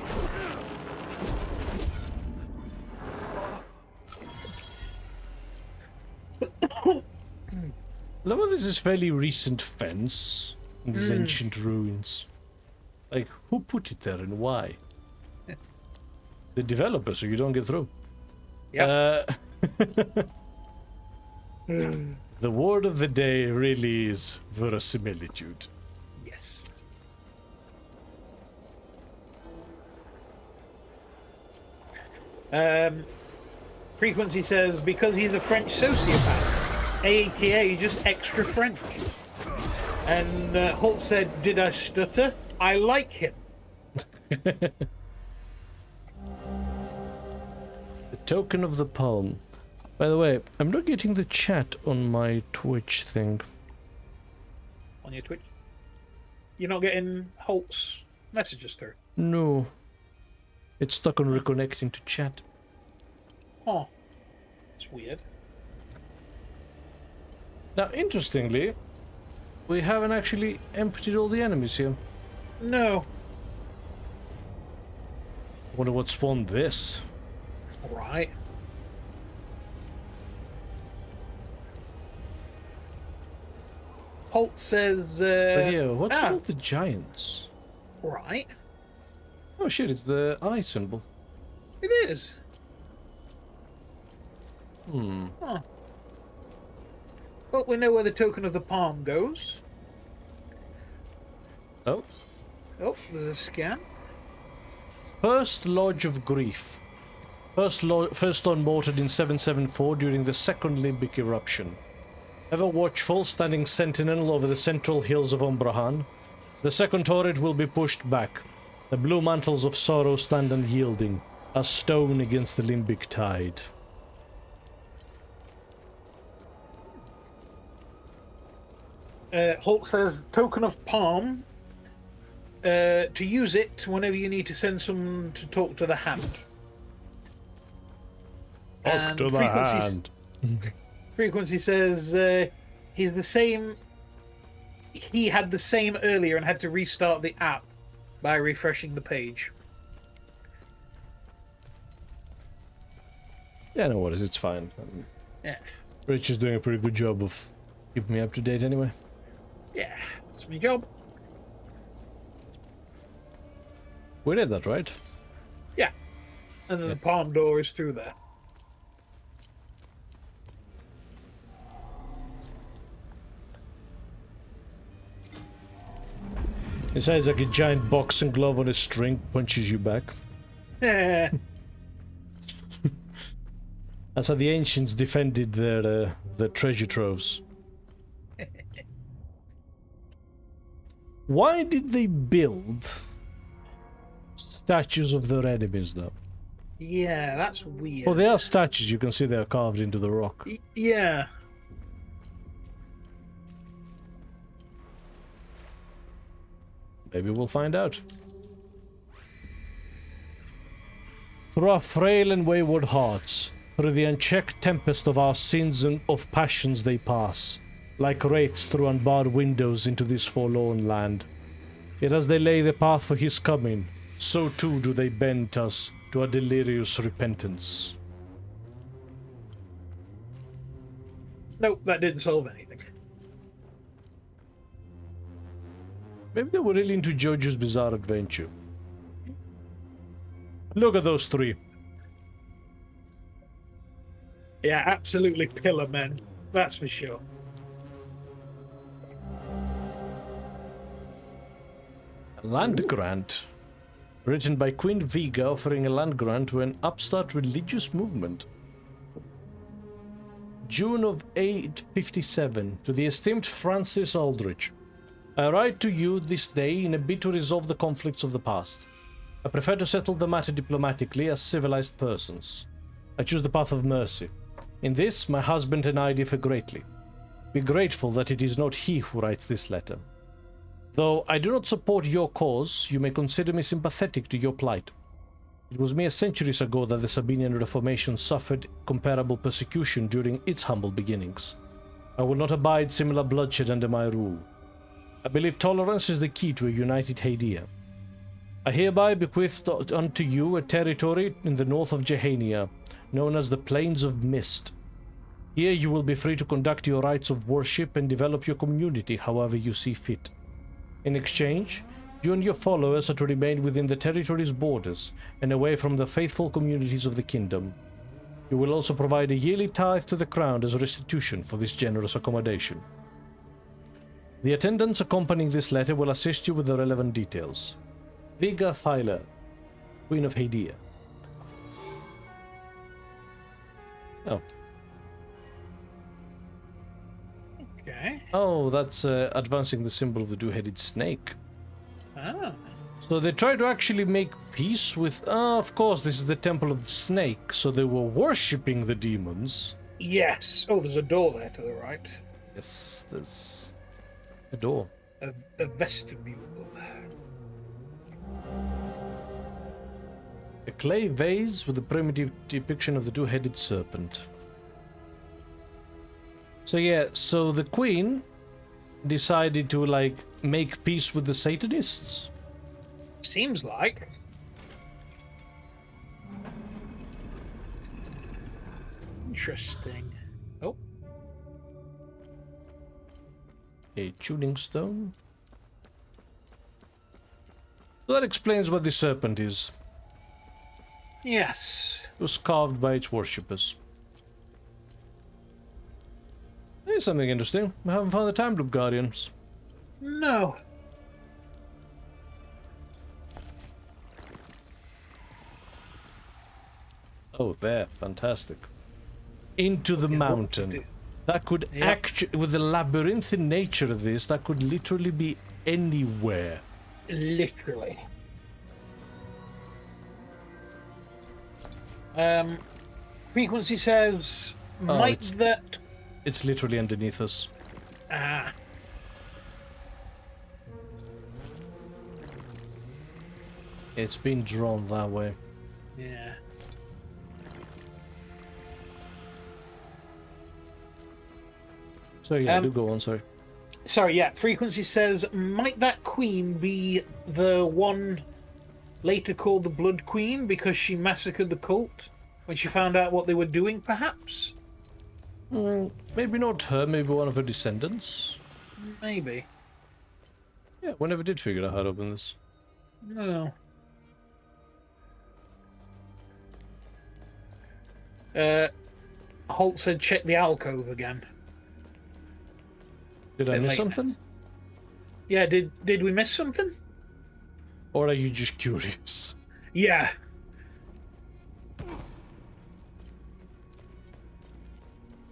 Love how this is fairly recent fence in these ancient ruins. Like, who put it there and why? The developer, so you don't get through. Yeah. The word of the day really is verisimilitude. Yes. Frequency says, because he's a French sociopath, aka just extra French. And Holt said, did I stutter? I like him. The token of the palm. By the way, I'm not getting the chat on my Twitch thing. On your Twitch? You're not getting Holt's messages through? No. It's stuck on reconnecting to chat. Oh. It's weird. Now, interestingly, we haven't actually emptied all the enemies here. No. Wonder what spawned this. Right. Holt says... But yeah, what's with all the giants? Right. Oh shit, it's the eye symbol. It is. Huh. Well, we know where the token of the palm goes. Oh. Oh, there's a scan. First Lodge of Grief. First unmortared in 774 during the second limbic eruption. Ever watchful, standing sentinel over the central hills of Umbrahan. The second turret will be pushed back. The blue mantles of sorrow stand unyielding, a stone against the limbic tide. Holt says, token of palm. To use it whenever you need to send someone to talk to the hand. Talk to the hand. Frequency says he's the same. He had the same earlier and had to restart the app by refreshing the page. Yeah, no worries, it's fine. Yeah. Rich is doing a pretty good job of keeping me up to date anyway. Yeah, that's my job. We did that, right? Yeah. And then the palm door is through there. Inside is like a giant boxing glove on a string, punches you back. Yeah. That's how the ancients defended their treasure troves. Why did they build statues of their enemies, though? Yeah, that's weird. Well, they are statues. You can see they are carved into the rock. Yeah. Maybe we'll find out. Through our frail and wayward hearts, through the unchecked tempest of our sins and of passions they pass, like wraiths through unbarred windows into this forlorn land. Yet as they lay the path for his coming, so too do they bend us to a delirious repentance. Nope, that didn't solve anything. Maybe they were really into JoJo's Bizarre Adventure. Look at those three. Yeah, absolutely pillar men. That's for sure. A land grant. Written by Queen Viga offering a land grant to an upstart religious movement. June of 857, to the esteemed Francis Aldrich. I write to you this day in a bid to resolve the conflicts of the past. I prefer to settle the matter diplomatically as civilized persons. I choose the path of mercy. In this, my husband and I differ greatly. Be grateful that it is not he who writes this letter. Though I do not support your cause, you may consider me sympathetic to your plight. It was mere centuries ago that the Sabinian Reformation suffered comparable persecution during its humble beginnings. I will not abide similar bloodshed under my rule. I believe tolerance is the key to a united Hadia. I hereby bequeath unto you a territory in the north of Jehania, known as the Plains of Mist. Here you will be free to conduct your rites of worship and develop your community however you see fit. In exchange, you and your followers are to remain within the territory's borders and away from the faithful communities of the kingdom. You will also provide a yearly tithe to the crown as restitution for this generous accommodation. The attendants accompanying this letter will assist you with the relevant details. Viga Phyla, Queen of Hadia. Oh. Okay. Oh, that's advancing the symbol of the two-headed snake. Ah. So they tried to actually make peace with... of course, this is the Temple of the Snake, so they were worshipping the demons. Yes. Oh, there's a door there to the right. Yes, there's a door. A vestibule. A clay vase with a primitive depiction of the two-headed serpent. So yeah, so the queen decided to, like, make peace with the Satanists? Seems like. Interesting. Oh. A tuning stone. So that explains what the serpent is. Yes. It was carved by its worshippers. Here's something interesting. We haven't found the Time Loop Guardians. No. Oh, there. Fantastic. Into the mountain. That could actually, with the labyrinthine nature of this, that could literally be anywhere. Literally. Frequency says, might that... It's literally underneath us. Ah. It's been drawn that way. Yeah. So yeah, do go on, sorry. Sorry, yeah. Frequency says, might that queen be the one later called the Blood Queen because she massacred the cult when she found out what they were doing, perhaps? Maybe not her, maybe one of her descendants. Maybe. Yeah, we never did figure out how to open this. No. Holt said check the alcove again. Did I miss something? Yeah, did we miss something? Or are you just curious? Yeah.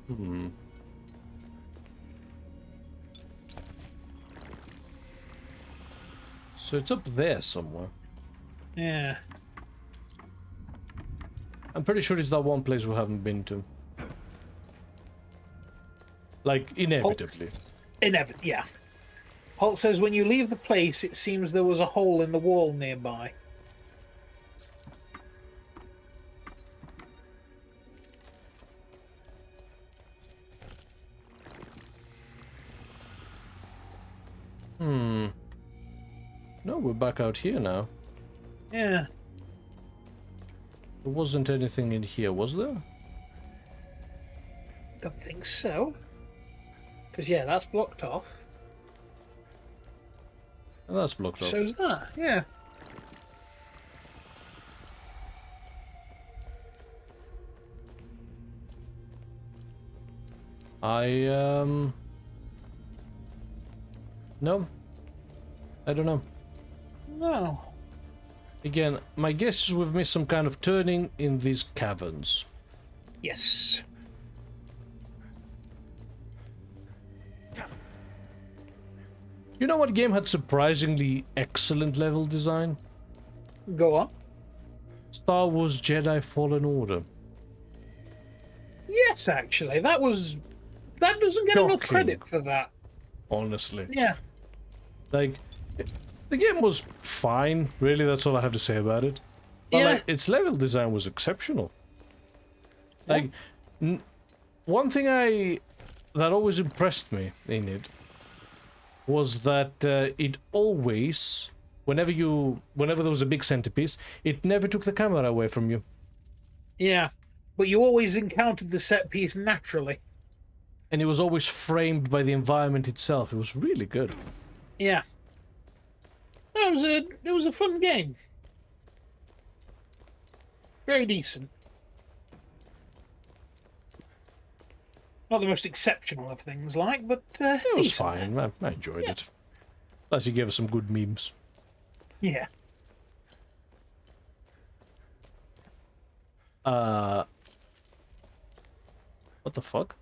Hmm. So it's up there somewhere. Yeah. I'm pretty sure it's that one place we haven't been to. Like, inevitably. Yeah. Holt says when you leave the place, it seems there was a hole in the wall nearby. Hmm. No, we're back out here now. Yeah. There wasn't anything in here, was there? Don't think so. Because, yeah, that's blocked off. Oh, that's blocked off. So's that, yeah. No. I don't know. No. Again, my guess is we've missed some kind of turning in these caverns. Yes. You know what game had surprisingly excellent level design? Go on. Star Wars Jedi Fallen Order. Yes, actually. That doesn't get enough credit for that. Honestly. Yeah. Like, the game was fine, really, that's all I have to say about it. But, Yeah. like, its level design was exceptional. Like, one thing that always impressed me in it was that it always, whenever there was a big centerpiece, it never took the camera away from you. Yeah. But you always encountered the set piece naturally. And it was always framed by the environment itself. It was really good. Yeah. It was a fun game. Very decent. Not the most exceptional of things, like, but It was decent. fine. I enjoyed it. Plus, you gave us some good memes. Yeah. What the fuck?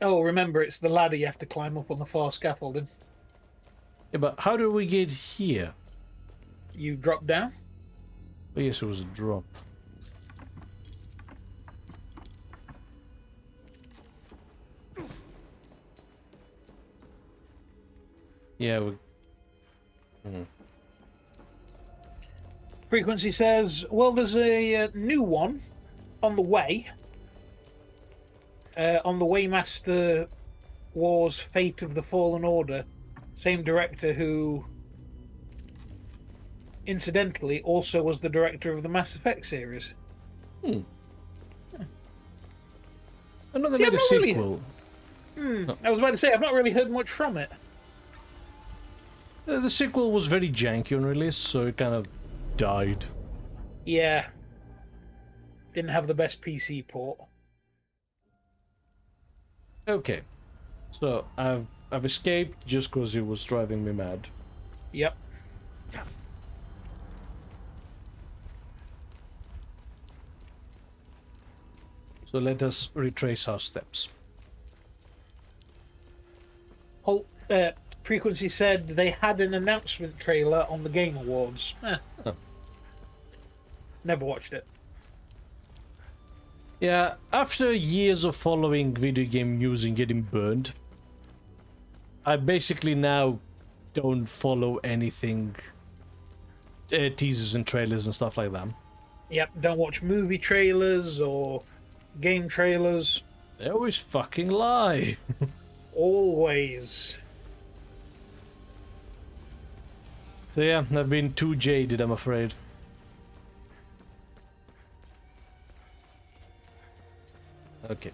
Oh, remember, it's the ladder you have to climb up on the far scaffolding. Yeah, but how do we get here? You drop down? Oh, yes, it was a drop. Yeah, we... Frequency says, well, there's a new one on the way. On the Waymaster Wars Fate of the Fallen Order. Same director who, incidentally, also was the director of the Mass Effect series. I know they See, made a I've not really- sequel. I was about to say, I've not really heard much from it. The sequel was very janky on release, so it kind of died. Yeah. Didn't have the best PC port. Okay. So, I've escaped just because it was driving me mad. Yep. So let us retrace our steps. Frequency said they had an announcement trailer on the Game Awards. Never watched it. Yeah, after years of following video game news and getting burned, I basically now don't follow anything, teasers and trailers and stuff like that. Yep, don't watch movie trailers or game trailers. They always fucking lie. Always. So yeah, I've been too jaded, I'm afraid. Okay.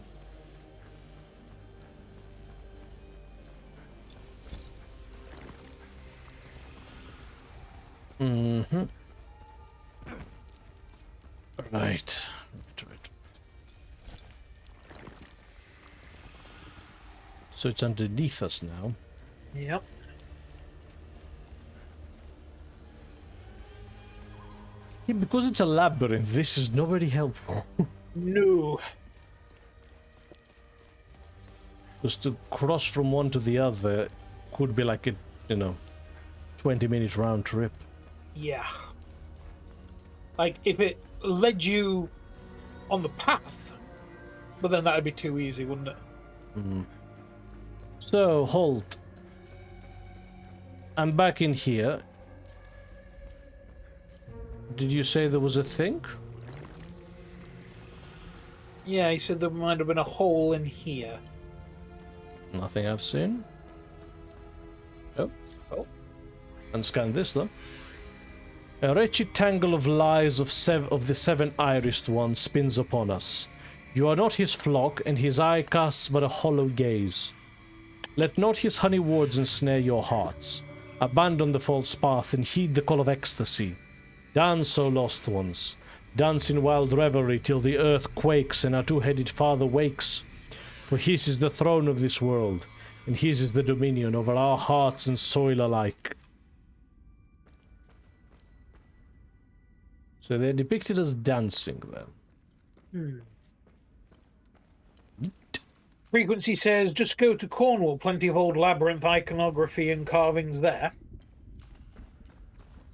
Right. Try So it's underneath us now. Yep. Yeah, because it's a labyrinth, this is not very helpful. No. Just to cross from one to the other could be like a, 20-minute round trip. Yeah. Like, if it led you on the path, but then that'd be too easy, wouldn't it? Mm. So, Holt. I'm back in here. Did you say there was a thing? Yeah, he said there might have been a hole in here. Nothing I've seen. Oh. Unscan this though. A wretched tangle of lies of the seven irised one spins upon us. You are not his flock, and his eye casts but a hollow gaze. Let not his honey words ensnare your hearts. Abandon the false path and heed the call of ecstasy. Dance, O lost ones. Dance in wild revelry till the earth quakes and our two-headed father wakes. For his is the throne of this world, and his is the dominion over our hearts and soil alike. So they're depicted as dancing then. Frequency says, just go to Cornwall. Plenty of old labyrinth iconography and carvings there.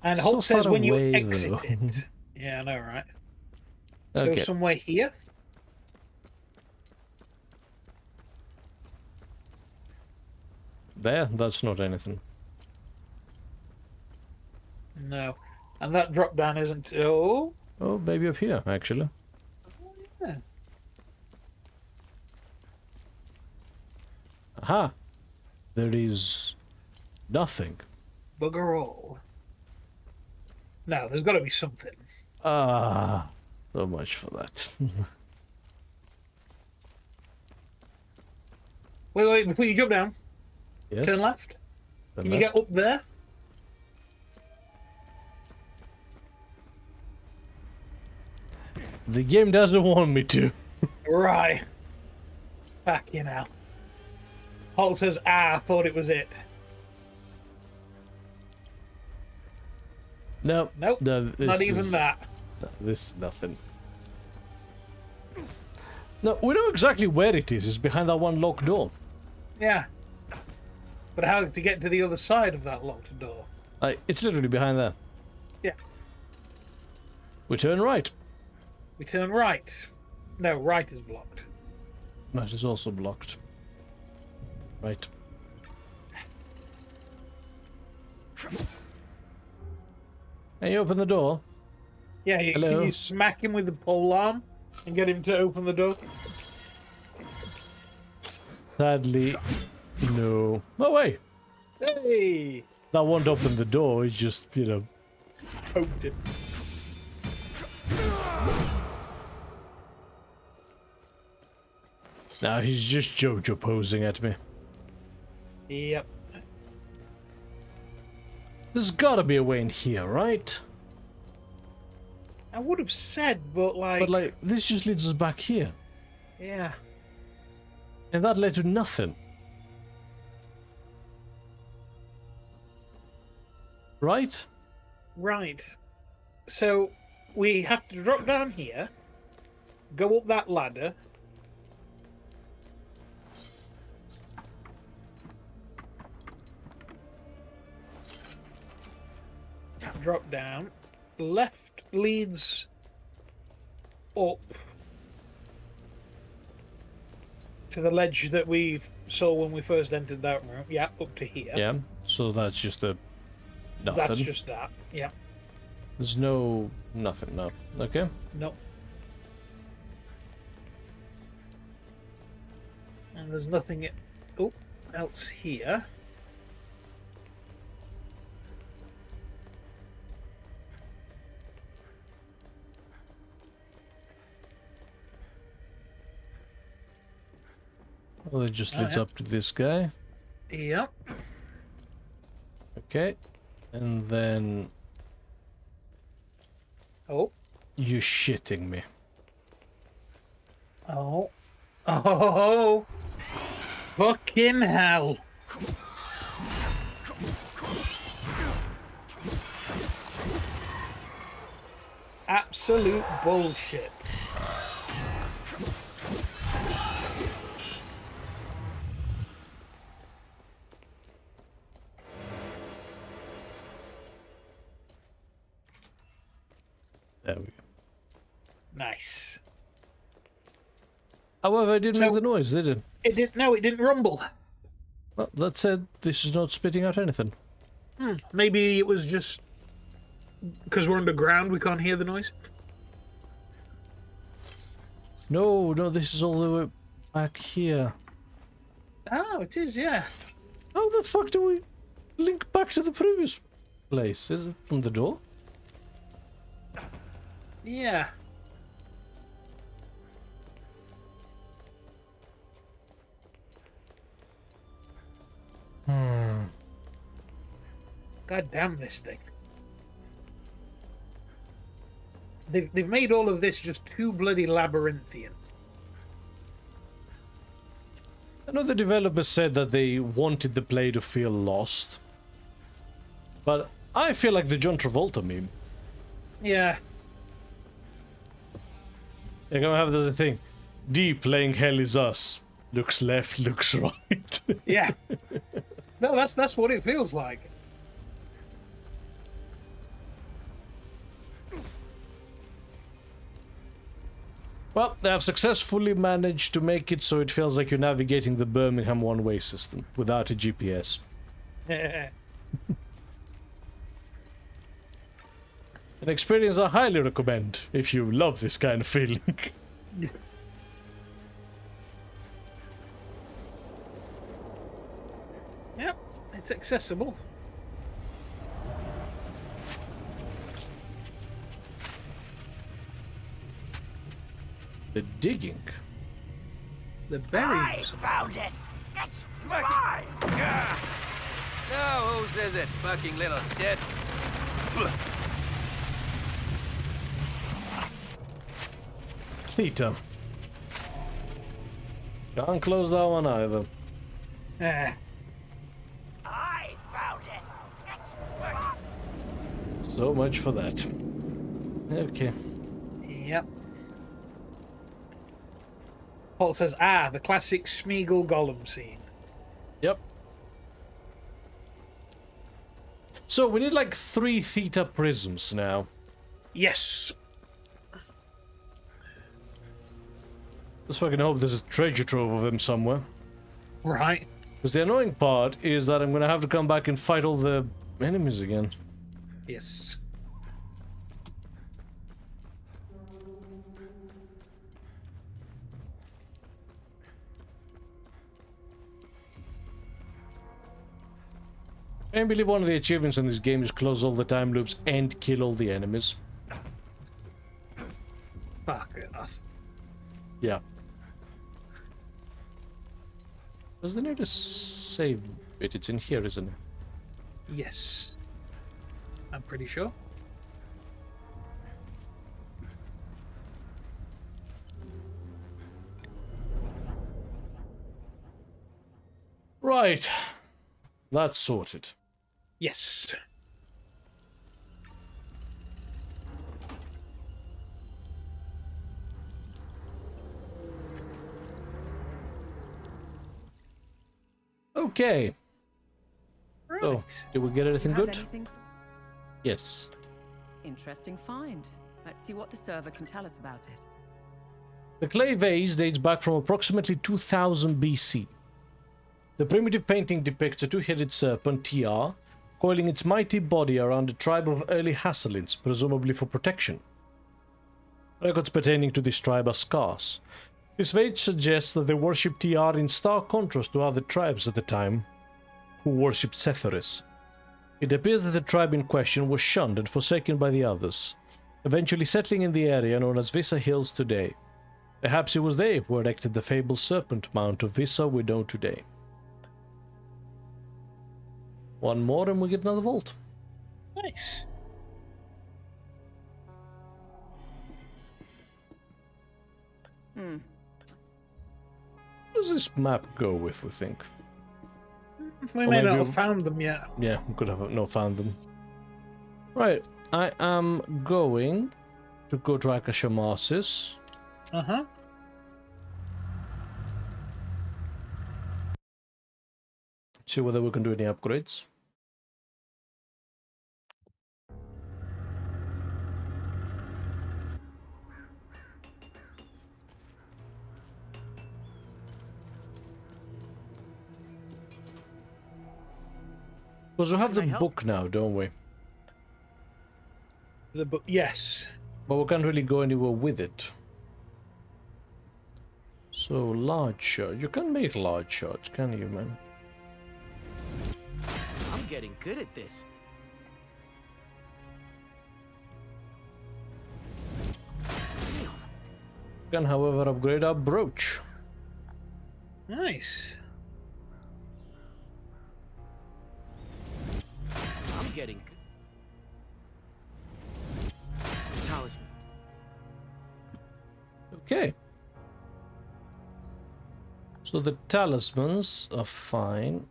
And So Holt says far when you away, exit though. it. Yeah, I know, right? So Okay. somewhere here? There? That's not anything. No. And that drop down isn't... Oh? Oh, maybe up here, actually. Yeah. Aha! There is nothing. Bugger all. No, there's got to be something. Ah, so much for that. Wait, before you jump down, Yes. turn left. Turn Can you left. get up there? The game doesn't want me to. Right. Back you now. Holt says, I thought it was it. No. Nope. No, Not even that. No, this is nothing. No, we know exactly where it is. It's behind that one locked door. Yeah. But how to get to the other side of that locked door? It's literally behind there. Yeah. We turn right. We turn right. No, right is blocked. That is also blocked. Right. Can you open the door? Yeah, Hello? can you smack him with the pole arm and get him to open the door? Sadly, no. Oh, wait. Hey! That won't open the door. It's just, Poked him. Now he's just Jojo posing at me. Yep. There's gotta be a way in here, right? I would have said, but But this just leads us back here. Yeah. And that led to nothing. Right? Right. So, we have to drop down here, go up that ladder. Drop down. Left leads up to the ledge that we saw when we first entered that room. Yeah, up to here. Yeah, so that's just a nothing. That's just that. Yeah. There's no nothing, no. Okay. Nope. And there's nothing else here. Well, it just leads up to this guy. Yep. Okay. And then... Oh. You're shitting me. Oh. Oh. Fucking hell. Absolute bullshit. There we go. Nice. However, it didn't make the noise, did it? It didn't. No, it didn't rumble. Well, that said, this is not spitting out anything. Maybe it was just because we're underground. We can't hear the noise. No, this is all the way back here. Oh, it is. Yeah. How the fuck do we link back to the previous place? Is it from the door? Yeah. God damn this thing. They've made all of this just too bloody labyrinthian. I know the developers said that they wanted the play to feel lost. But I feel like the John Travolta meme. Yeah. They're gonna have the thing. D playing Hell Is Us. Looks left, looks right. Yeah. No, that's what it feels like. Well, they have successfully managed to make it so it feels like you're navigating the Birmingham one-way system without a GPS. An experience I highly recommend if you love this kind of feeling. Yep, it's accessible. The digging. The burying. I found it! It's mine! No, who says it, fucking little shit? Theta. Can't close that one either. I found it! So much for that. Okay. Yep. Paul says, the classic Smeagol Gollum scene. Yep. So we need like 3 Theta prisms now. Yes. Let's fucking hope there's a treasure trove of them somewhere. Right. Because the annoying part is that I'm gonna have to come back and fight all the enemies again. Yes. I believe one of the achievements in this game is close all the time loops and kill all the enemies. Fuck enough. Yeah. Does there need a save bit? It's in here, isn't it? Yes. I'm pretty sure. Right. That's sorted. Yes. Okay. Right. So, did we get anything You have good? anything- Yes. Interesting find. Let's see what the server can tell us about it. The clay vase dates back from approximately 2000 BC. The primitive painting depicts a two-headed serpent, TR, coiling its mighty body around a tribe of early Hasselins, presumably for protection. Records pertaining to this tribe are scarce. This vase suggests that they worshipped TR in stark contrast to other tribes at the time, who worshipped Sethoris. It appears that the tribe in question was shunned and forsaken by the others, eventually settling in the area known as Visa Hills today. Perhaps it was they who erected the fabled serpent mount of Visa we know today. One more and we get another vault. Nice. does this map go with, we think? We Or may not maybe- have found them yet. Yeah, we could have not found them. Right, I am going to go to Akashamasis. Uh-huh. See whether we can do any upgrades. Because we have the book now, don't we? The book, yes. But we can't really go anywhere with it. So, large shot. You can make large shots, can you, man? I'm getting good at this. Can, however, upgrade our brooch. Nice. I'm getting talisman. Okay. So the talismans are fine.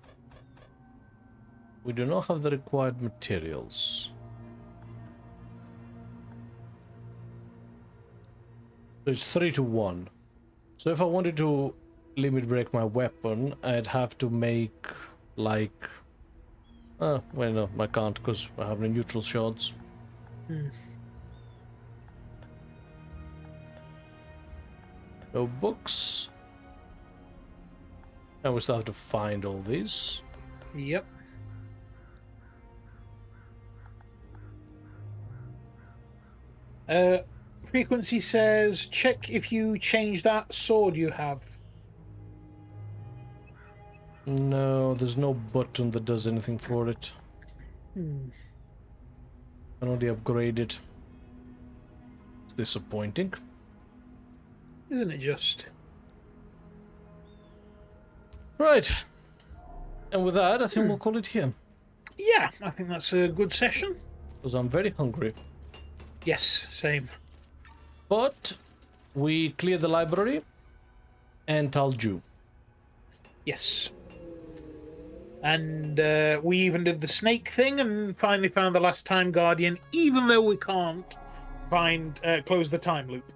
We do not have the required materials. So it's 3-1. So if I wanted to limit break my weapon, I'd have to make like... well, no, I can't because I have no neutral shards. No books. And we still have to find all these. Yep. Frequency says, check if you change that sword you have. No, there's no button that does anything for it. Hmm. I can only upgrade it. It's disappointing. Isn't it just? Right. And with that, I think we'll call it here. Yeah, I think that's a good session. Because I'm very hungry. Yes, same. But we cleared the library and Talju. Yes. And we even did the snake thing and finally found the last time guardian, even though we can't find close the time loop.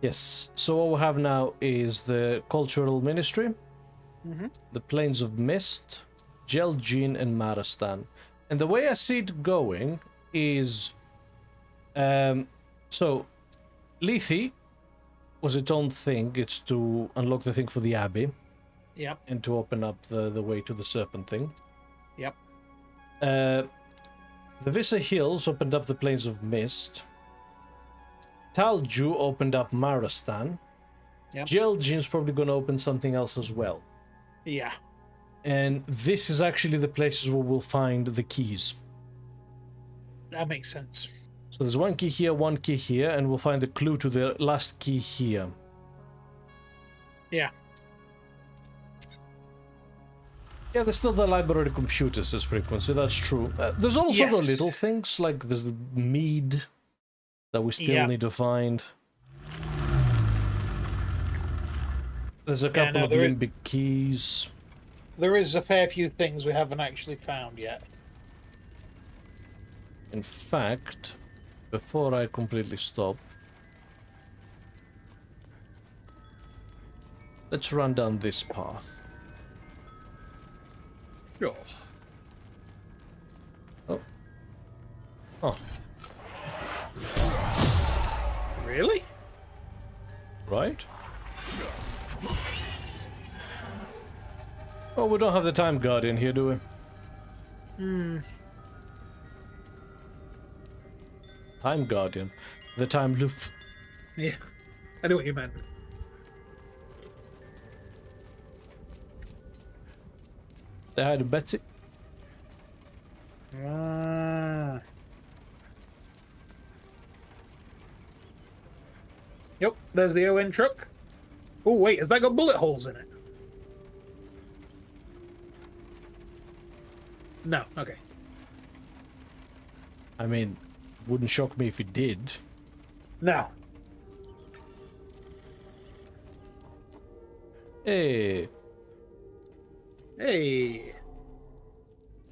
Yes. So what we have now is the Cultural Ministry, the Plains of Mist, Jel'Jin, and Maristan. And the way I see it going is... so, Lethe was its own thing. It's to unlock the thing for the Abbey. Yep. And to open up the way to the Serpent thing. Yep. The Vissa Hills opened up the Plains of Mist. Talju opened up Maristan. Yep. Jel'Jin's probably going to open something else as well. Yeah. And this is actually the places where we'll find the keys. That makes sense. So there's one key here, and we'll find the clue to the last key here. Yeah. Yeah, there's still the library computers as frequency, that's true. There's all sorts of Yes. little things, like there's the mead that we still need to find. There's a couple of limbic keys. There is a fair few things we haven't actually found yet. In fact, before I completely stop, let's run down this path. Sure. Oh. Oh. Really? Right? Oh, we don't have the Time Guardian here, do we? Hmm. Time Guardian. The Time Loop. Yeah. I know what you meant. Say hi to Betsy. Yep, there's the ON truck. Oh, wait, has that got bullet holes in it? No, okay. I mean, wouldn't shock me if it did. No. Hey. Hey.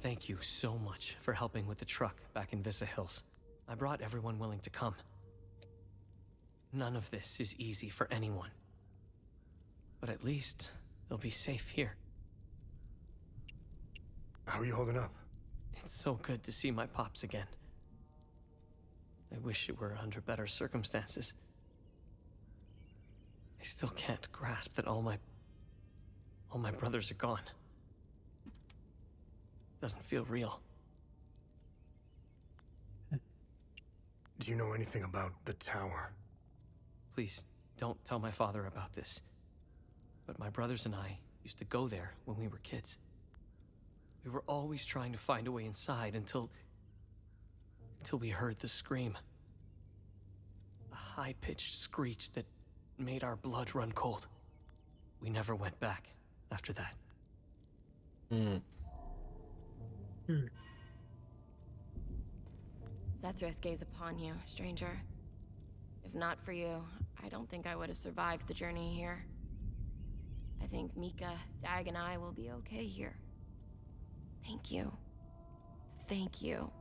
Thank you so much for helping with the truck back in Vista Hills. I brought everyone willing to come. None of this is easy for anyone. But at least they'll be safe here. How are you holding up? It's so good to see my pops again. I wish it were under better circumstances. I still can't grasp that all my brothers are gone. Doesn't feel real. Do you know anything about the tower? Please, don't tell my father about this. But my brothers and I used to go there when we were kids. We were always trying to find a way inside until we heard the scream. A high-pitched screech that made our blood run cold. We never went back after that. Sethris gaze upon you, stranger. If not for you, I don't think I would have survived the journey here. I think Mika, Dag, and I will be okay here. Thank you. Thank you.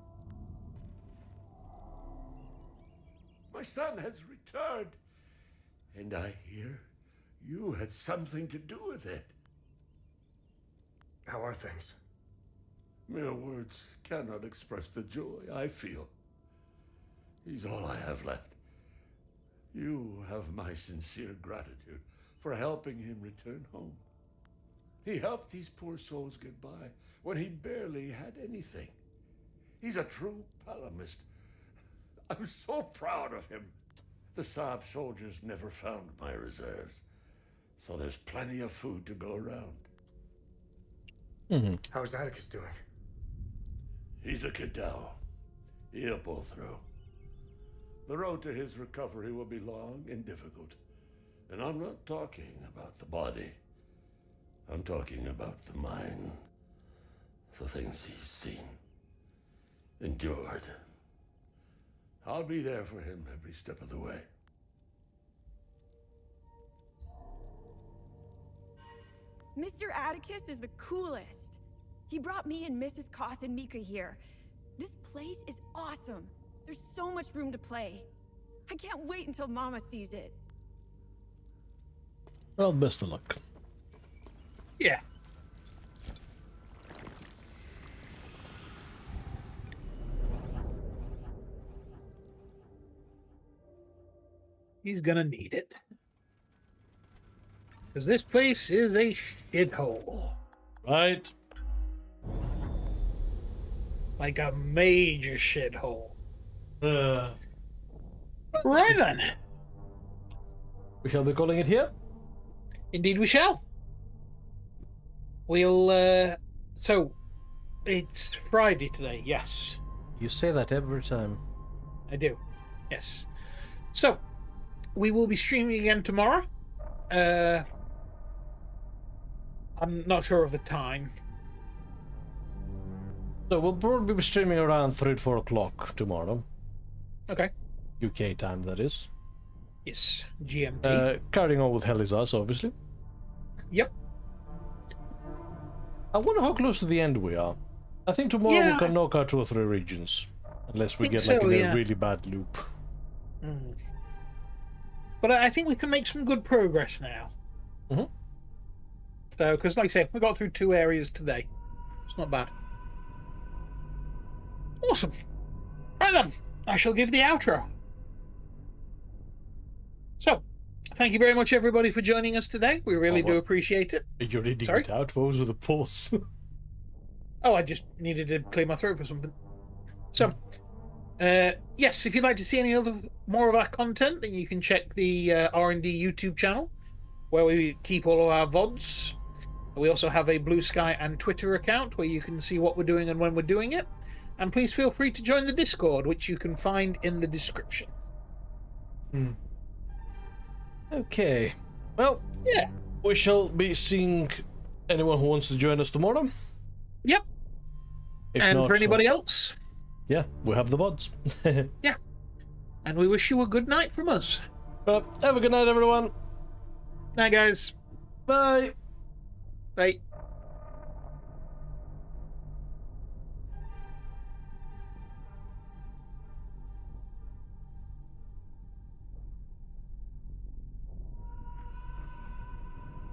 My son has returned, and I hear you had something to do with it. How are things? Mere words cannot express the joy I feel. He's all I have left. You have my sincere gratitude for helping him return home. He helped these poor souls get by when he barely had anything. He's a true Palamist. I'm so proud of him. The Saab soldiers never found my reserves, so there's plenty of food to go around. How's Atticus doing? He's a Cadell. He'll pull through. The road to his recovery will be long and difficult. And I'm not talking about the body. I'm talking about the mind. The things he's seen, endured. I'll be there for him every step of the way. Mr. Atticus is the coolest. He brought me and Mrs. Koss and Mika here. This place is awesome. There's so much room to play. I can't wait until Mama sees it. Well, best of luck. Yeah. He's gonna need it. Because this place is a shithole. Right. Like a major shithole. Right then. We shall be calling it here? Indeed we shall. We'll, so, it's Friday today, yes. You say that every time. I do, yes. So, we will be streaming again tomorrow. I'm not sure of the time. So we'll probably be streaming around 3 or 4 o'clock tomorrow. Okay. UK time, that is. Yes, GMT. Carrying on with HellIsUs, obviously. Yep. I wonder how close to the end we are. I think tomorrow we can knock out 2 or 3 regions. Unless we get like in a really bad loop. But I think we can make some good progress now. So, because like I say, we got through 2 areas today. It's not bad. Awesome. Right then, I shall give the outro. So, thank you very much, everybody, for joining us today. We really do appreciate it. You're reading it out? What was with the pause? Oh, I just needed to clear my throat for something. So, yes, if you'd like to see any other more of our content, then you can check the R&D YouTube channel, where we keep all of our VODs. We also have a Blue Sky and Twitter account where you can see what we're doing and when we're doing it. And please feel free to join the Discord, which you can find in the description. Okay. Well, yeah. We shall be seeing anyone who wants to join us tomorrow. Yep. If and not, for anybody else. Yeah, we have the VODs. Yeah. And we wish you a good night from us. Well, have a good night, everyone. Night, guys. Bye. Bye.